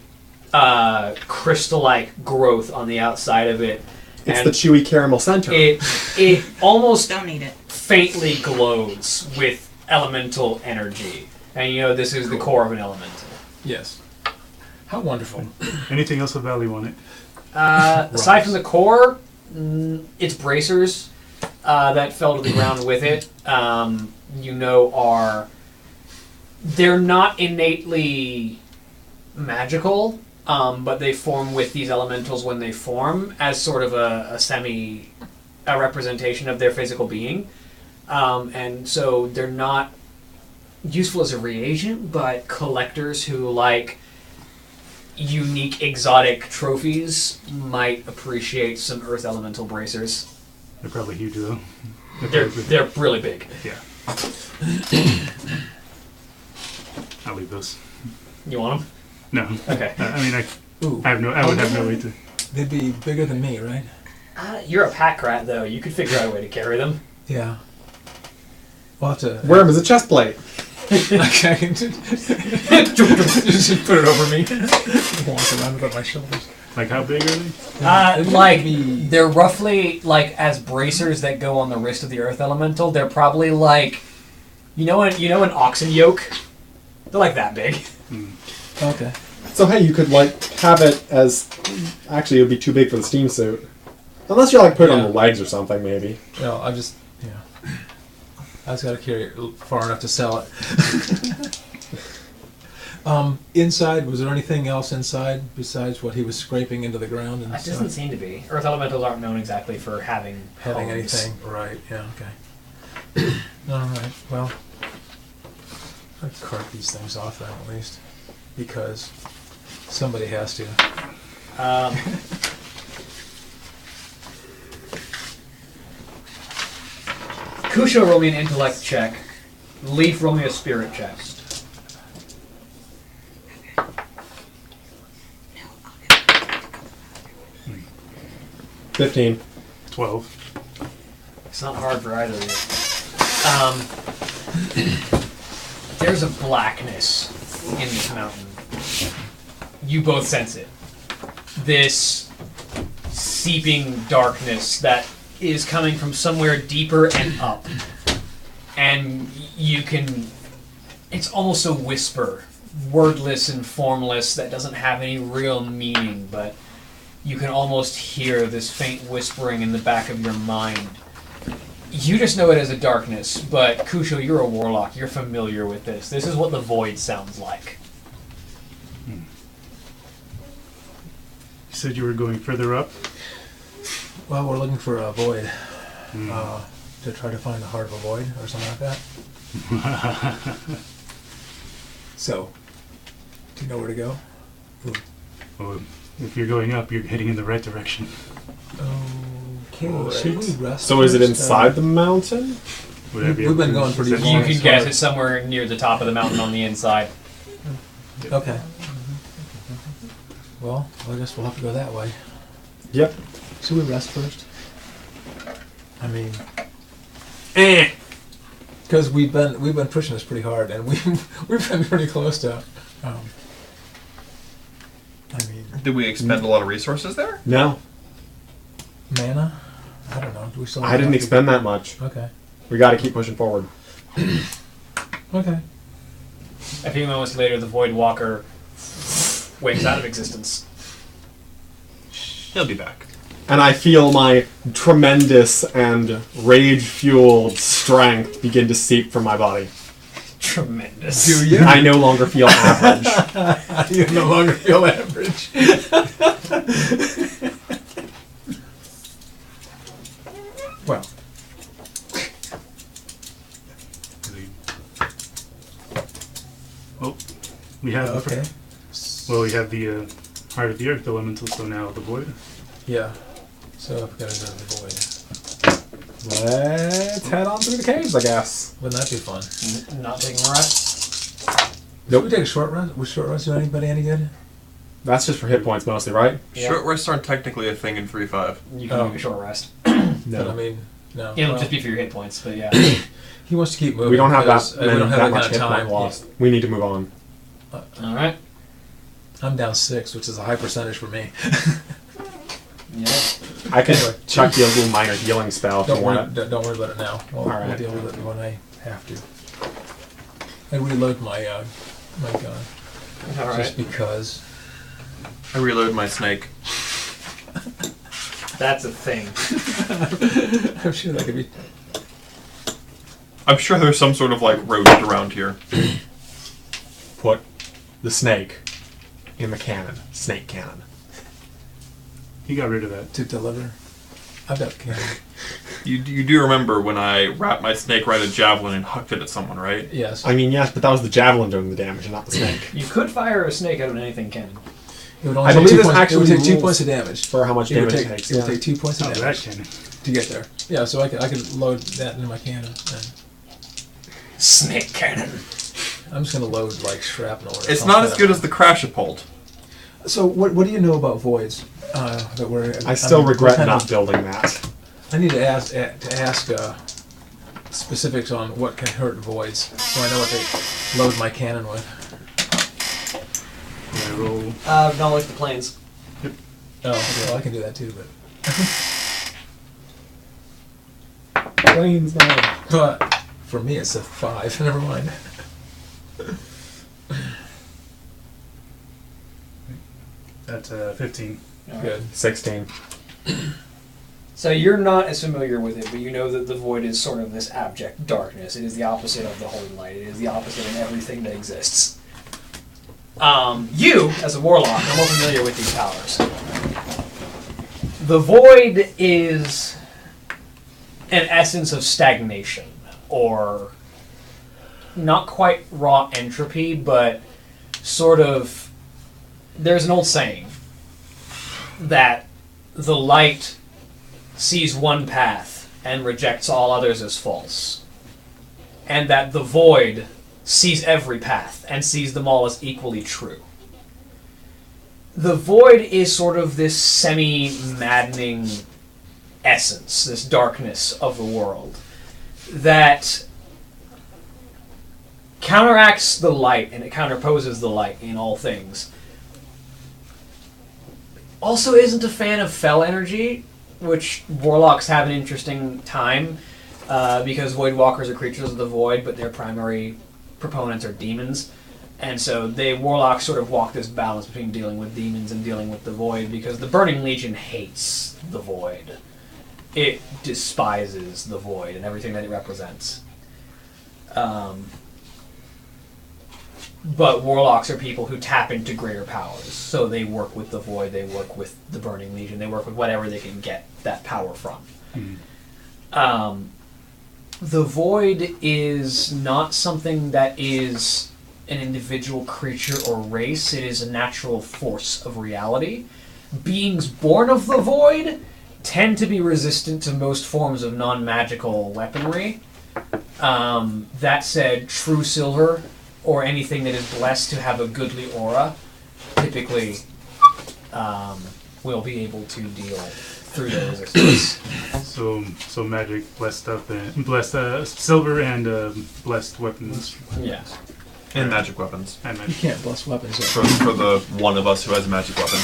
crystal-like growth on the outside of it. It's And the chewy caramel center. it almost Don't need it. faintly glows with elemental energy. And you know this is the core of an elemental. Yes. How wonderful. Anything else of value on it? Aside from the core, its bracers that fell to the ground with it, they're not innately magical, but they form with these elementals when they form as sort of a representation of their physical being. And so they're not useful as a reagent, but collectors who like unique exotic trophies might appreciate some earth elemental bracers. They're probably huge though. They're really big. Yeah. I'll leave those. You want them? No. Okay. I mean, Ooh. I would have no way to. They'd be bigger than me, right? You're a pack rat, though. You could figure out a way to carry them. Yeah. We'll have to... Wear them as a chest plate. Okay. Just put it over me. Walk around with it on my shoulders. Like, how big are they? They're roughly like as bracers that go on the wrist of the earth elemental. They're probably like, you know an oxen yoke. They're like that big. Okay. So hey, you could like have it as... Actually, it would be too big for the steam suit. Unless you like put it on the legs or something, maybe. No, I just got to carry it far enough to sell it. Inside, was there anything else inside besides what he was scraping into the ground? It doesn't seem to be. Earth elementals aren't known exactly for having homes. anything. Right, yeah, okay. All right, well, I'd cart these things off then at least. Because somebody has to. Kusho, roll me an intellect check. Leaf, roll me a spirit check. 15. 12. It's not hard for either of you. There's a blackness in this mountain. You both sense it. This seeping darkness that is coming from somewhere deeper and up. And you can... It's almost a whisper. Wordless and formless that doesn't have any real meaning, but you can almost hear this faint whispering in the back of your mind. You just know it as a darkness, but Kusho, you're a warlock. You're familiar with this. This is what the void sounds like. You said you were going further up? Well, we're looking for a void. To try to find the heart of a void or something like that. So, do you know where to go? Well, if you're going up, you're heading in the right direction. Okay, Right. should we rest? So is it first? inside the mountain? Would I be We've able been to- going pretty is that- You long. can guess it's somewhere near the top of the mountain on the inside. Okay. Well, I guess we'll have to go that way. Yep. Should we rest first? I mean, because we've been pushing this pretty hard, and we've been pretty close to. I mean, Did we expend a lot of resources there? No. mana. I don't know. Do we still? I didn't expend that much. Okay. We gotta keep pushing forward. Okay. A few moments later, the Void Walker wakes out of existence. He'll be back. And I feel my tremendous and rage-fueled strength begin to seep from my body. Tremendous. Do you? I no longer feel average. You no longer feel average. Well, Well, we have okay. Well, we have the Heart of the Earth Elemental, so now the Void. Yeah. So I've got to go to the void. Let's head on through the caves, I guess. Wouldn't that be fun? Not taking a rest. Nope. We take a short rest. Would short rest do anybody any good? That's just for hit points mostly, right? Yeah. Short rests aren't technically a thing in 3.5. You can do a short rest. But I mean, no. It'll Well, just be for your hit points, but yeah. he wants to keep moving. We don't have because, that, we don't have that that much kind hit of point time. lost. We need to move on. All right. I'm down 6, which is a high percentage for me. Yeah. I can chuck you a little minor healing spell if you Don't want it. worry about it now. We'll Alright. deal with it when I have to. I reload my my gun All right. just because. I reload my snake. That's a thing. I'm sure that could be. I'm sure there's some sort of like rodent around here. Put the snake in the cannon. Snake cannon. He got rid of that. To deliver. I've got the cannon. You do remember when I wrapped my snake right a javelin and hucked it at someone, right? Yes. I mean, yes, but that was the javelin doing the damage, and not the snake. You could fire a snake out of anything cannon. It would only I take believe 2 this points, actually it would take 2 rules points of damage. For how much It would damage take, it takes. it would take 2 points of Oh, that damage cannon. to get there. Yeah, so I could load that into my cannon. And Snake cannon. I'm just gonna load like shrapnel. Or It's not as good as the Crashapult. So what do you know about voids? That we're. I still regret what kind not of- building that. I need to ask specifics on what can hurt voids, so I know what to load my cannon with. Yeah, roll. Knowledge the planes. Oh, okay, well, I can do that too, Planes now. but for me it's a 5. Never mind. That's 15. Good. 16. So you're not as familiar with it, but you know that the void is sort of this abject darkness. It is the opposite of the holy light. It is the opposite of everything that exists. You, as a warlock, are more familiar with these powers. The void is an essence of stagnation, or not quite raw entropy, but sort of. There's an old saying that the light sees one path and rejects all others as false, and that the void sees every path and sees them all as equally true. The void is sort of this semi-maddening essence, this darkness of the world, that counteracts the light and it counterposes the light in all things. Also isn't a fan of fel energy, which warlocks have an interesting time, because void walkers are creatures of the void, but their primary proponents are demons. And so warlocks sort of walk this balance between dealing with demons and dealing with the void, because the Burning Legion hates the void. It despises the void and everything that it represents. But warlocks are people who tap into greater powers. So they work with the void, they work with the Burning Legion, they work with whatever they can get that power from. Mm-hmm. The void is not something that is an individual creature or race. It is a natural force of reality. Beings born of the void tend to be resistant to most forms of non-magical weaponry. That said, true silver, or anything that is blessed to have a goodly aura, typically will be able to deal through the resistance. So magic, blessed stuff, and blessed silver and blessed weapons. Yeah. And magic weapons. And You magic. can't bless weapons. For the one of us who has a magic weapon.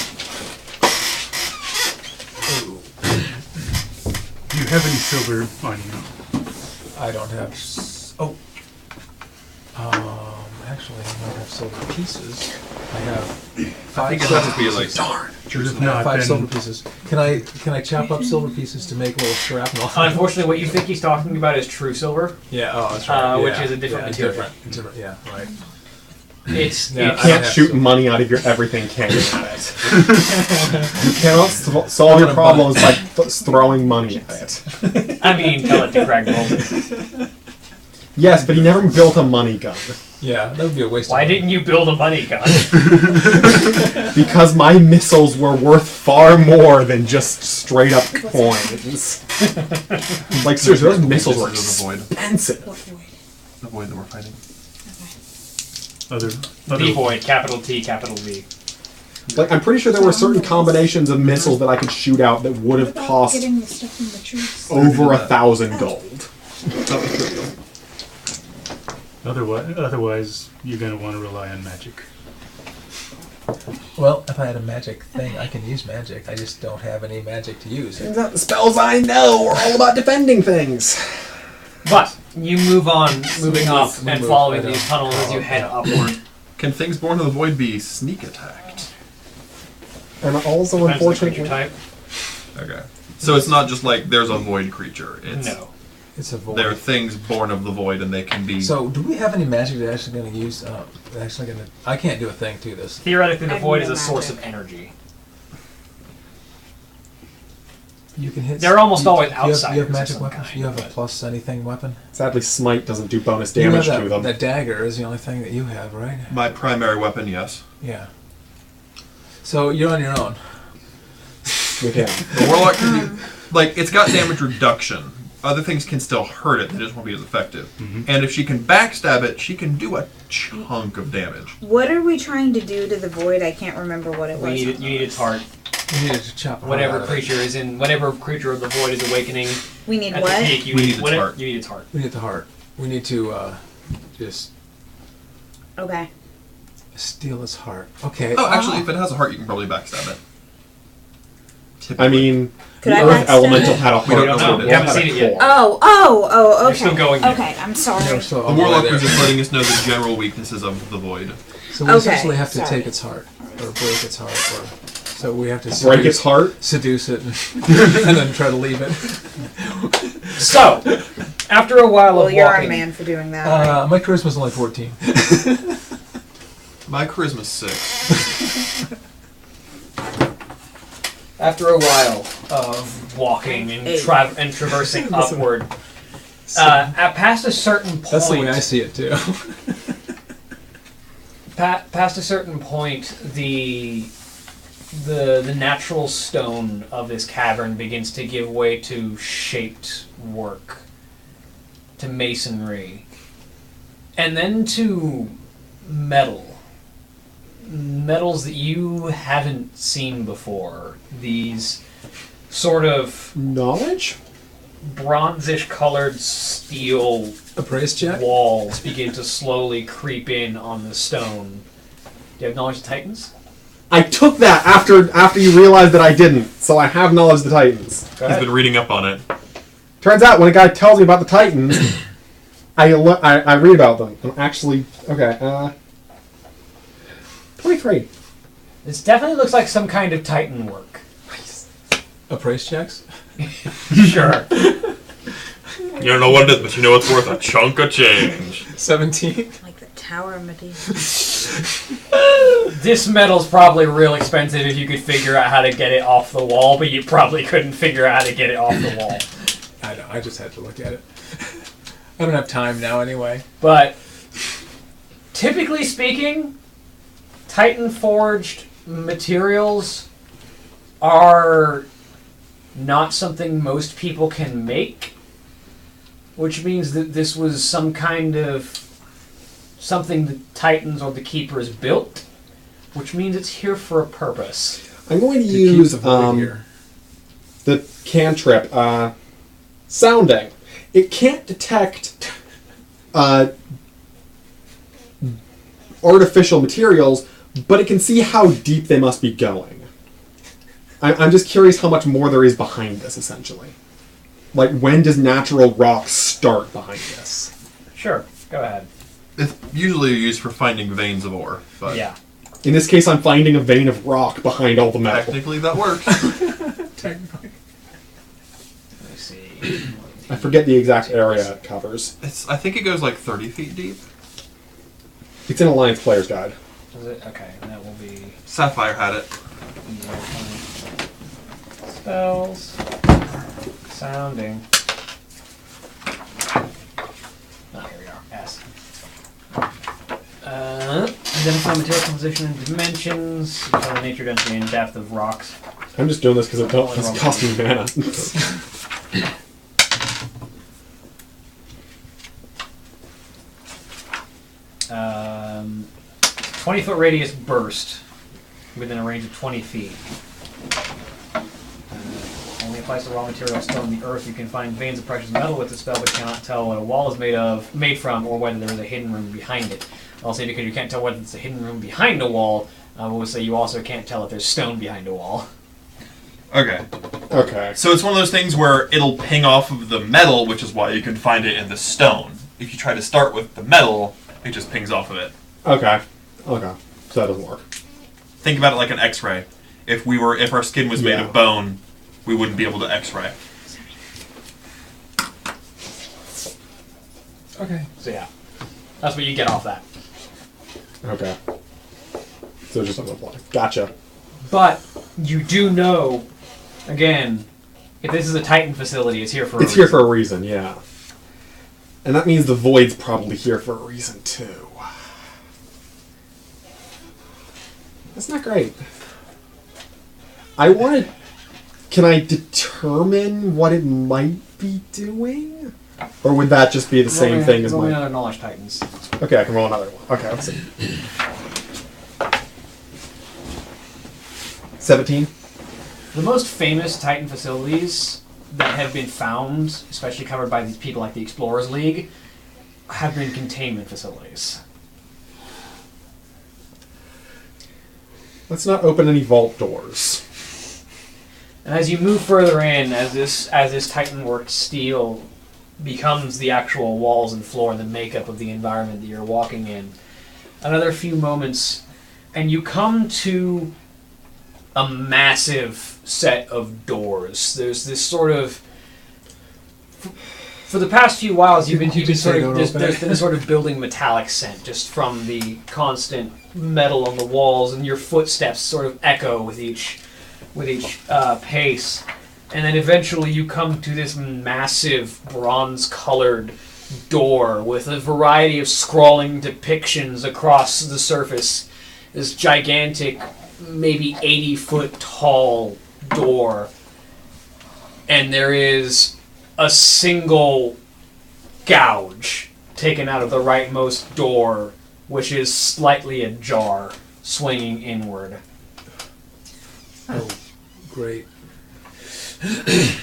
Do you have any silver on you? I don't have. Actually, I might have silver pieces. I have I 5 think it silver has to be like pieces. darn. If I have not, 5 then silver pieces. Can I chop up silver pieces to make a little shrapnel? Unfortunately, what you think he's talking about is true silver. Yeah. Oh, that's right. Which Yeah, is a different yeah, material. different. Yeah. Right. It's Yeah, You I can't don't have shoot silver. money out of your everything cannon at it. You cannot solve your gonna problems by throwing money at it. I mean, tell it to Craig Bolt. Yes, but he never built a money gun. Yeah, that would be a waste Why of didn't you build a money gun? Because my missiles were worth far more than just straight up coins. Like, seriously, those missiles were This is the void. expensive. What void? The void that we're fighting. The void, capital T, capital V. Like, I'm pretty sure there were certain combinations of missiles that I could shoot out that would have cost Getting the stuff from the trees. over 1,000 gold. Otherwise, you're going to want to rely on magic. Well, if I had a magic thing, I can use magic. I just don't have any magic to use. Turns out the spells I know are all about defending things. But you move on, moving up We and move following right these up. tunnels as you head upward. Can things born of the void be sneak attacked? And also, Depends on the unfortunately, creature type. Okay. So it's not just like there's a void creature. It's No. It's a void. there are things born of the void, and they can be. So, do we have any magic that's actually going to use? I can't do a thing to this. Theoretically, the I have void no is a source magic. of energy. You can hit. They're almost always you have outsiders of magic some weapons. kind, You have a but- plus anything weapon. sadly, Smite doesn't do bonus You damage have to them. that dagger is the only thing that you have, right? My primary weapon, yes. Yeah. So you're on your own. With him. The warlock can do, like, it's got damage reduction. Other things can still hurt it; they just won't be as effective. And if she can backstab it, she can do a chunk of damage. What are we trying to do to the void? I can't remember what it was. You need its heart. You need to chop it Whatever out of it. creature is in, whatever creature of the void is awakening We need at what? the peak, you We need need its whatever- heart. You need its heart. We need the heart. We need to just Okay. steal his heart. Okay. Oh, actually, if it has a heart, you can probably backstab it. Typically. I mean, Could the I Earth backstab Elemental it? had a We don't heart. know. too. We haven't It had seen a it yet. core. Oh, okay. You're still going there. Okay, I'm sorry. We're still the all the way warlock there. was just letting us know the general weaknesses of the void. So we Okay, essentially have to sorry. take its heart, or break its heart, or so we have to Break its heart. seduce it, and then try to leave it. So, after a while Well, of you're walking, a man for doing that. right? My charisma's only 14. My charisma's 6. after a while of walking and, Eight. and traversing upward, past a certain point, That's the way I see it too. past a certain point, the natural stone of this cavern begins to give way to shaped work, to masonry, and then to metal. Metals that you haven't seen before. These sort of Knowledge? bronzish colored steel Appraise check. walls begin to slowly creep in on the stone. Do you have knowledge of Titans? I took that after you realized that I didn't, so I have knowledge of the Titans. Go He's ahead. been reading up on it. Turns out when a guy tells me about the Titans, I read about them. I'm actually okay. 23. This definitely looks like some kind of Titan work. Appraise checks. Sure. You don't know what it is, but you know it's worth a chunk of change. 17. Like the Tower of Medea. This metal's probably real expensive if you could figure out how to get it off the wall, but you probably couldn't figure out how to get it off the wall. I know. I just had to look at it. I don't have time now anyway. But typically speaking, Titan forged materials are not something most people can make, which means that this was some kind of something the Titans or the Keepers built, which means it's here for a purpose. I'm going to To keep use the void here. the cantrip sounding. It can't detect artificial materials, but it can see how deep they must be going. I'm just curious how much more there is behind this, essentially. Like, when does natural rock start behind this? Sure, go ahead. It's usually used for finding veins of ore, but Yeah. In this case, I'm finding a vein of rock behind all the metal. technically that works. Technically. Let me see. I forget the exact area it covers. I think it goes like 30 feet deep. It's in Alliance Player's Guide. Is it? Okay, and that will be Sapphire had it. spells, sounding. Oh, here we are. Identify material composition and dimensions. Determine the nature, density, and depth of rocks. I'm just doing this because it's costing mana. 20-foot radius burst within a range of 20 feet. Only applies to raw material still in the earth. You can find veins of precious metal with the spell, but cannot tell what a wall is made from, or whether there is a hidden room behind it. I'll say because you can't tell whether it's a hidden room behind a wall, I will say you also can't tell if there's stone behind a wall. Okay. Okay. So it's one of those things where it'll ping off of the metal, which is why you can find it in the stone. If you try to start with the metal, it just pings off of it. Okay. Okay. So that doesn't work. Think about it like an X-ray. If our skin was made of bone, we wouldn't be able to X-ray. Okay. So yeah, that's what you get off that. Okay. So it just doesn't apply. Gotcha. But you do know, again, if this is a Titan facility, it's here for a reason. It's here for a reason, yeah. And that means the Void's probably here for a reason, too. That's not great. Can I determine what it might be doing? Or would that just be the same thing as roll my... another knowledge Titans. Okay, I can roll another one. Okay, let's see. 17? The most famous Titan facilities that have been found, especially covered by these people like the Explorers League, have been containment facilities. Let's not open any vault doors. And as you move further in, as this Titan-worked steel becomes the actual walls and floor and the makeup of the environment that you're walking in, another few moments, and you come to a massive set of doors. There's this sort of... For the past few whiles, you've been sort of... There's been a sort of building metallic scent just from the constant metal on the walls, and your footsteps sort of echo with each pace. And then eventually you come to this massive bronze-colored door with a variety of scrawling depictions across the surface. This gigantic, maybe 80-foot tall door. And there is a single gouge taken out of the rightmost door, which is slightly ajar, swinging inward. Oh, great.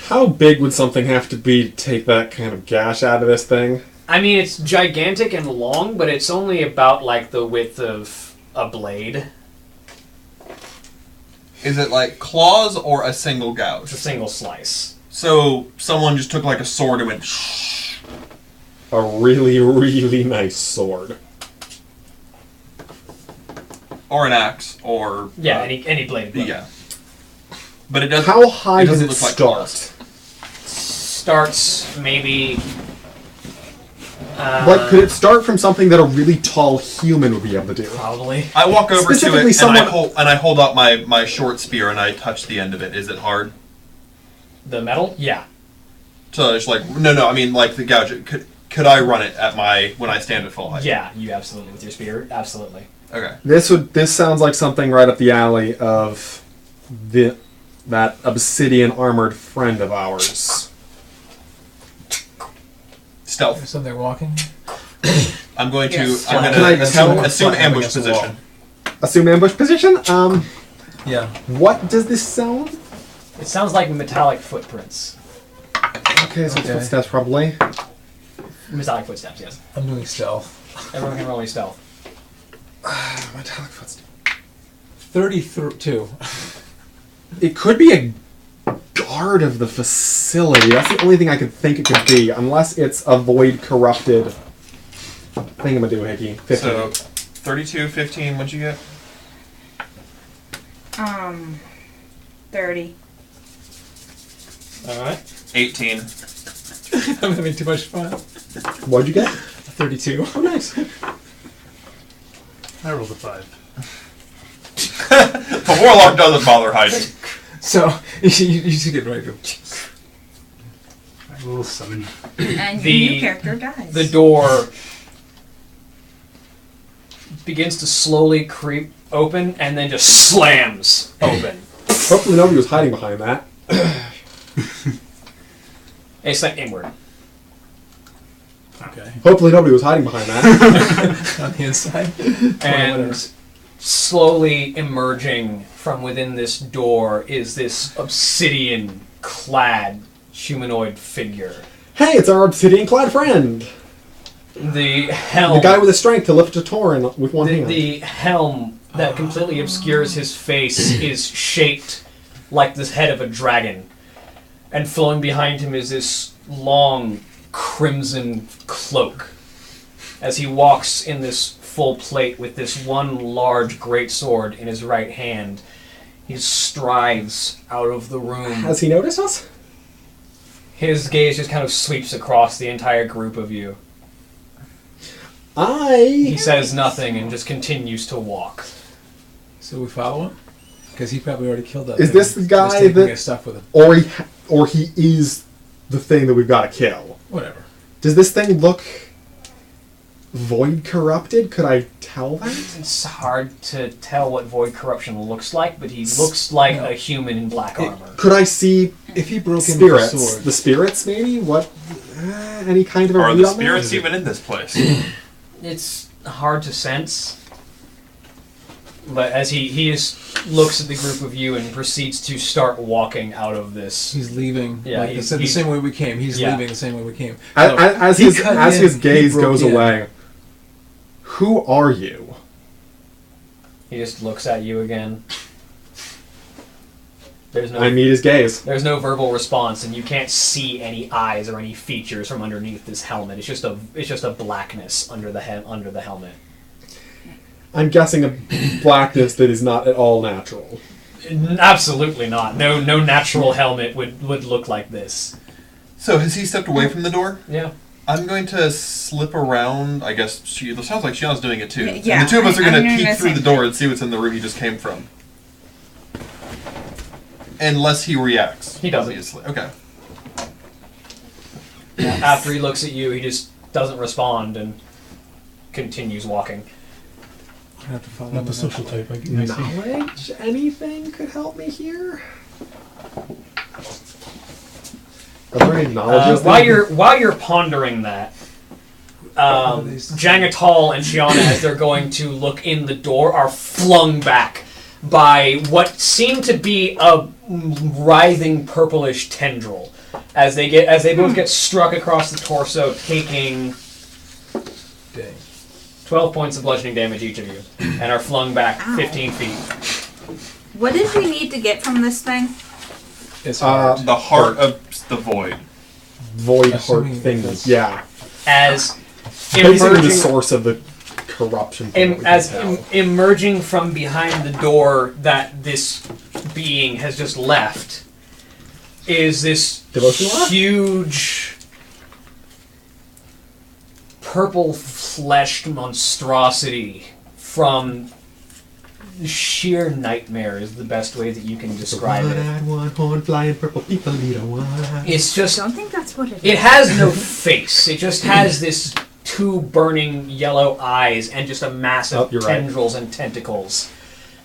How big would something have to be to take that kind of gash out of this thing? I mean, it's gigantic and long, but it's only about like the width of a blade. Is it like claws or a single gouge? It's a single slice. So someone just took like a sword and went A really, really nice sword. or an axe, or Yeah, any blade. yeah. But it doesn't. How high does doesn't it look like start? claws. Starts maybe. Like, could it start from something that a really tall human would be able to do? Probably. I walk over to it Specifically and someone- I hold out my short spear and I touch the end of it. Is it hard? The metal? Yeah. So it's like no. I mean like the gouge. Could I run it at when I stand at full height? Yeah, you absolutely with your spear, absolutely. Okay. This sounds like something right up the alley of that obsidian armored friend of ours. Stealth. There's something walking. I'm going to. Yes. I'm Can I going to assume ambush against the wall? position. Assume ambush position. Yeah. What does this sound? It sounds like metallic footprints. Okay, so Okay. footsteps probably. Metallic footsteps, yes. I'm doing stealth. Everyone can roll a stealth. Metallic footsteps. 32. It could be a guard of the facility. That's the only thing I could think it could be, unless it's a void corrupted thingamadoohickey. 15. So 32, 15. What'd you get? 30. All right. 18. I'm having too much fun. What'd you get? 32. Oh, nice. I rolled a 5. The warlock doesn't bother hiding. So, you should get ready to... I will summon. And The- your new character dies. The door begins to slowly creep open and then just slams open. Hopefully nobody was hiding behind that. It's like inward. Okay. Hopefully nobody was hiding behind that. On the inside. And slowly emerging from within this door is this obsidian-clad humanoid figure. Hey, it's our obsidian-clad friend! The helm... The guy with the strength to lift a Tauren with one hand. The helm that completely obscures his face is shaped like the head of a dragon. And flowing behind him is this long crimson cloak. As he walks in this full plate with this one large greatsword in his right hand, he strides out of the room. Has he noticed us? His gaze just kind of sweeps across the entire group of you. He says nothing and just continues to walk. So we follow him? Because he probably already killed that Is thing. this the guy Just taking that... his stuff with him. Or he is the thing that we've got to kill? Whatever. Does this thing look void corrupted? Could I tell that? It's hard to tell what void corruption looks like, but he looks like a human in black armor. Could I see If he broke in spirits? with a sword. The spirits, maybe? What? Any kind of a Are read the on that? spirits even in this place? It's hard to sense. But as he just looks at the group of you and proceeds to start walking out of this. He's leaving. Yeah, like he's- the same way we came. He's yeah. leaving the same way we came. As He his cut as in, his he gaze broke goes in. away, who are you? He just looks at you again. There's I no meet his gaze. there's no verbal response, and you can't see any eyes or any features from underneath this helmet. It's just a blackness under the helmet. I'm guessing a blackness that is not at all natural. Absolutely not. No natural helmet would look like this. So has he stepped away from the door? Yeah. I'm going to slip around. I guess it sounds like Shion's doing it too. Yeah, And the two of us are I'm going to doing peek the through same the door and see what's in the room he just came from. Unless he reacts. He doesn't. Obviously. Okay. After he looks at you, he just doesn't respond and continues walking. I have to follow Not him the on social that. type. I see. Knowledge? Anything could help me here? Are there any knowledge? While you're pondering that, Jangatal and Shiana, as they're going to look in the door, are flung back by what seem to be a writhing purplish tendril. As they both get struck across the torso, taking Dang. 12 points of bludgeoning damage each of you, and are flung back Ow. 15 feet. What did we need to get from this thing? It's hard. The heart of the void. Void heart Assuming things. that's- Yeah. As Basically the emerging, source of the corruption. from what we can tell. emerging from behind the door that this being has just left is this Devotional left? huge purple-fleshed monstrosity from sheer nightmare is the best way that you can describe it. One-eyed, one-horn, flying purple people need a one-eye. It's I just don't think that's what it is. it has no face. It just has this two burning yellow eyes and just a massive Oh, you're right. tendrils and tentacles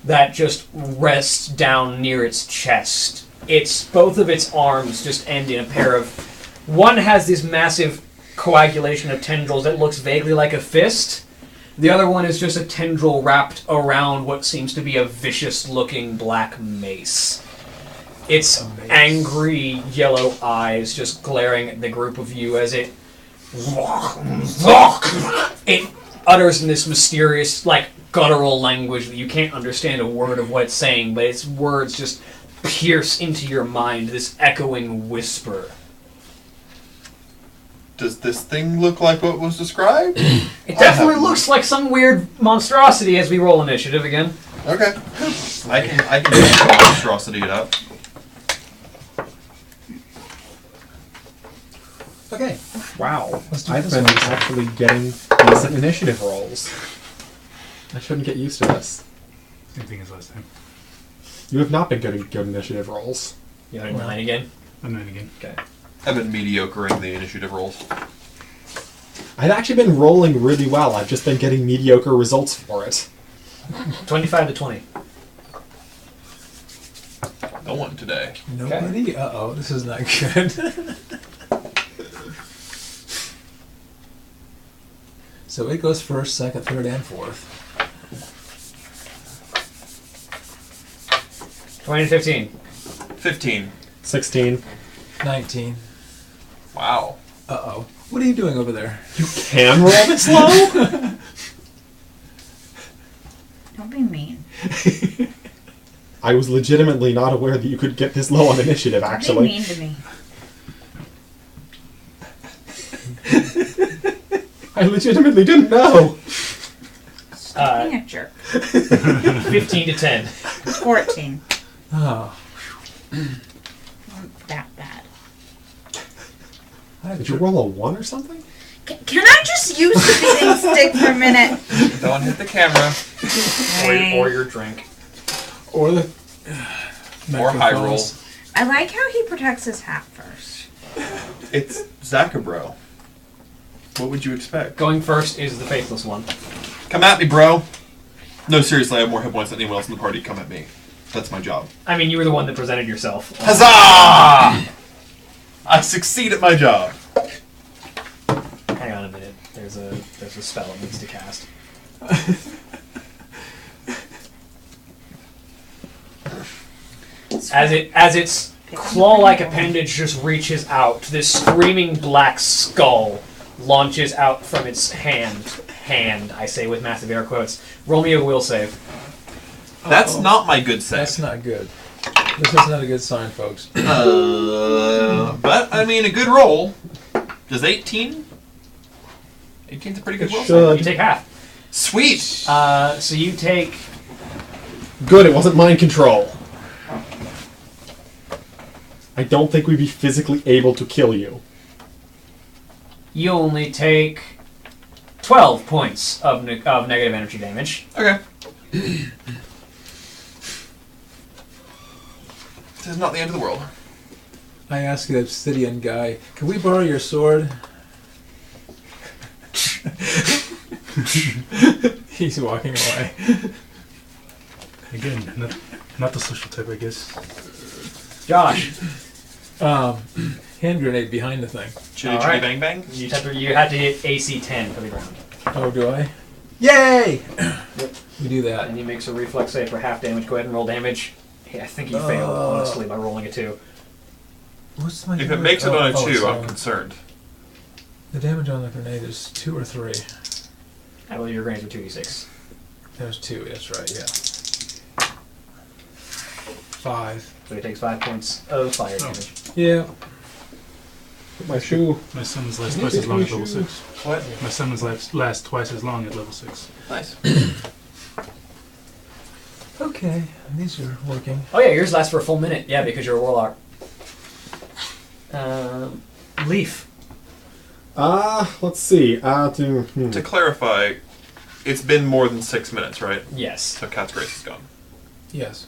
that just rest down near its chest. It's both of its arms just end in a pair of. One has this massive coagulation of tendrils that looks vaguely like a fist. The other one is just a tendril wrapped around what seems to be a vicious-looking black mace. Its angry yellow eyes just glaring at the group of you as it utters in this mysterious, like, guttural language that you can't understand a word of what it's saying, but its words just pierce into your mind, this echoing whisper. Does this thing look like what was described? It definitely looks like some weird monstrosity as we roll initiative again. Okay. I can monstrosity it up. Okay. Wow. Let's do I've this been one. actually getting decent initiative rolls. I shouldn't get used to this. Same thing as last time. You have not been getting good initiative rolls. You got a 9 again? I'm 9 again. Okay. I've been mediocring the initiative rolls. I've actually been rolling really well. I've just been getting mediocre results for it. 25 to 20. No one today. Nobody? Uh-oh, this is not good. So it goes first, second, third, and fourth. 20 to 15. 15. 16. 19. Wow. Uh-oh. What are you doing over there? You can roll this low? Don't be mean. I was legitimately not aware that you could get this low on initiative, Don't be actually. mean to me. I legitimately didn't know. Being a jerk. 15 to 10. 14. Oh. Not that bad. Did you roll a 1 or something? Can I just use the beating stick for a minute? Don't hit the camera. Or your drink. Or the... Or high roll. microphones. I like how he protects his hat first. It's Zachabro. What would you expect? Going first is the faithless one. Come at me, bro. No, seriously, I have more hit points than anyone else in the party. Come at me. That's my job. I mean, you were the one that presented yourself. Huzzah! I succeed at my job. Hang on a minute. There's a spell it needs to cast. As its claw-like appendage just reaches out, this screaming black skull launches out from its hand, I say with massive air quotes. Roll me a will save. That's Uh-oh. not my good save. That's not good. This is not a good sign, folks. But, I mean, a good roll. Does 18? 18's a pretty good It roll. should. You take half. Sweet! So you take... Good, it wasn't mind control. I don't think we'd be physically able to kill you. You only take 12 points of negative energy damage. Okay. This is not the end of the world. I asked the obsidian guy, can we borrow your sword? He's walking away. Again, not the social type, I guess. Josh, Hand grenade behind the thing. Chitty All chitty right. bang bang? you had to hit AC 10 for the ground. Oh, do I? Yay! We do that. And he makes a reflex save for half damage. Go ahead and roll damage. Yeah, I think you failed, honestly, by rolling a 2. What's my If it damage? makes it on a 2, it's, I'm concerned. The damage on the grenade is 2 or 3. I believe your grenades are 2d6. There's 2, that's right, yeah. 5. So he takes 5 points of fire damage. Yeah. My shoe. My summons last twice as long at level 6. What? My summons last twice as long at level 6. Nice. Okay, these are working. Oh yeah, yours lasts for a full minute. Yeah, because you're a warlock. Leaf. Let's see. To clarify, it's been more than 6 minutes, right? Yes. So Cat's Grace is gone. Yes.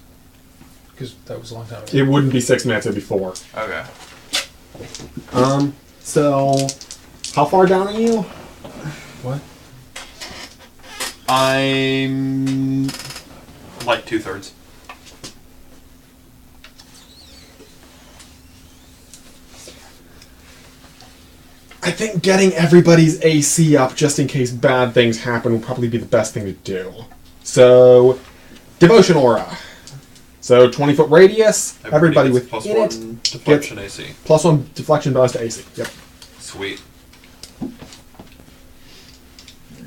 Because that was a long time ago. It wouldn't be 6 minutes, it'd be 4. Okay. So, how far down are you? What? I'm like 2/3. I think getting everybody's AC up just in case bad things happen would probably be the best thing to do. So, Devotion Aura. So, 20-foot radius, everybody gets within plus it 1 deflection AC. plus 1 deflection bonus to AC. Yep. Sweet.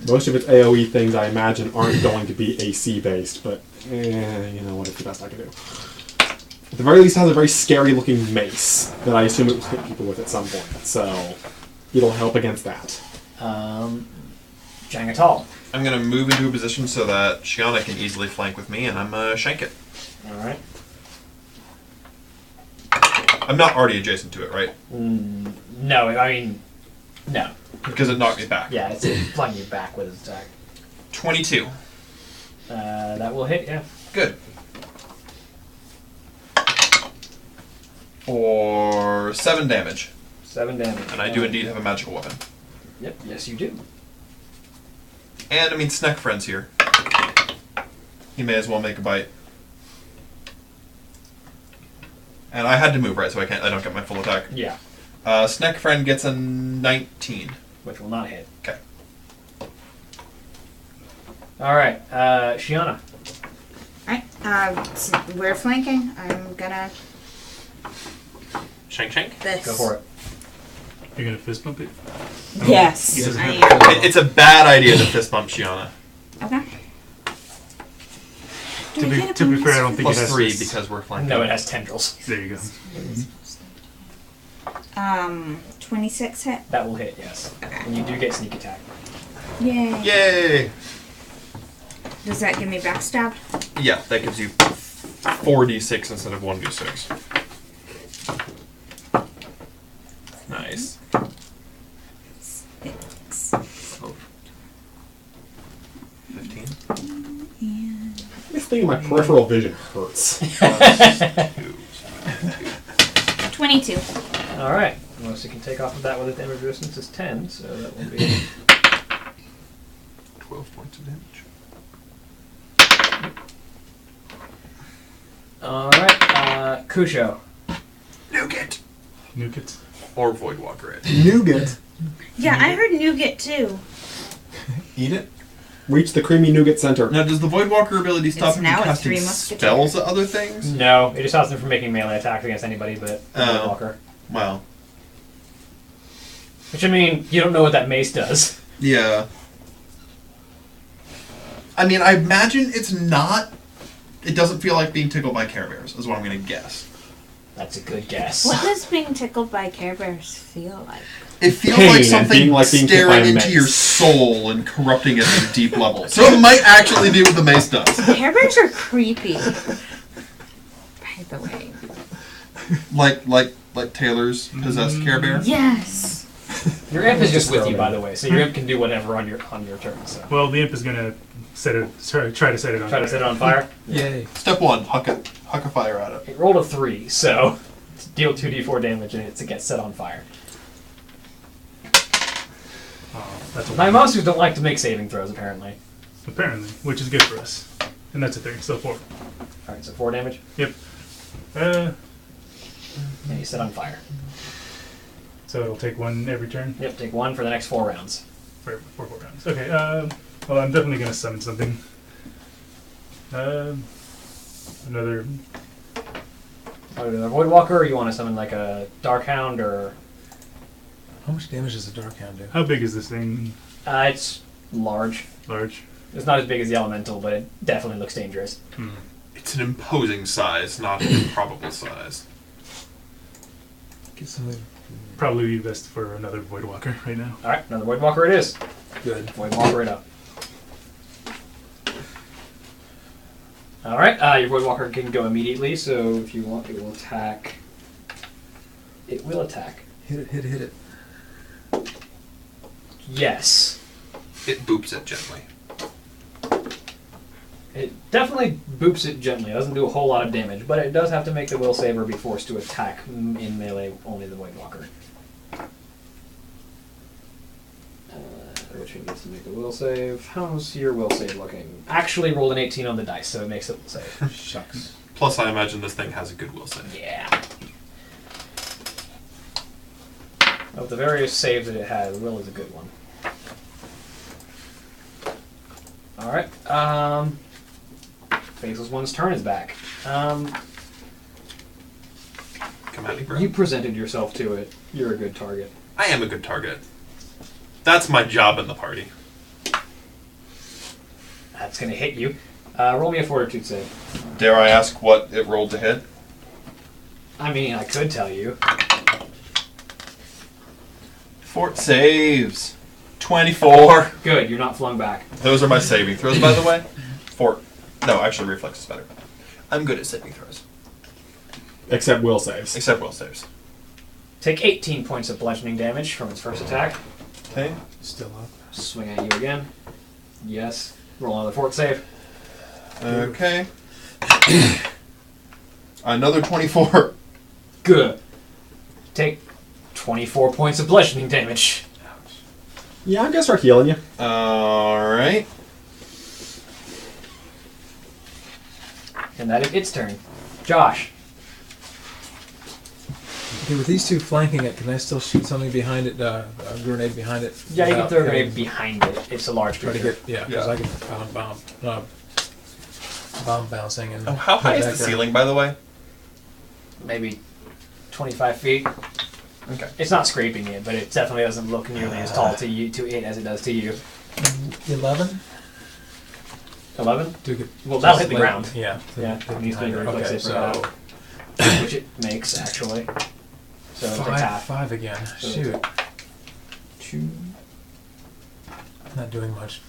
Most of its AoE things, I imagine, aren't going to be AC based, but you know what? It's the best I can do. At the very least, it has a very scary looking mace that I assume it will hit people with at some point. So it'll help against that. Jangatal. I'm going to move into a position so that Shiana can easily flank with me, and I'm shank it. Alright. I'm not already adjacent to it, right? No, I mean, no. Because it knocked me back. Yeah, it's plugging you back with its attack. 22. That will hit, yeah. Good. For 7 damage. 7 damage. And I do indeed have a magical weapon. Yep. Yes, you do. And I mean, Snack Friend's here. He may as well make a bite. And I had to move, right? So I don't get my full attack. Yeah. Snack Friend gets a 19. Which will not hit. Okay. All right. Shiana. Alright, so we're flanking. I'm gonna Shank. this. Go for it. You're gonna fist bump it? Yes, He doesn't I have am. It's a bad idea to fist bump Shiana. Okay. To be fair, I don't think it Plus has 3 fists. because we're flanking. No, it has tendrils. There you go. 26 hit. That will hit, yes. Okay. And you do get sneak attack. Yay. Yay! Does that give me backstab? Yeah, that gives you 4d6 instead of 1d6. Nice. 6. Oh. 15. And This thing in my peripheral vision hurts. 22. All right. Most you can take off of that with a damage resistance is 10, so that will be 12 points of damage. all right. Kusho. Nougat! Nuke it. Or Voidwalker it. Nougat. Yeah, I heard nougat too. Eat it. Reach the creamy nougat center. Now, does the Voidwalker ability stop It's him now from a casting 3 musketeer. spells at other things? No, it just stops them from making melee attacks against anybody but Oh. Walker. Well, Which, I mean, you don't know what that mace does. yeah. I mean, I imagine it's not... It doesn't feel like being tickled by Care Bears, is what I'm going to guess. That's a good guess. What does being tickled by Care Bears feel like? It feels Pain like and something being like being hit by staring a into mace. your soul and corrupting it at a deep level. So it might actually be what the mace does. Care Bears are creepy. By the way. Like Taylor's possessed Care Bear? Yes. Your imp is just with you, Destroy by it. the way, so your imp can do whatever on your turn. So Well, the imp is gonna try to set it on try to fire. set it on fire. Yay. Step 1, huck a fire at it. It rolled a 3, so deal 2d4 damage and it gets set on fire. Oh, that's a My one. monsters don't like to make saving throws, apparently. Apparently, which is good for us. And that's a 3, so 4. Alright, so 4 damage, Yep. and you set on fire. So it'll take 1 every turn Yep, take 1 for the next 4 rounds. for 4 rounds. Okay, well, I'm definitely going to summon something. Another... Oh, the Voidwalker, or you want to summon like a Darkhound, or... How much damage does a Dark Hound do? How big is this thing? It's large. Large? It's not as big as the Elemental, but it definitely looks dangerous. Hmm. It's an imposing size, not an improbable size. Get something Probably be best for another Voidwalker right now. Alright, another Voidwalker it is. good. Voidwalker it up. Alright, your Voidwalker can go immediately, so if you want, it will attack. It will attack. Hit it. Yes. It boops it gently. It definitely boops it gently. It doesn't do a whole lot of damage, but it does have to make the will save or be forced to attack in melee only the Voidwalker. Which it needs to make the will save. How's your will save looking? Actually rolled an 18 on the dice, so it makes it will save. Shucks. Plus, I imagine this thing has a good will save. Yeah. Of the various saves that it has, will is a good one. Alright, Faceless One's turn is back. Commanding breath. You presented yourself to it. You're a good target. I am a good target. That's my job in the party. That's gonna hit you. Roll me a Fortitude save. Dare I ask what it rolled to hit? I mean, I could tell you. Fort saves. 24. Good, you're not flung back. Those are my saving throws, by the way. No, actually, reflex is better. I'm good at saving throws. Except will saves. Except will saves. Take 18 points of bludgeoning damage from its first attack. Okay. Still up. Swing at you again. Yes. Roll another fort save. Okay. Another 24. Good. Take 24 points of bludgeoning damage. Yeah, I'm gonna start healing you. Alright. And that is its turn. Josh. Okay, with these two flanking it, can I still shoot something behind it, a grenade behind it? Yeah, you can without throw a hitting- grenade behind it. It's a large Try to creature. get, because I can bomb bouncing and. Oh, how put high it is back the down. ceiling, by the way? Maybe 25 feet. Okay. It's not scraping it, but it definitely doesn't look nearly as tall to it as it does to you. 11? 11? Do Well, that'll hit the ground. Yeah. Yeah, it needs to be Okay, reflexive for so that. Which it makes, actually. So it takes half. 5 again. So- Shoot. 2. Not doing much.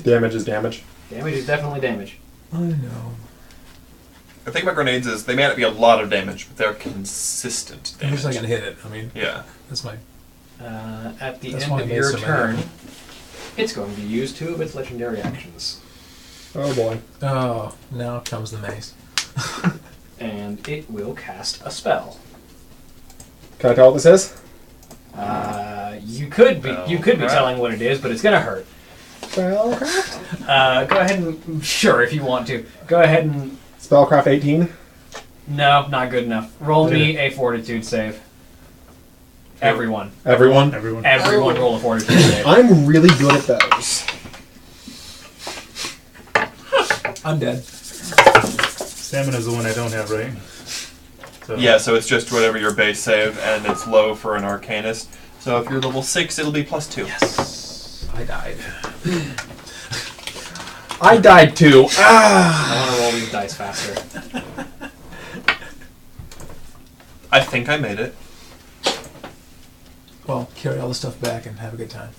Damage is damage. Damage is definitely damage. I know. The thing about grenades is they may not be a lot of damage, but they're consistent I'm damage. just not going to hit it. I mean, Yeah. that's my. At the That's end why I of made your so many. turn, it's going to use 2 of its legendary actions. Oh boy. Oh, now comes the mace. And it will cast a spell. Can I tell what this is? You could be Spellcraft. telling what it is, but it's gonna hurt. Spellcraft? Go ahead and sure if you want to. Go ahead and Spellcraft 18. no, not good enough. Roll me a fortitude save. Everyone, Everyone? everyone, roll a fortitude save. I'm really good at those. I'm dead. Stamina's the one I don't have, right? So, Yeah, so it's just whatever your base save, and it's low for an Arcanist. So if you're level 6, it'll be +2. Yes. I died. I died too. I want to roll these dice faster. I think I made it. Well, carry all the stuff back and have a good time.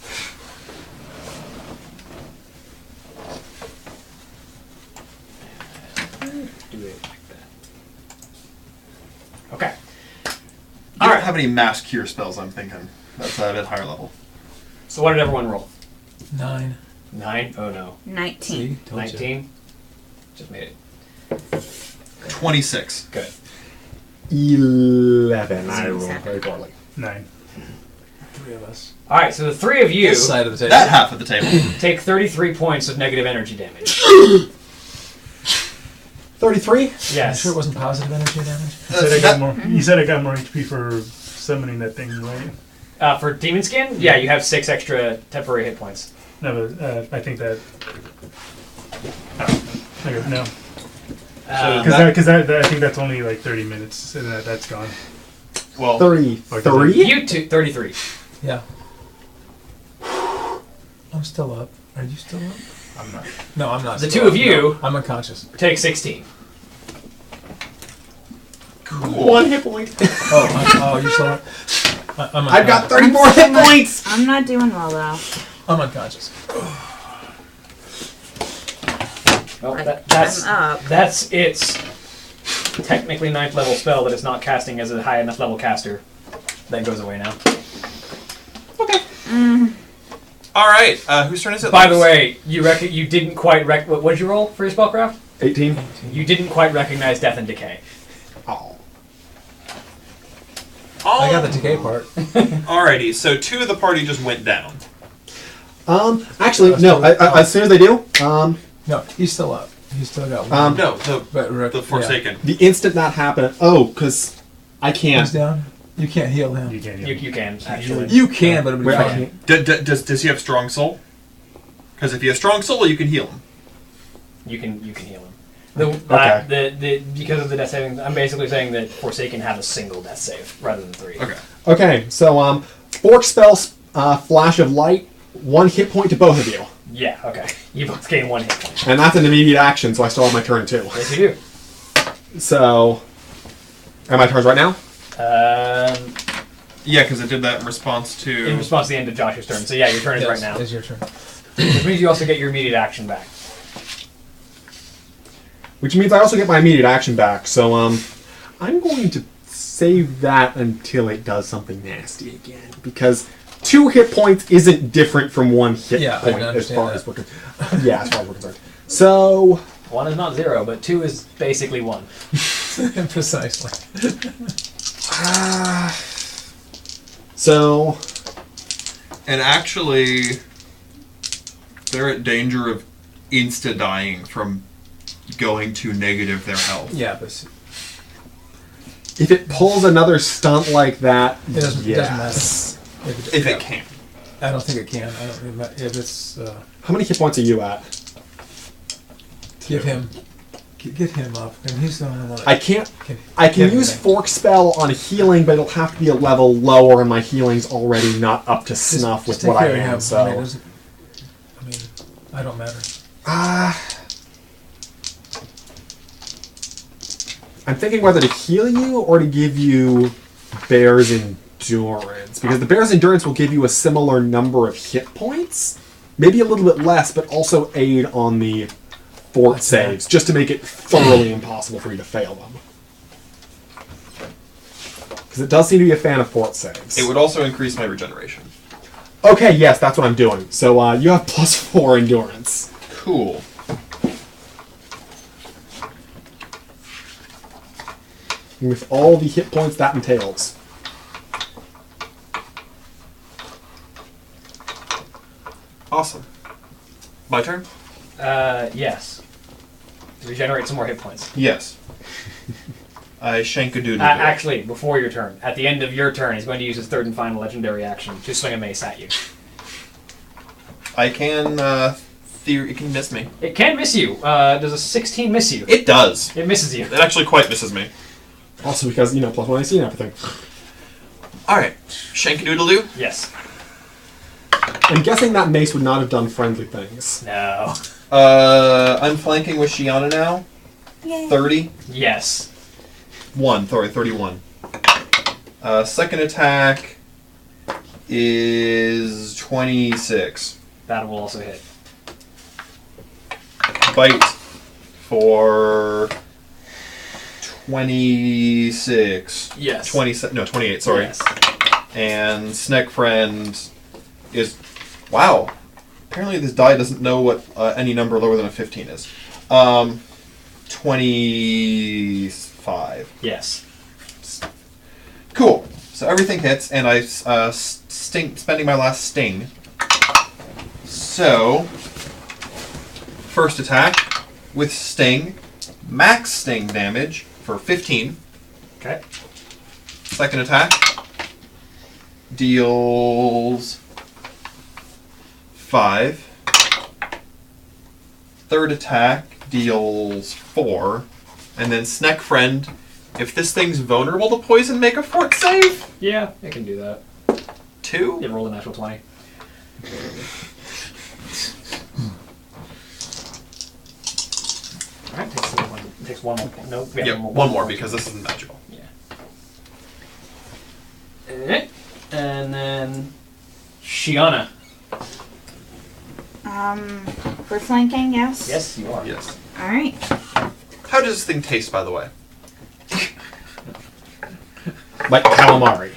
Do it like that. Okay. I don't have any mass cure spells, I'm thinking. That's a bit higher level. So what did everyone roll? 9. 9? Oh no. 19. See? Told you. 19? Just made it. 26. Good. 11. I rolled very poorly. 9. 3 of us. Alright, so the 3 of you This side of the table. That half of the table. take 33 points of negative energy damage. 33? You Yes. sure it wasn't positive energy damage? You said I got more HP for summoning that thing, right? For Demon Skin? Yeah, you have 6 extra temporary hit points. No, but I think that. Okay, no. Because I think that's only like 30 minutes, and that's gone. Well, 33? You two, 33. Yeah. I'm still up. Are you still up? I'm not. No, I'm not. The still two up. of you- No, I'm unconscious. Take 16. Cool. 1 hit point. Oh, you're still up? I'm I've got unconscious. 34 hit points! I'm not doing well though. I'm unconscious. Well, I'm that's up. that's its technically 9th level spell that it's not casting as a high enough level caster. That goes away now. All right. Whose turn is it? By the way, you didn't quite what did you roll for your spellcraft? 18. You didn't quite recognize Death and Decay. Oh. I got the decay part. Alrighty. So 2 of the party just went down. Actually, no. As soon as they do, No, he's still up. He's still got one. No, But the Forsaken. the instant that happened, because I Yeah. can't. He's down. You can't heal him. You can't. You can actually. You can, but it'll be Wait, I fine. can't. Does he have strong soul? Because if he has strong soul, you can heal him. You can heal him. Okay. Because of the death saving, I'm basically saying that Forsaken have a single death save rather than 3. Okay. Okay, so, Fork spell, Flash of Light, 1 hit point to both of you. Yeah. Okay. You both gain 1 hit point. And that's an immediate action, so I still have my turn too. Yes, you So, are my turns right now? do. Yeah, because it did that in response to. In response to the end of Josh's turn. So yeah, your turn is right now. It's your turn. Which means you also get your immediate action back. Which means I also get my immediate action back, so, I'm going to save that until it does something nasty again, because 2 hit points isn't different from 1 hit Yeah, I point as understand far that. as we're concerned. Yeah, as far as we're concerned. So, 1 is not 0, but 2 is basically 1. Precisely. And actually, they're at danger of insta-dying from going to negative their health. Yeah, but If it pulls another stunt like that, it doesn't yes. matter. If it can. I don't think it can. I don't. If it's How many hit points are you at? get him up, and he's the only one. I can't. Can, I can get use anything. Fork Spell on healing, but it'll have to be a level lower, and my healing's already not up to Just- snuff with just take what I care of am. him. So, I mean, I don't matter. I'm thinking whether to heal you or to give you Bear's Endurance, because the Bear's Endurance will give you a similar number of hit points, maybe a little bit less, but also aid on the fort saves, just to make it thoroughly impossible for you to fail them. Because it does seem to be a fan of fort saves. It would also increase my regeneration. Okay, yes, that's what I'm doing. So you have +4 endurance. Cool. With all the hit points that entails. Awesome. My turn? Yes. To regenerate some more hit points. Yes. I shank-a-doodle. Actually, before your turn, at the end of your turn, he's going to use his third and final legendary action to swing a mace at you. I can, it can miss me. It can miss you. Does a 16 miss you? It does. It misses you. It actually quite misses me. Also because, +1 AC and everything. Alright. Shank-a-doodle-doo? Yes. I'm guessing that mace would not have done friendly things. No. I'm flanking with Shiana now. Yay. 30. Yes. 31. Second attack is 26. That will also hit. Bite for 26. Yes. 28, sorry. Yes. And Snack Friend is... Wow. Apparently this die doesn't know what any number lower than a 15 is. 25. Yes. Cool. So everything hits, and I spending my last sting. So, first attack with sting, max sting damage for 15. Okay. Second attack deals 5. Third attack deals 4. And then Snack Friend, if this thing's vulnerable to poison, make a fort save. Yeah, it can do that. 2. It rolled a natural 20. Alright, takes one more. No, Yeah, one more because this isn't magical. Yeah. Alright. And then Shiana. We're flanking, yes? Yes, you are. Yes. Alright. How does this thing taste, by the way? Like calamari.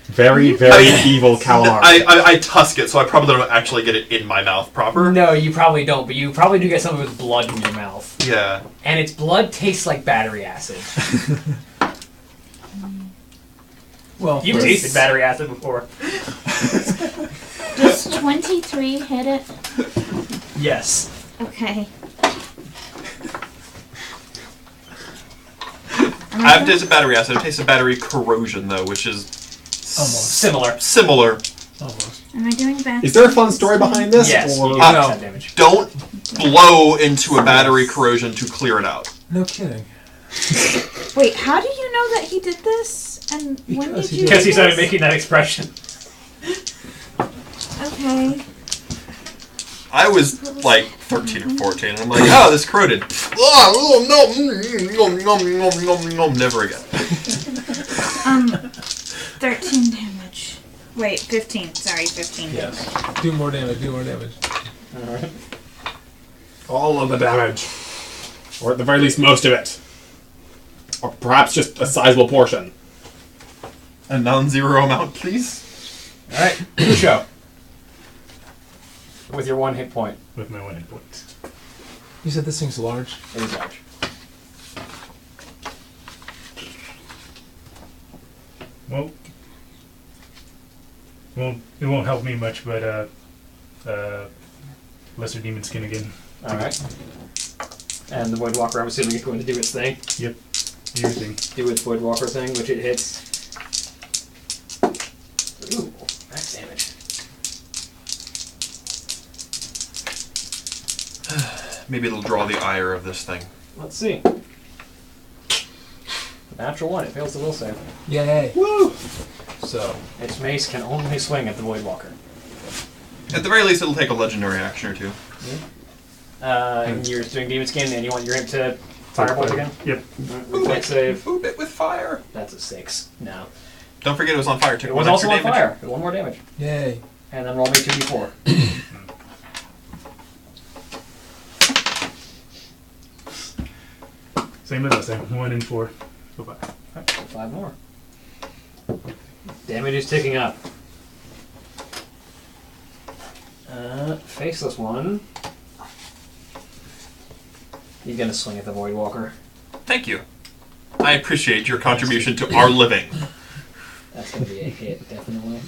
Very, very evil calamari. I tusk it, so I probably don't actually get it in my mouth proper. No, you probably don't, but you probably do get some of its blood in your mouth. Yeah. And its blood tastes like battery acid. Well, You've first- tasted battery acid before. Does 23 hit it? Yes. Okay. I've tasted battery acid. I've tasted battery corrosion, though, which is Almost. Similar. similar. Almost. Am I doing bad? Is there a fun story behind this? Yes, you Or do No. that damage. Don't blow into a battery corrosion to clear it out. No kidding. Wait, how do you know that he did this? And when Because did he you Because do he started this? making that expression. Okay. I was like 13 or 14, and I'm like, oh, this corroded. Oh, no, never again. 13 damage. Wait, 15. Sorry, 15 Yes. damage. Do more damage. Do more damage. Alright. all of the damage. Or at the very least, most of it. Or perhaps just a sizable portion. A non-zero amount, please. Alright, Crucio. With your 1 hit point. With my 1 hit point. You said this thing's large. It is large. Well, It won't help me much, but lesser demon skin again. Alright. And the Voidwalker, I'm assuming, is going to do its thing. Yep. Do your thing. Do its Voidwalker thing, which it hits. Ooh, max damage. Maybe it'll draw the ire of this thing. Let's see. Natural 1, it fails the will save. Yay! Woo! So, Its mace can only swing at the Voidwalker. At the very least, it'll take a legendary action or two. And you're doing Demon Skin, and you want your imp to firebolt again? Yep. Reflex save. Boop it with fire. That's a 6. No. Don't forget it was on fire. Took It was one also extra on damage. fire. Did 1 more damage. yay! And then roll me 2d4. Same as last time. 1 and 4. So 5. Alright, so 5 more. Damage is ticking up. Faceless one. He's gonna swing at the Voidwalker. Thank you. I appreciate your contribution to our living. That's gonna be a hit, definitely.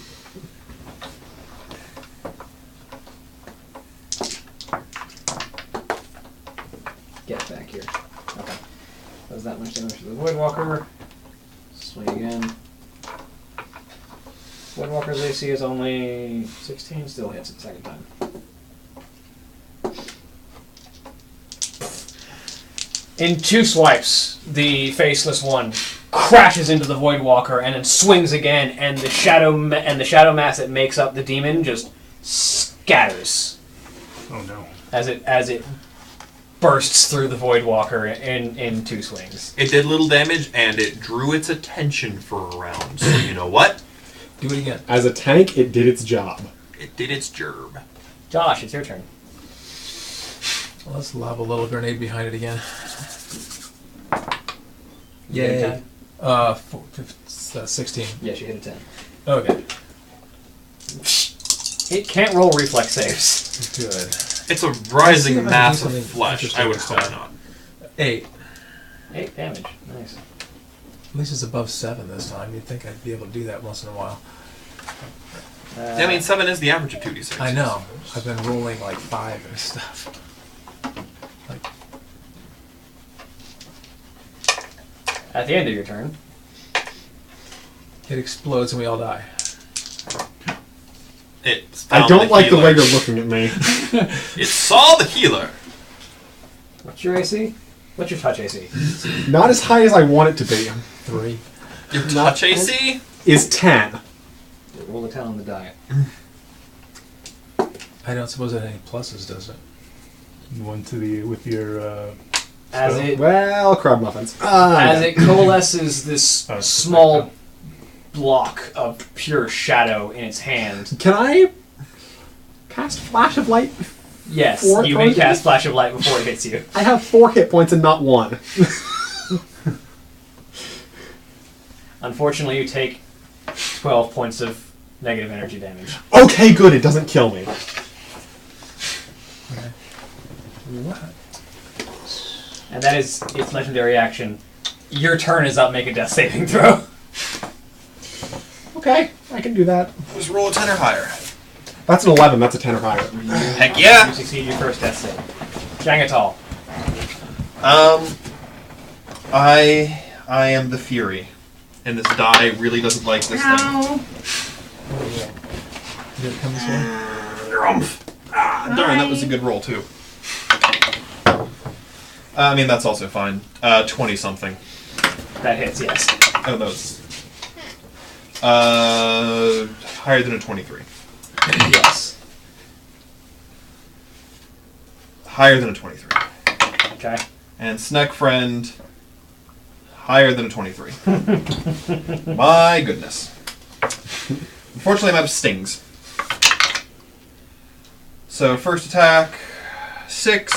Get back here. Okay. Does that much damage to the Voidwalker. Swing again. Voidwalker's AC is only 16, still hits it second time. In 2 swipes, the faceless one crashes into the Voidwalker and then swings again, and the shadow mass that makes up the demon just scatters Oh no. as it bursts through the Voidwalker in 2 swings. It did little damage, and it drew its attention for a round. So you know what? Do it again. As a tank, it did its job. It did its gerb. Josh, it's your turn. Let's lob a little grenade behind it again. You hit a Yay! 10? 16. Yes, you hit a 10. Okay, It can't roll reflex saves. good. It's a Let's see rising if I can mass do of something flesh. interesting I would this hope time. not. 8. 8 damage. Nice. At least it's above 7 this time. You'd think I'd be able to do that once in a while. I mean, 7 is the average of 2d6. I know. I've been rolling like 5 and stuff. Like, At the end of your turn, it explodes and we all die. I don't like the way you're looking at me. It saw the healer. what's your AC? What's your touch AC? Not as high as I want it to be. 3. Your Not- touch AC? Is 10. Roll a 10 on the die. I don't suppose it had any pluses, does it? 1 to the with your As spell. it Well, crab muffins. as it coalesces this Oh, small block of pure shadow in its hand. Can I cast Flash of Light? Yes, 4 you may throws cast Flash of Light before it hits you. I have 4 hit points and not 1. Unfortunately, you take 12 points of negative energy damage. Okay, good. It doesn't kill me. What? And that is its legendary action. Your turn is up, make a death saving throw. Okay, I can do that. Just roll a 10 or higher. That's an 11. That's a 10 or higher. Heck yeah! You succeed your first death save. Jangatal. I am the Fury. And this die really doesn't like this thing. Ow. Did it come this way? Darn, that was a good roll, too. I mean, that's also fine. 20-something. That hits, yes. Oh, that was... higher than a 23. Yes. Higher than a 23. Okay. And Snack Friend, higher than a 23. My goodness. Unfortunately, I'm out of stings. So, first attack, 6.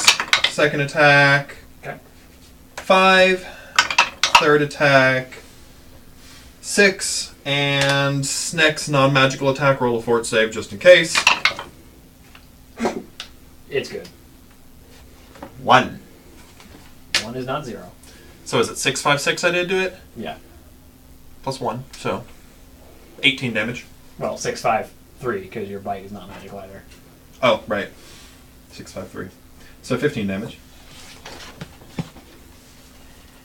Second attack, Okay. 5. Third attack, 6. And Snack's non-magical attack, roll a fort save just in case. It's good. 1. 1 is not 0. So is it 6, 5, 6 I did do it? Yeah. Plus 1, so 18 damage. Well, 6, 5. 3 because your bite is not magical either. Oh, right. 653. So 15 damage.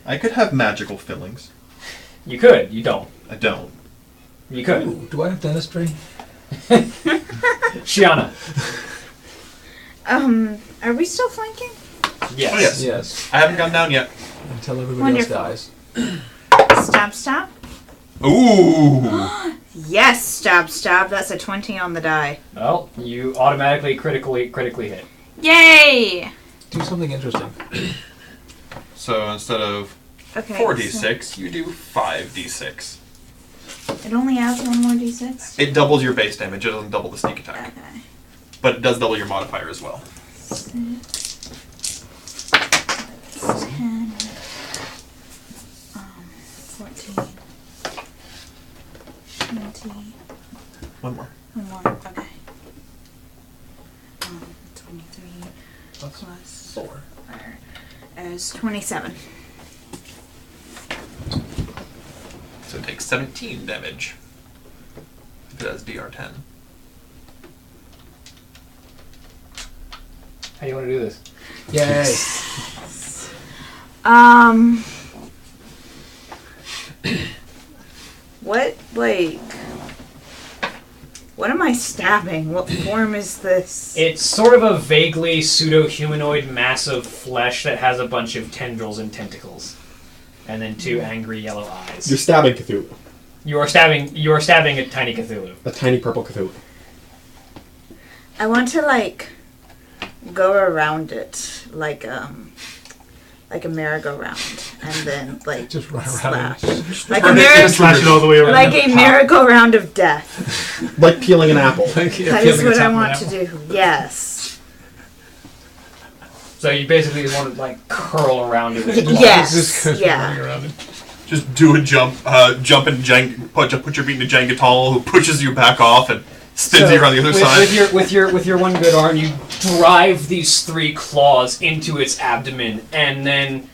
I could have magical fillings. You could. You don't. I don't. You could. Ooh, do I have dentistry? Shiana. Are we still flanking? Yes. Oh, yes. Yes. I haven't gone down yet. Until everybody else Wonderful. dies. Stab. Ooh! Yes, stab. That's a 20 on the die. Well, you automatically critically hit. Yay! Do something interesting. So instead of Okay. 4d6, you do 5d6. so it only adds one more d6? It doubles your base damage. It doesn't double the sneak attack. Okay. But it does double your modifier as well. 10, 14, 20, One more. one more, okay. 23 plus 4. is 27. So it takes 17 damage. If it has DR10. How do you want to do this? Yay! What am I stabbing? What form is this? It's sort of a vaguely pseudo-humanoid mass of flesh that has a bunch of tendrils and tentacles. And then 2 angry yellow eyes. You're stabbing Cthulhu. You are stabbing a tiny Cthulhu. A tiny purple Cthulhu. I want to go around it like a merry-go-round, and then Just run around. slash like a Just merry, slash it all the way around. like a merry-go-round of death. Like peeling an apple. That is what I want to do. Yes. So you basically just want to curl around it. With Yes. Yeah. Just do a jump, jump and put your feet into Jenga who pushes you back off and spins you around the other side. With your one good arm, you drive these 3 claws into its abdomen, and then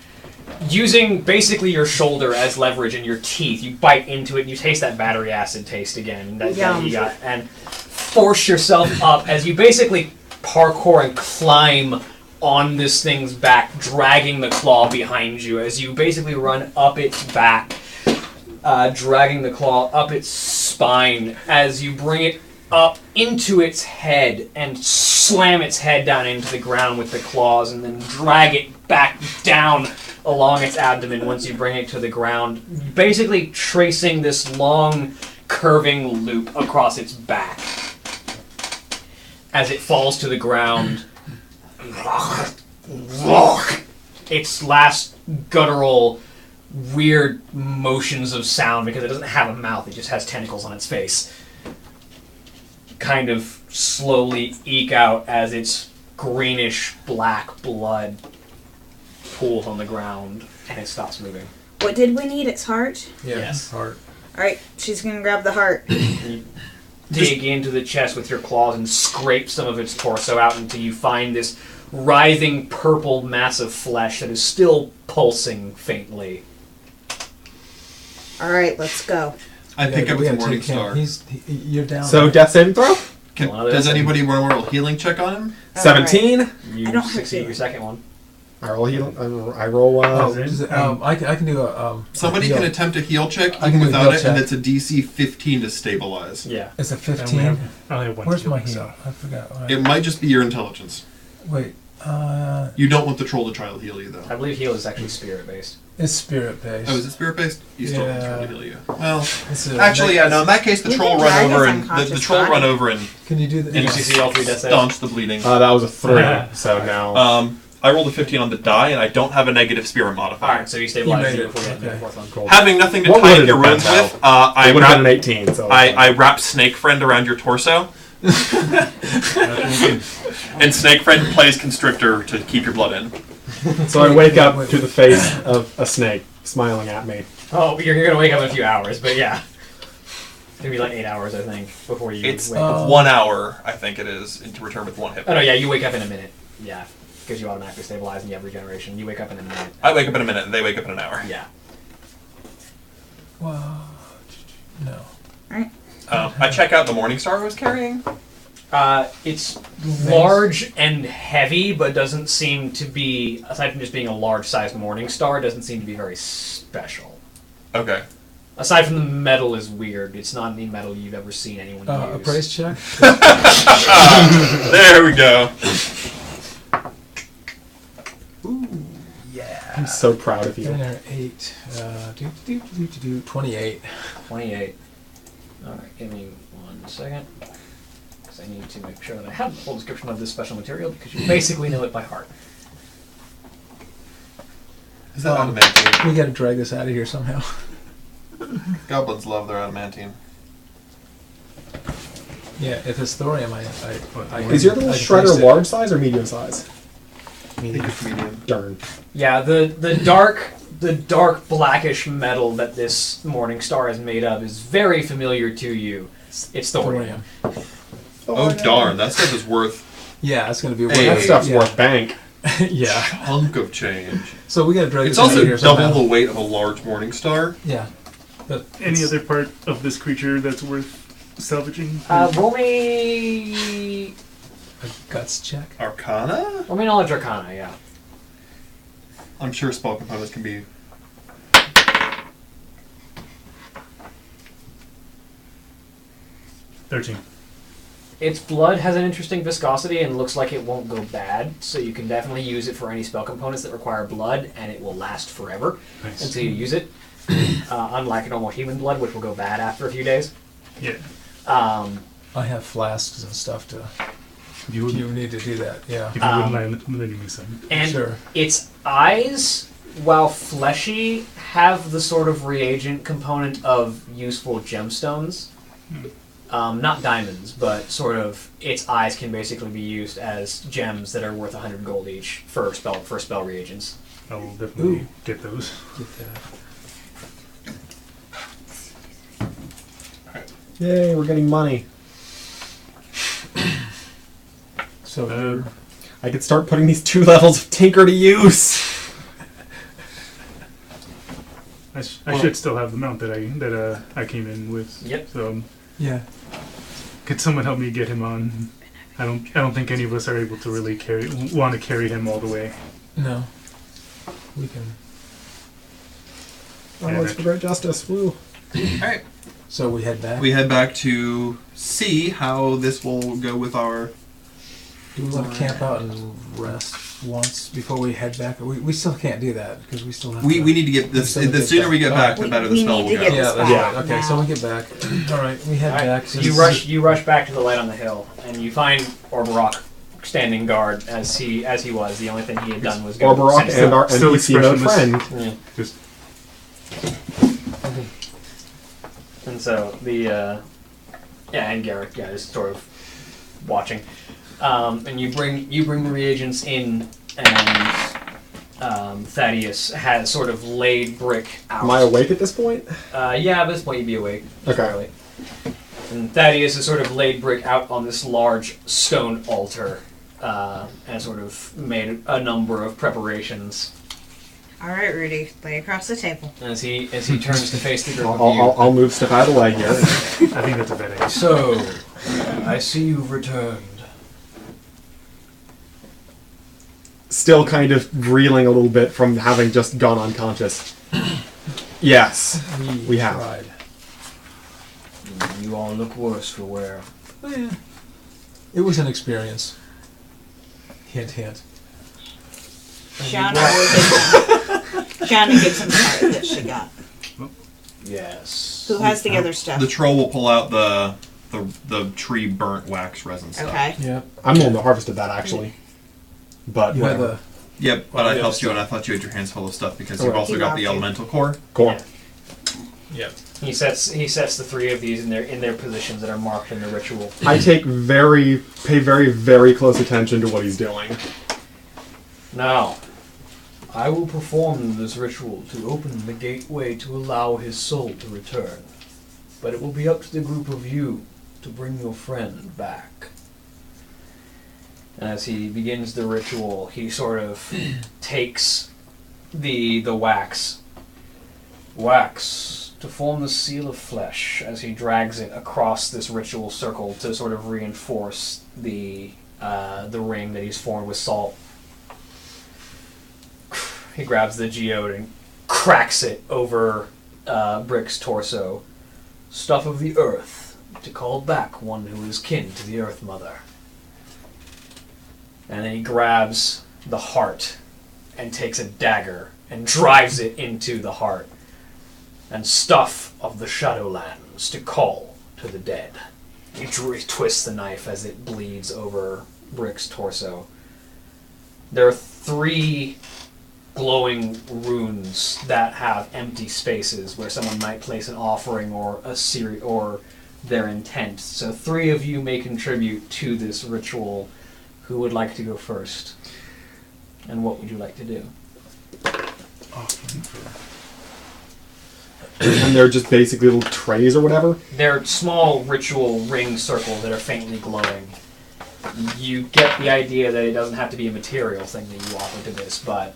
using basically your shoulder as leverage and your teeth, you bite into it. And you taste that battery acid taste again that you got, and force yourself up as you basically parkour and climb on this thing's back, dragging the claw behind you as you basically run up its back, dragging the claw up its spine as you bring it up into its head and slam its head down into the ground with the claws, and then drag it back down along its abdomen once you bring it to the ground, basically tracing this long curving loop across its back. As it falls to the ground, its last guttural weird motions of sound, because it doesn't have a mouth, it just has tentacles on its face, kind of slowly eke out as its greenish black blood pools on the ground and it stops moving. What did we need? Its heart? Yeah, Yes. heart. Alright, she's gonna grab the heart. You dig into the chest with your claws and scrape some of its torso out until you find this writhing purple mass of flesh that is still pulsing faintly. Alright, let's go. I pick up we with gotta Morning take him. Star. You're down. So death saving throw? Does anybody want to roll a healing check on him? 17. You I don't have succeed to. your second one. I roll heal. I roll. I can do a. Somebody heal. can attempt a heal check I even can do a without heal it, and check. it's a DC 15 to stabilize. Yeah. It's a And we 15. have, I only have one Where's heal, my heal? so- I forgot. It might just be your intelligence. Wait. You don't want the troll to try to heal you, though. I believe heal is actually spirit based. It's spirit based. Oh, is it spirit based? You still want the troll to Yeah. heal you. Well, It's a- actually, yeah, no. In that case, the You troll can run drag over his and the unconscious troll body. run over and Can you do that? Did you succeed all 3 death saves? staunch the bleeding. that was a 3. So now. I rolled a 15 on the die, and I don't have a negative spirit modifier. Alright, so you stabilize You it made before you it. get to the Okay. 4th one. Cool. Having nothing to What tie would up it your have wounds been, with, though? I it would have been an wrap 18. So I wrap Snake Friend around your torso, and Snake Friend plays Constrictor to keep your blood in. So I wake up to the face of a snake smiling at me. Oh, you're going to wake up in a few hours, but yeah. It's going to be like 8 hours, I think, before you It's wake up. 1 hour, I think it is, to return with 1 hit. Oh, no, yeah, you wake up in a minute. Yeah, because you automatically stabilize and you have regeneration. You wake up in a minute. I wake up in a minute, and they wake up in an hour. Yeah. Well, no. Alright. I check out the Morningstar I was carrying. It's large and heavy, but doesn't seem to be, aside from just being a large-sized Morningstar, it doesn't seem to be very special. Okay. Aside from the metal is weird. It's not any metal you've ever seen anyone use. Appraise check? There we go. Ooh, yeah. I'm so proud of you. 8. 28. 28. Alright, give me 1 second. Because I need to make sure that I have the full description of this special material, because you basically know it by heart. Is that adamantine? We gotta drag this out of here somehow. Goblins love their adamantine. Yeah, if it's thorium, I Is your little I can shredder taste it. large size or medium size? I think it's medium. Darn. Yeah, the dark blackish metal that this Morningstar is made of is very familiar to you. It's thorium. Oh darn, that stuff is worth Yeah, it's gonna be Hey. That stuff's yeah. worth bank. Yeah. chunk of change. So we gotta drag It's this out of also here double somehow. the weight of a large Morningstar. Yeah. But Any other part of this creature that's worth salvaging? Roll me a guts check? Arcana? Knowledge Arcana, yeah. I'm sure spell components can be... 13. Its blood has an interesting viscosity and looks like it won't go bad, so you can definitely use it for any spell components that require blood, and it will last forever Nice. until you use it. Unlike normal human blood, which will go bad after a few days. Yeah. I have flasks and stuff to. You would, You need to do that, yeah. if you wouldn't mind lending me some. And Sure. its eyes, while fleshy, have the sort of reagent component of useful gemstones. Not diamonds, but sort of its eyes can basically be used as gems that are worth 100 gold each for spell reagents. I will definitely Ooh. get those. Get that. Yay, we're getting money. So Uh, I could start putting these 2 levels of Tinker to use. I should still have the mount that I came in with. Yep. So yeah. could someone help me get him on? I don't think any of us are able to really want to carry him all the way. No. We can. Onwards for great justice. Woo. Alright. So we head back. We head back to see how this will go with our... Do we want to camp out and rest once before we head back? We still can't do that because we still have. We to, need to get this... We still The get sooner back. we get back, the We- better the we spell need will to go. get Yeah, this that's back right. Okay, now. so we get back. All right, we head Alright, back. so you rush back to the light on the hill, and you find Orbarok standing guard as he was. The only thing he had done was go Orbarok send and our Still NPC mode expressionless. friend. Yeah. Just And so and Garrett, is sort of watching. And you bring the reagents in, and Thaddeus has sort of laid brick out. Am I awake at this point? Yeah, at this point you'd be awake. Okay. Fairly. And Thaddeus has sort of laid brick out on this large stone altar, and sort of made a number of preparations. All right, Rudy, lay across the table. As he turns to face the group of you. I'll move stuff out of the way here. I think that's a bad idea. So, I see you've returned. Still kind of reeling a little bit from having just gone unconscious. Yes, we have. Tried. You all look worse for wear. Oh, yeah. It was an experience. Hint, hint. Shauna gets some part that she got. Yes. Who has the other stuff? The troll will pull out the tree burnt wax resin stuff. Okay. Yeah. I'm the one that harvested that actually. But You had whatever. Yep, but Well, I the helped other you, and I stuff. thought you had your hands full of stuff because Correct. you've also He got got the you. elemental core. Cool. Yeah. He sets the 3 of these in their positions that are marked in the ritual. I pay very, very close attention to what he's doing. Now, I will perform this ritual to open the gateway to allow his soul to return. But it will be up to the group of you to bring your friend back. And as he begins the ritual, he sort of takes the wax. Wax To form the seal of flesh, as he drags it across this ritual circle to sort of reinforce the ring that he's formed with salt. He grabs the geode and cracks it over Brick's torso. Stuff of the earth, to call back one who is kin to the Earth Mother. And then he grabs the heart and takes a dagger and drives it into the heart. And stuff of the Shadowlands, to call to the dead. He twists the knife as it bleeds over Brick's torso. There are 3 glowing runes that have empty spaces where someone might place an offering or or their intent. So 3 of you may contribute to this ritual. Who would like to go first? And what would you like to do? And they're just basically little trays or whatever? They're small ritual ring circles that are faintly glowing. You get the idea that it doesn't have to be a material thing that you offer to this, but...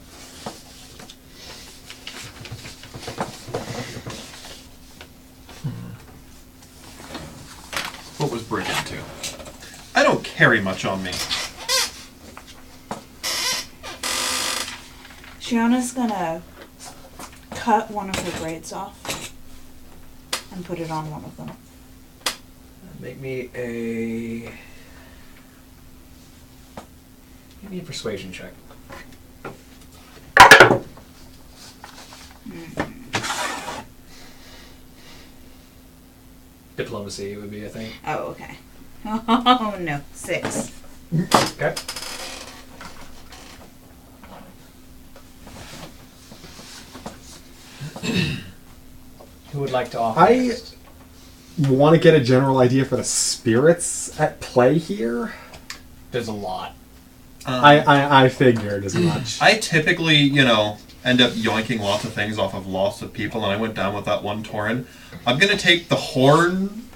What was Brick into? I don't carry much on me. Shiona's gonna cut one of her braids off and put it on one of them. Make me a persuasion check. Diplomacy it would be, I think. Oh, okay. Oh no, 6. Okay. Who would like to offer? I want to get a general idea for the spirits at play here. There's a lot. I figured as much. I typically, end up yoinking lots of things off of lots of people, and I went down with that one Tauren. I'm going to take the horn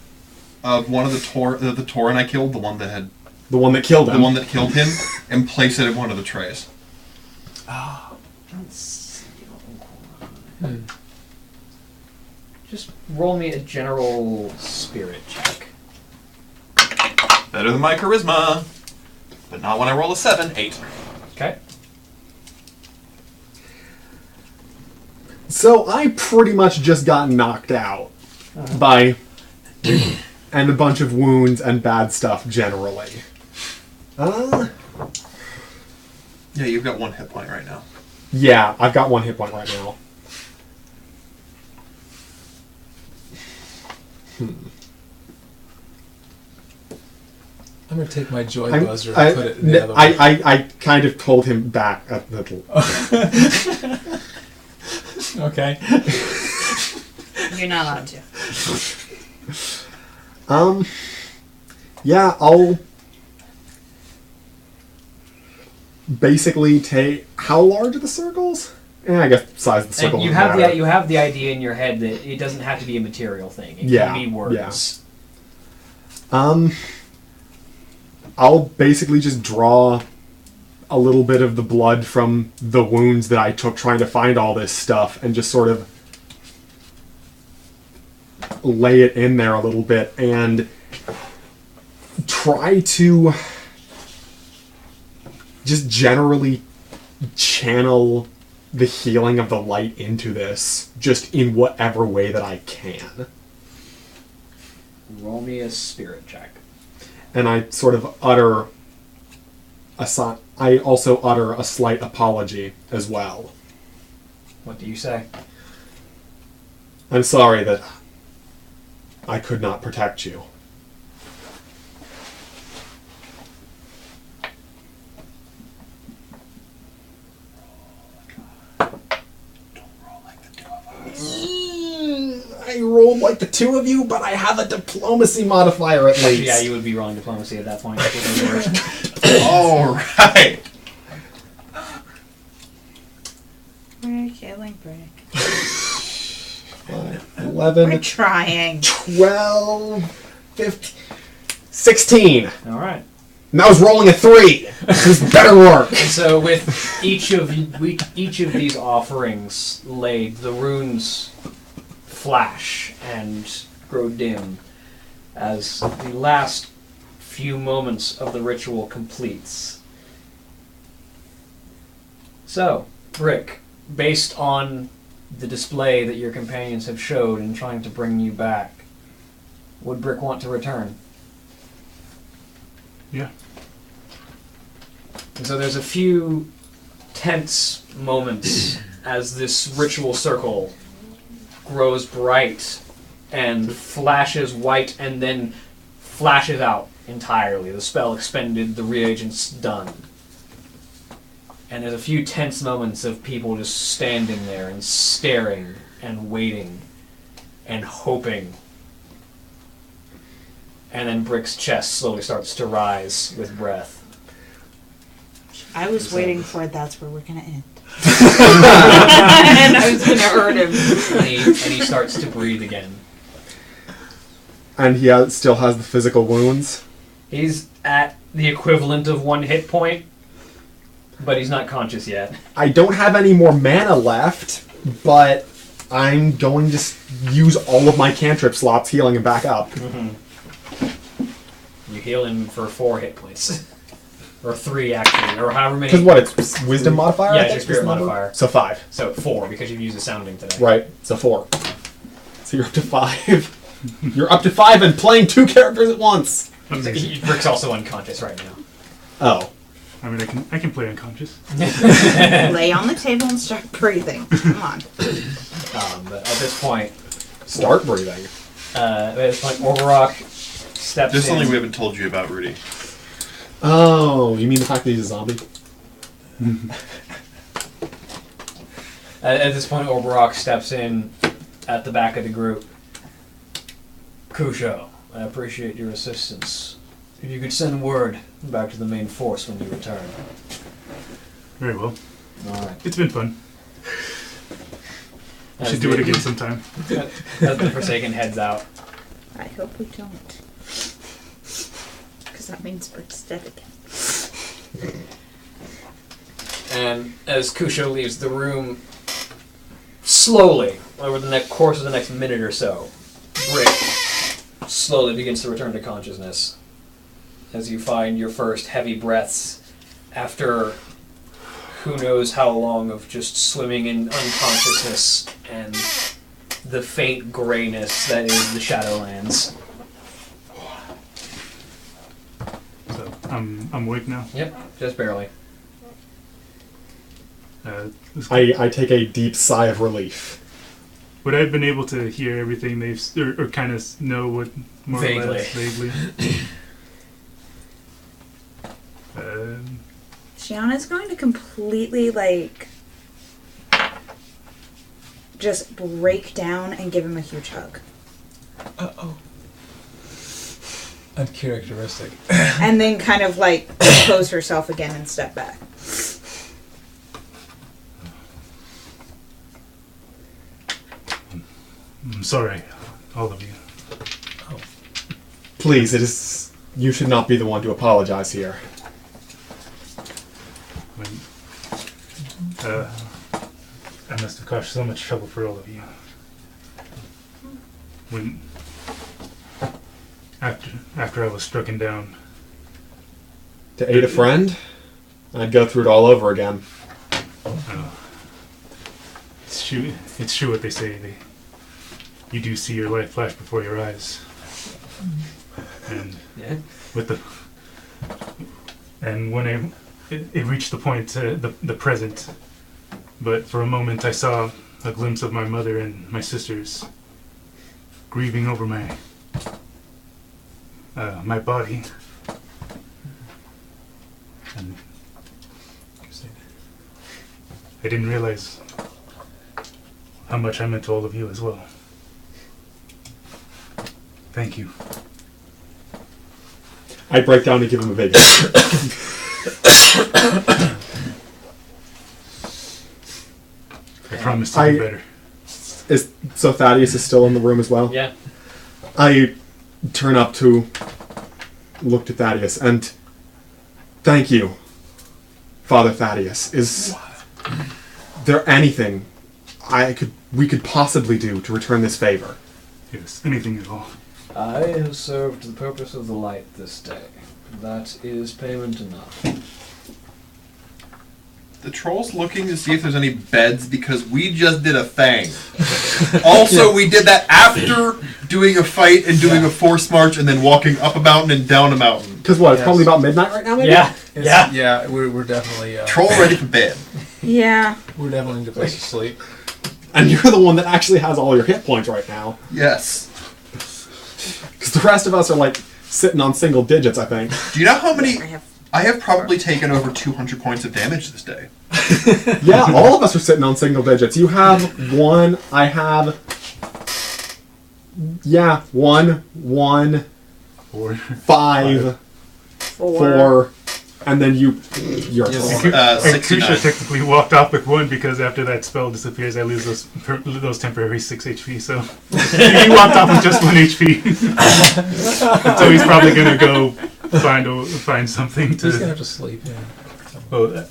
of one of the Tauren I killed, the one that killed him, and place it in one of the trays. Just roll me a general spirit check. Better than my charisma, but not when I roll a 7. 8. Okay. So I pretty much just got knocked out by and a bunch of wounds and bad stuff generally. Yeah, you've got 1 hit point right now. Yeah, I've got 1 hit point right now. I'm going to take my joy buzzer and put it in the other one. I kind of pulled him back a little. Okay. You're not allowed to. Yeah, I'll basically take... How large are the circles? I guess size of the circle. And you have the idea in your head that it doesn't have to be a material thing. It can be words. Yeah. I'll basically just draw a little bit of the blood from the wounds that I took trying to find all this stuff and just sort of lay it in there a little bit and try to just generally channel the healing of the light into this, just in whatever way that I can. Roll me a spirit check. And I sort of utter I also utter a slight apology as well. What do you say? I'm sorry that I could not protect you. I rolled like the 2 of you, but I have a diplomacy modifier at least. Yeah, you would be rolling diplomacy at that point. All right. We're killing Brick. 11, We're trying. 12, 15, 16. All right. And that was rolling a 3. This is better work. So with each of these offerings laid, the runes flash and grow dim as the last few moments of the ritual completes. So, Brick, based on the display that your companions have showed in trying to bring you back, would Brick want to return? Yeah. And so there's a few tense moments as this ritual circle grows bright and flashes white and then flashes out entirely. The spell expended, the reagent's done. And there's a few tense moments of people just standing there and staring and waiting and hoping. And then Brick's chest slowly starts to rise with breath. I was waiting for it. That's where we're going to end. And I was going to hurt him. And he starts to breathe again. And he still has the physical wounds. He's at the equivalent of 1 hit point, but he's not conscious yet. I don't have any more mana left, but I'm going to use all of my cantrip slots, healing him back up. Mm-hmm. You heal him for 4 hit points. Or 3, actually, or however many. Because what, it's wisdom modifier? Yeah, I it's your think, spirit is the number? modifier. So 5. So 4, because you've used a sounding today. Right, so 4. So you're up to 5. You're up to 5 and playing 2 characters at once. Rick's also unconscious right now. Oh. I mean, I can play unconscious. Lay on the table and start breathing. Come on. But at this point, Start breathing. Orvarok steps There's in. something we haven't told you about Rudy. Oh, you mean the fact that he's a zombie? At this point, Orvarok steps in at the back of the group. Kusho, I appreciate your assistance. If you could send word back to the main force when you return. Very well. Alright. It's been fun. We should do it again sometime. As the Forsaken heads out. I hope we don't. Because that means Brick's dead again. And as Kusho leaves the room, slowly, over the course of the next minute or so, Brick slowly begins to return to consciousness. As you find your first heavy breaths after who knows how long of just swimming in unconsciousness and the faint grayness that is the Shadowlands. So I'm awake now. Yep, just barely. I take a deep sigh of relief. Would I have been able to hear everything they've or kind of know what more Vaguely. or less vaguely? Shiana's going to completely, just break down and give him a huge hug. Uncharacteristic. And then kind of, close herself again and step back. I'm sorry, all of you. Please, you should not be the one to apologize here. I must have caused so much trouble for all of you. When after I was stricken down, To aid a friend, I'd go through it all over again. it's true what they say. You do see your life flash before your eyes, and when it reached the point the present. But for a moment I saw a glimpse of my mother and my sisters grieving over my body. And I didn't realize how much I meant to all of you as well. Thank you. I break down and give him a big I promise to do better. So Thaddeus is still in the room as well? Yeah. I turn up to look to Thaddeus and thank you, Father Thaddeus. Is there anything I could we could possibly do to return this favor? Yes, anything at all. I have served the purpose of the light this day. That is payment enough. The troll's looking to see if there's any beds because we just did a thing. Also, we did that after doing a fight and doing a forced march and then walking up a mountain and down a mountain. Because what, it's probably about midnight right now, maybe? Yeah. Yeah, we're definitely... Troll ready for bed. Yeah. We're definitely in a place to sleep. And you're the one that actually has all your hit points right now. Yes. Because the rest of us are, like, sitting on single digits, I think. Do you know how many... I have. I have probably taken over 200 points of damage this day. Yeah, all of us are sitting on single digits. You have 1, I have... Yeah, 1, 4. 5, 4, and then you're... Yes. And 69. Kusha technically walked off with 1 because after that spell disappears, I lose those temporary 6 HP. So he walked off with just 1 HP. So he's probably gonna go find something to. He's gonna have to sleep, yeah. Well,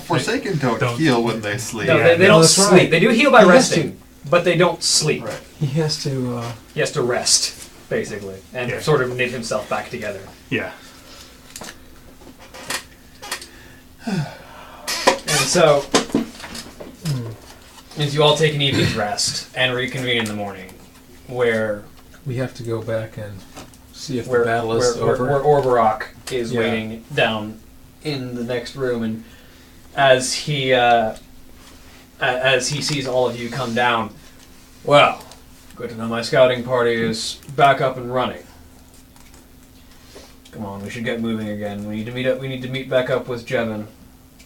Forsaken don't heal when they sleep. No, Yeah, they don't that's sleep. right. They do heal by He has resting, but they don't sleep. Right. He has to... He has to rest, basically, and Yeah. sort of knit himself back together. yeah. And so, as you all take an evening's rest and reconvene in the morning, where We have to go back and see if where the battle is over. where Orberok is Yeah. waiting down in the next room, and as he sees all of you come down, well, good to know my scouting party is back up and running. Come on, we should get moving again. We need to meet up. We need to meet back up with Jevon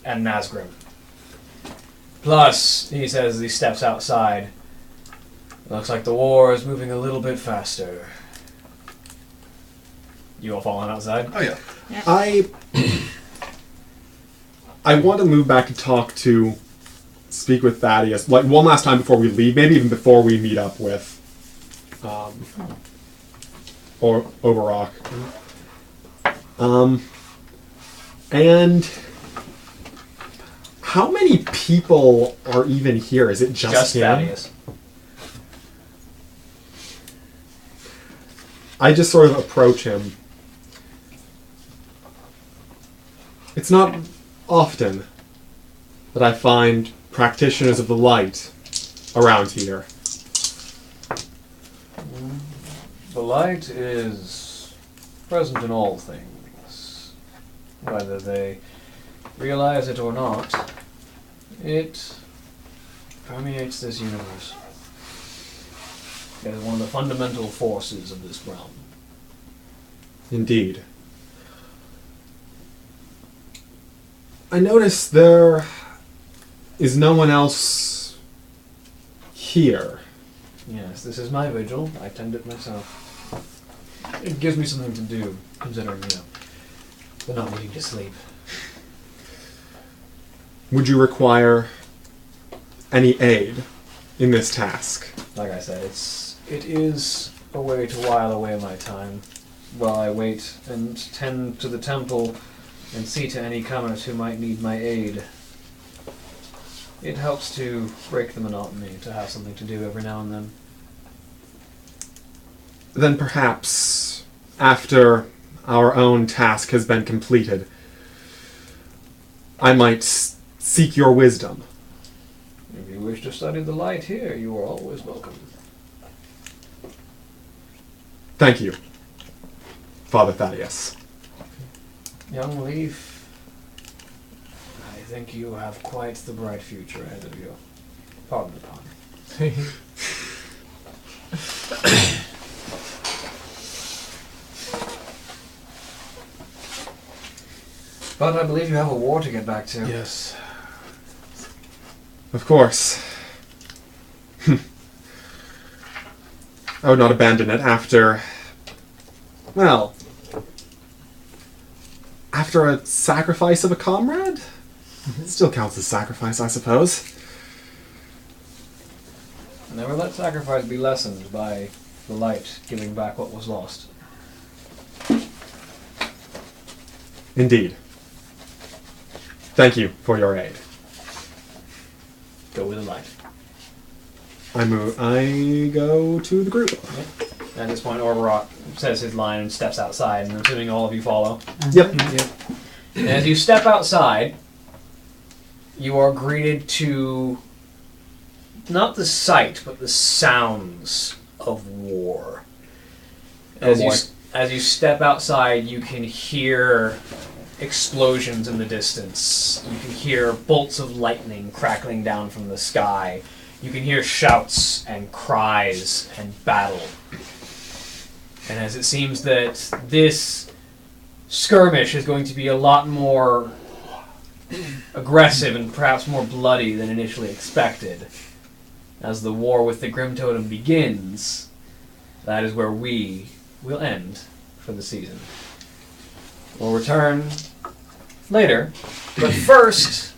and Nazgrim. Plus, he says as he steps outside, looks like the war is moving a little bit faster. You all falling outside? Oh yeah. I want to move back to speak with Thaddeus, like, one last time before we leave, maybe even before we meet up with Overrock. And how many people are even here? Is it just him? Thaddeus. I just sort of approach him. It's not often that I find practitioners of the light around here. The light is present in all things. Whether they realize it or not, it permeates this universe. It is one of the fundamental forces of this realm. Indeed. I notice there is no one else here. Yes, this is my vigil. I tend it myself. It gives me something to do, considering, we're not needing to sleep. Would you require any aid in this task? Like I said, it is a way to while away my time while I wait and tend to the temple and see to any comers who might need my aid. It helps to break the monotony, to have something to do every now and then. Then perhaps, after our own task has been completed, I might seek your wisdom. If you wish to study the light here, you are always welcome. Thank you, Father Thaddeus. Young Leaf, I think you have quite the bright future ahead of you. Pardon the pun. But I believe you have a war to get back to. Yes. Of course. I would not abandon it after... Well... After a sacrifice of a comrade? It still counts as sacrifice, I suppose. Never let sacrifice be lessened by the light giving back what was lost. Indeed. Thank you for your aid. Go with the light. I go to the group. At this point, Orberok says his line and steps outside, and I'm assuming all of you follow. Yep. And as you step outside, you are greeted to not the sight, but the sounds of war. As you step outside, you can hear explosions in the distance. You can hear bolts of lightning crackling down from the sky. You can hear shouts and cries and battle. And as it seems that this skirmish is going to be a lot more aggressive and perhaps more bloody than initially expected, as the war with the Grim Totem begins, that is where we will end for the season. We'll return later, but first,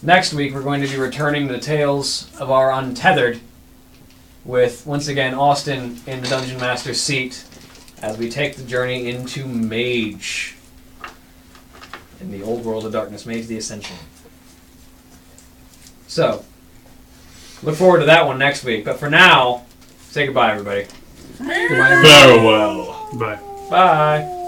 next week we're going to be returning to the Tales of our Untethered with, once again, Austin in the Dungeon Master's seat as we take the journey into Mage in the old world of darkness, Mage the Ascension. So, look forward to that one next week, but for now, say goodbye, everybody. Farewell. Bye. Bye.